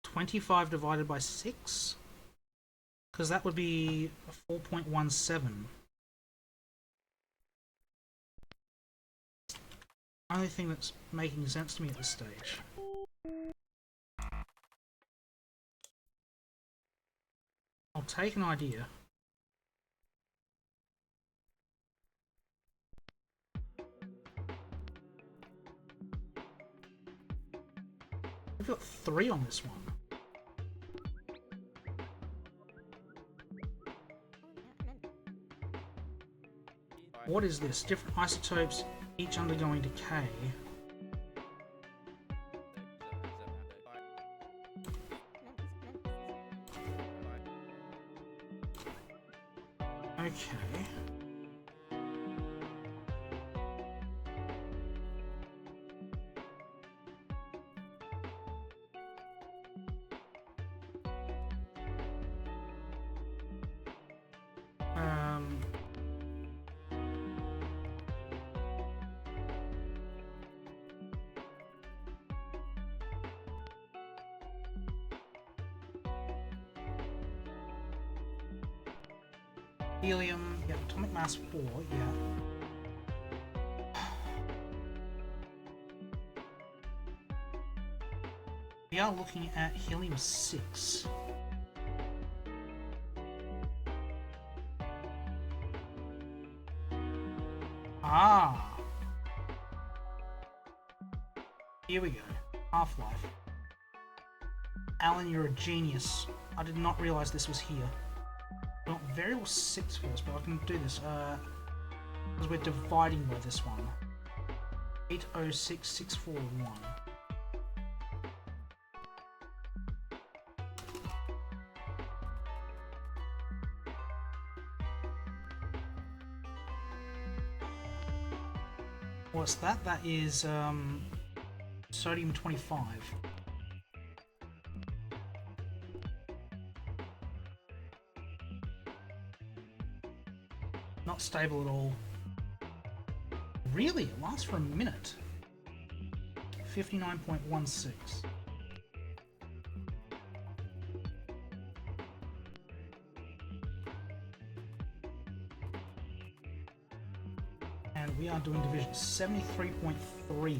25 divided by 6? Because that would be 4.17. Only thing that's making sense to me at this stage. I'll take an idea. We've got 3 on this one. What is this? Different isotopes, each undergoing decay. Okay. Helium, yeah, atomic mass 4, yeah. We are looking at helium 6. Ah! Here we go. Half-Life. Alan, you're a genius. I did not realise this was here. Well, variable 6 first, but I can do this. Because we're dividing by this one. 806641. What's that? That is sodium 25. Not stable at all. Really? It lasts for a minute. 59.16. And we are doing division 73.3.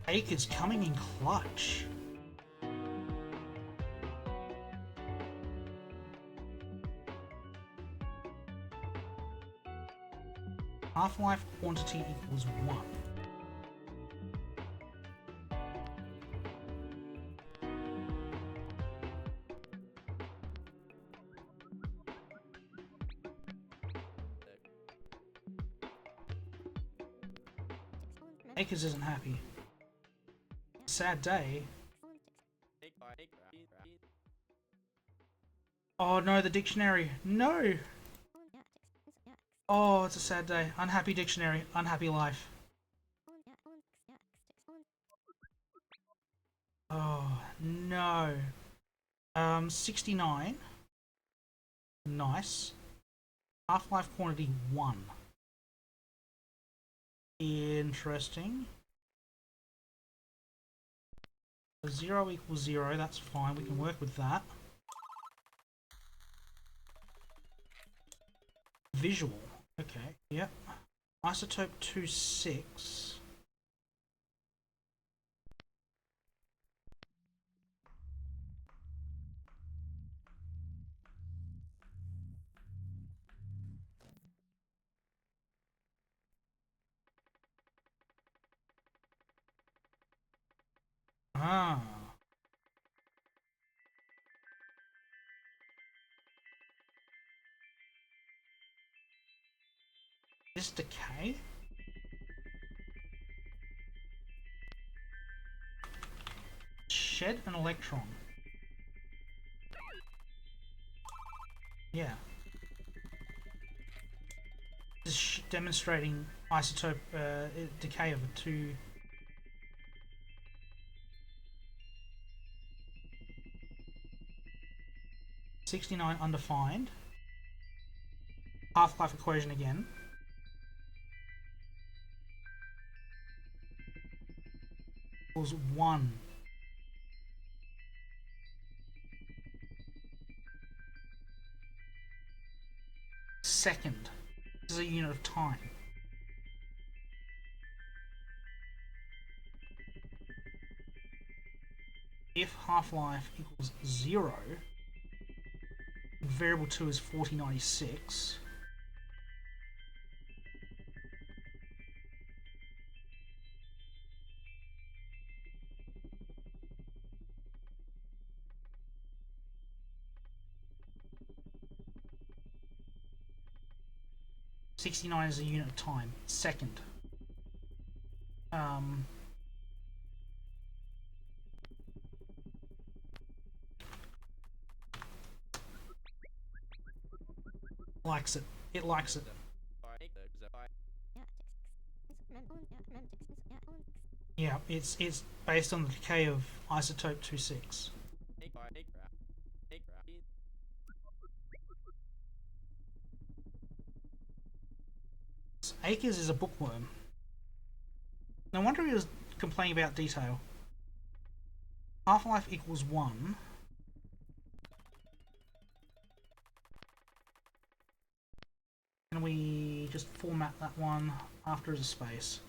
Acres coming in clutch. Half-life quantity equals 1. Acres isn't happy. Sad day. Oh no, the dictionary. No! Oh, it's a sad day. Unhappy dictionary. Unhappy life. Oh, no. 69. Nice. Half-life quantity 1. Interesting. 0 equals 0, that's fine, we can work with that. Visual, okay, yep. Isotope 26. Ah. This decay? Shed an electron. Yeah. This is demonstrating isotope decay of a 2. $69 undefined. Half-life equation again. Equals 1. Second. This is a unit of time. If half-life equals 0, variable 2 is 4096. $69 is a unit of time. Second. Likes it. It likes it. Yeah, it's based on the decay of isotope 26. Acres is a bookworm. No wonder he was complaining about detail. Half-life equals 1. Can we just format that one after as a space?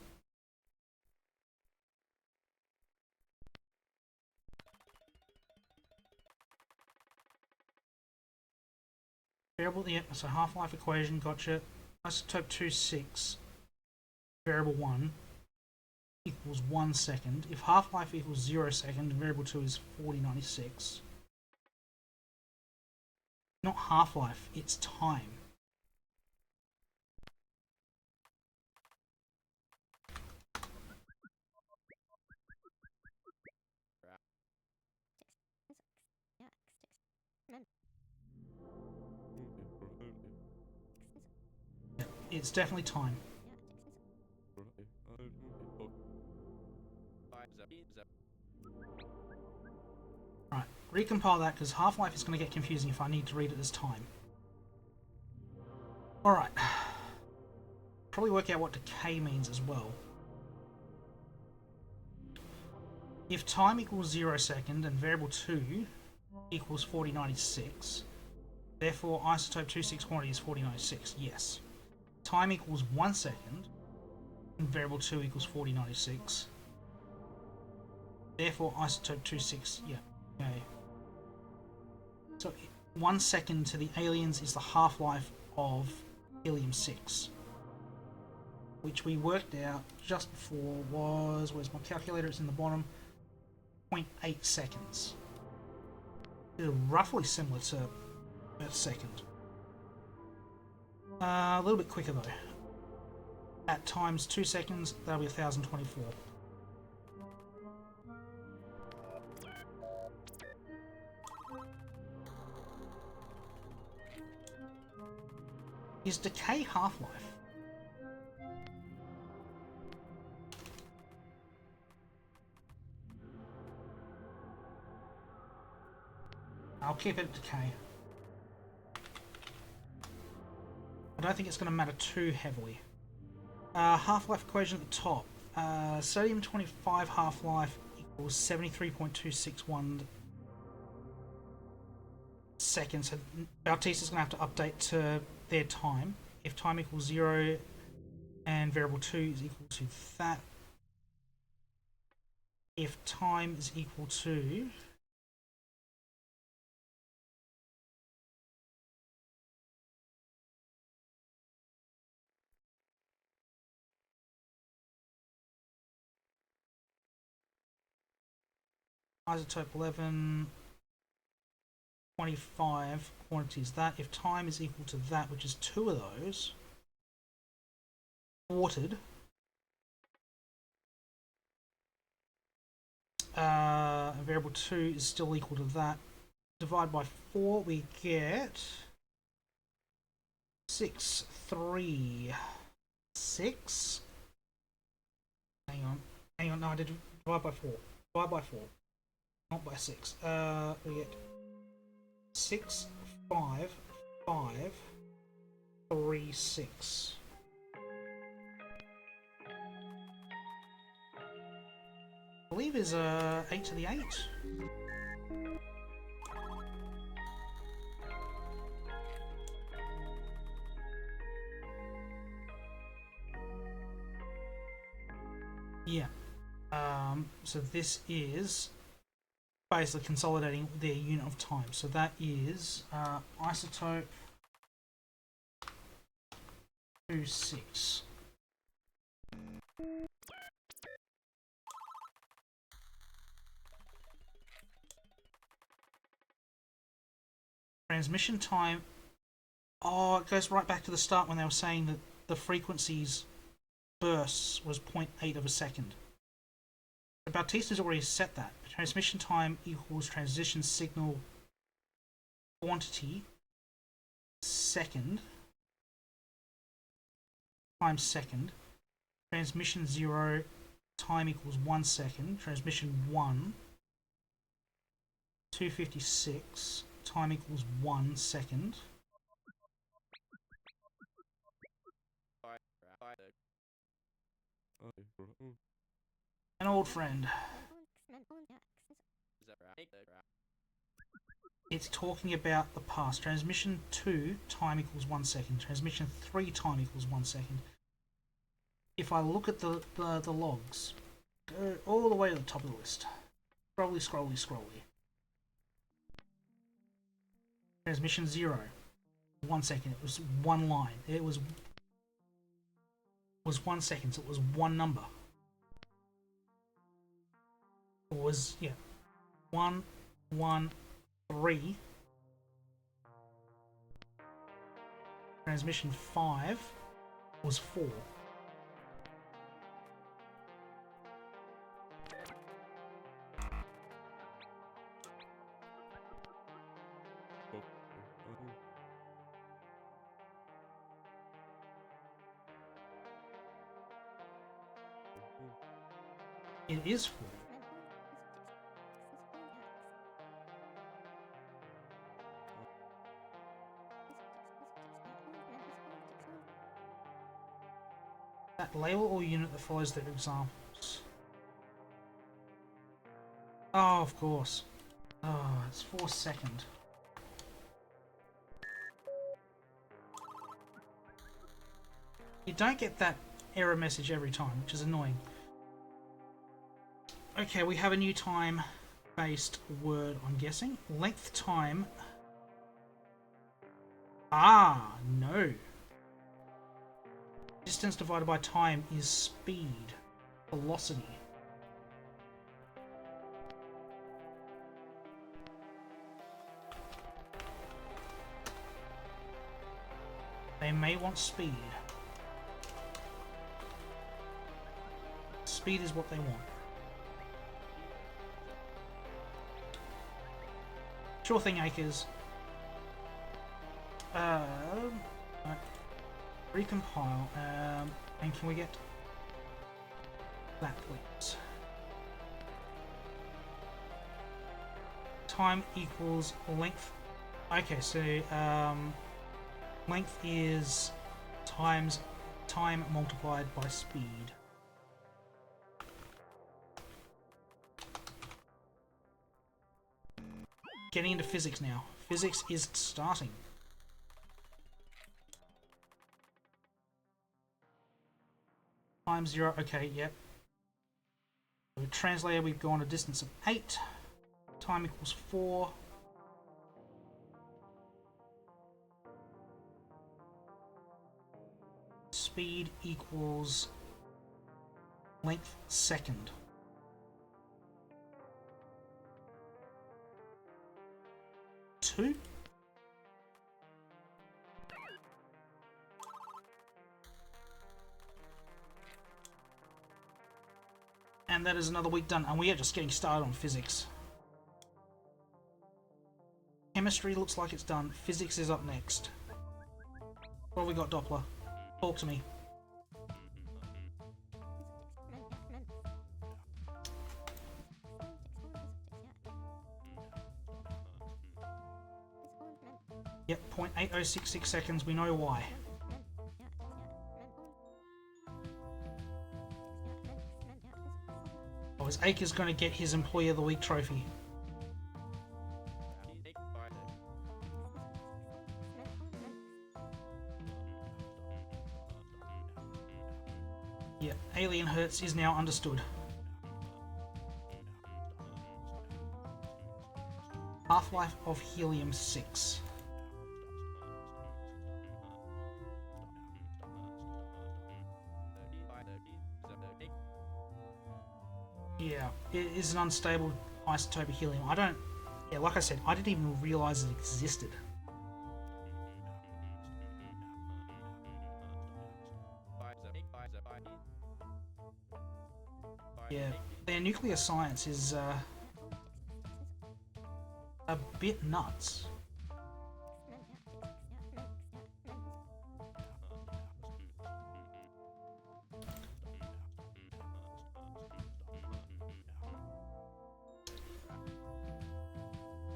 variable, yeah, so half-life equation, gotcha. Isotope 26, variable 1 equals 1 second. If half-life equals 0 second, variable 2 is 4096. Not half-life, it's time. Yeah, it's definitely time. Right, recompile that because half-life is going to get confusing if I need to read it as time. Alright. Probably work out what decay means as well. If time equals 0 second and variable 2 equals 4096, therefore isotope 26 quantity is 4096, yes. Time equals 1 second and variable 2 equals 4096, therefore isotope 26, yeah, okay. So 1 second to the aliens is the half-life of helium-6, which we worked out just before was, where's my calculator, it's in the bottom, 0.8 seconds. It's roughly similar to a second. A little bit quicker though. At times 2 seconds, that'll be 1024. Is decay half-life? I'll keep it at decay. I don't think it's going to matter too heavily. Half-life equation at the top. Sodium 25 half-life equals 73.261 seconds. So Bautista's going to have to update to their time. If time equals 0 and variable 2 is equal to that. If time is equal to isotope 11, 25 quantities that. If time is equal to that, which is 2 of those, thwarted, variable 2 is still equal to that. Divide by 4, we get 636. Hang on, no, I did divide by 4. Divide by 4, not by 6. We get 65536. I believe is 8 to the 8. Yeah. So this is basically consolidating their unit of time. So that is isotope 26. Transmission time. Oh, it goes right back to the start when they were saying that the frequencies bursts was 0.8 of a second. Bautista's already set that. Transmission time equals transition signal quantity second times second. Transmission 0 time equals 1 second. Transmission 1 256 time equals 1 second. An old friend. It's talking about the past. Transmission 2 time equals 1 second. Transmission 3 time equals 1 second. If I look at the logs, go all the way to the top of the list. Scrolly. Transmission 0 1 second. It was one line. It was 1 second. So it was one number. It was, yeah, 1, 1, 3. Transmission 5 was 4. It is 4. That label or unit that follows their examples. Oh, of course. Oh, it's 4 second. You don't get that error message every time, which is annoying. Okay, we have a new time-based word, I'm guessing. Length time. Ah, no. Distance divided by time is speed, velocity. They may want speed. Speed is what they want. Sure thing, Acres. Right. Recompile. And can we get that, please? Time equals length. Okay, so length is times time multiplied by speed. Getting into physics now. Physics is starting. Time 0, okay, yep. So translator, we've gone a distance of 8. Time equals 4. Speed equals length second. Two. And that is another week done, and we are just getting started on physics. Chemistry looks like it's done. Physics is up next. What have we got, Doppler? Talk to me. Yep, 0.8066 seconds, we know why. Oh, is Acres going to get his Employee of the Week trophy? Yeah, Alien Hertz is now understood. Half-life of helium-6. Yeah, it is an unstable isotope of helium. Yeah, like I said, I didn't even realise it existed. Yeah, their nuclear science is a bit nuts.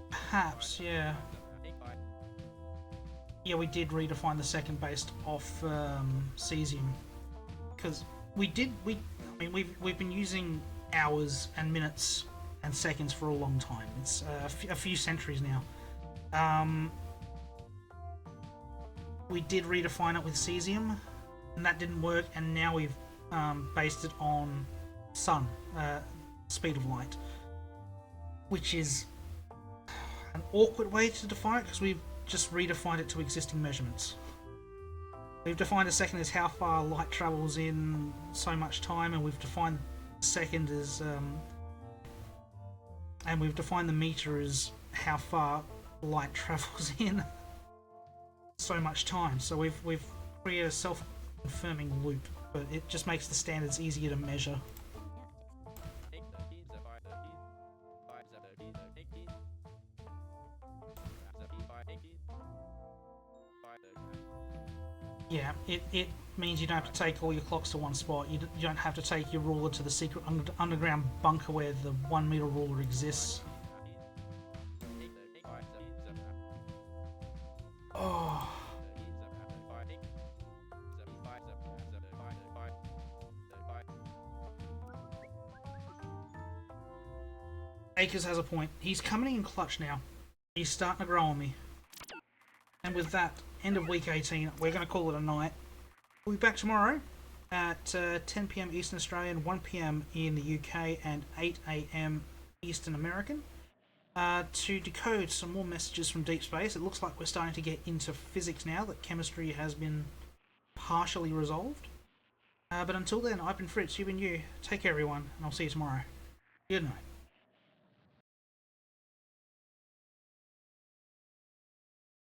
Perhaps, yeah. Yeah, we did redefine the second based off cesium, because I mean, we've been using hours and minutes and seconds for a long time. It's a few centuries now. We did redefine it with cesium, and that didn't work. And now we've based it on sun, speed of light, which is an awkward way to define it, because we've just redefined it to existing measurements. We've defined a second as how far light travels in so much time, and we've defined the second as, and we've defined the meter as how far light travels in so much time. So we've created a self-confirming loop, but it just makes the standards easier to measure. Yeah, it means you don't have to take all your clocks to one spot. You don't have to take your ruler to the secret underground bunker where the 1 meter ruler exists. Oh. Akers has a point. He's coming in clutch now. He's starting to grow on me. And with that, end of week 18, we're going to call it a night. We'll be back tomorrow at 10 PM Eastern Australian, 1 PM in the UK, and 8 AM Eastern American to decode some more messages from deep space. It looks like we're starting to get into physics now, that chemistry has been partially resolved. But until then, I've been Fritz, you've been you. Take care, everyone, and I'll see you tomorrow. Good night.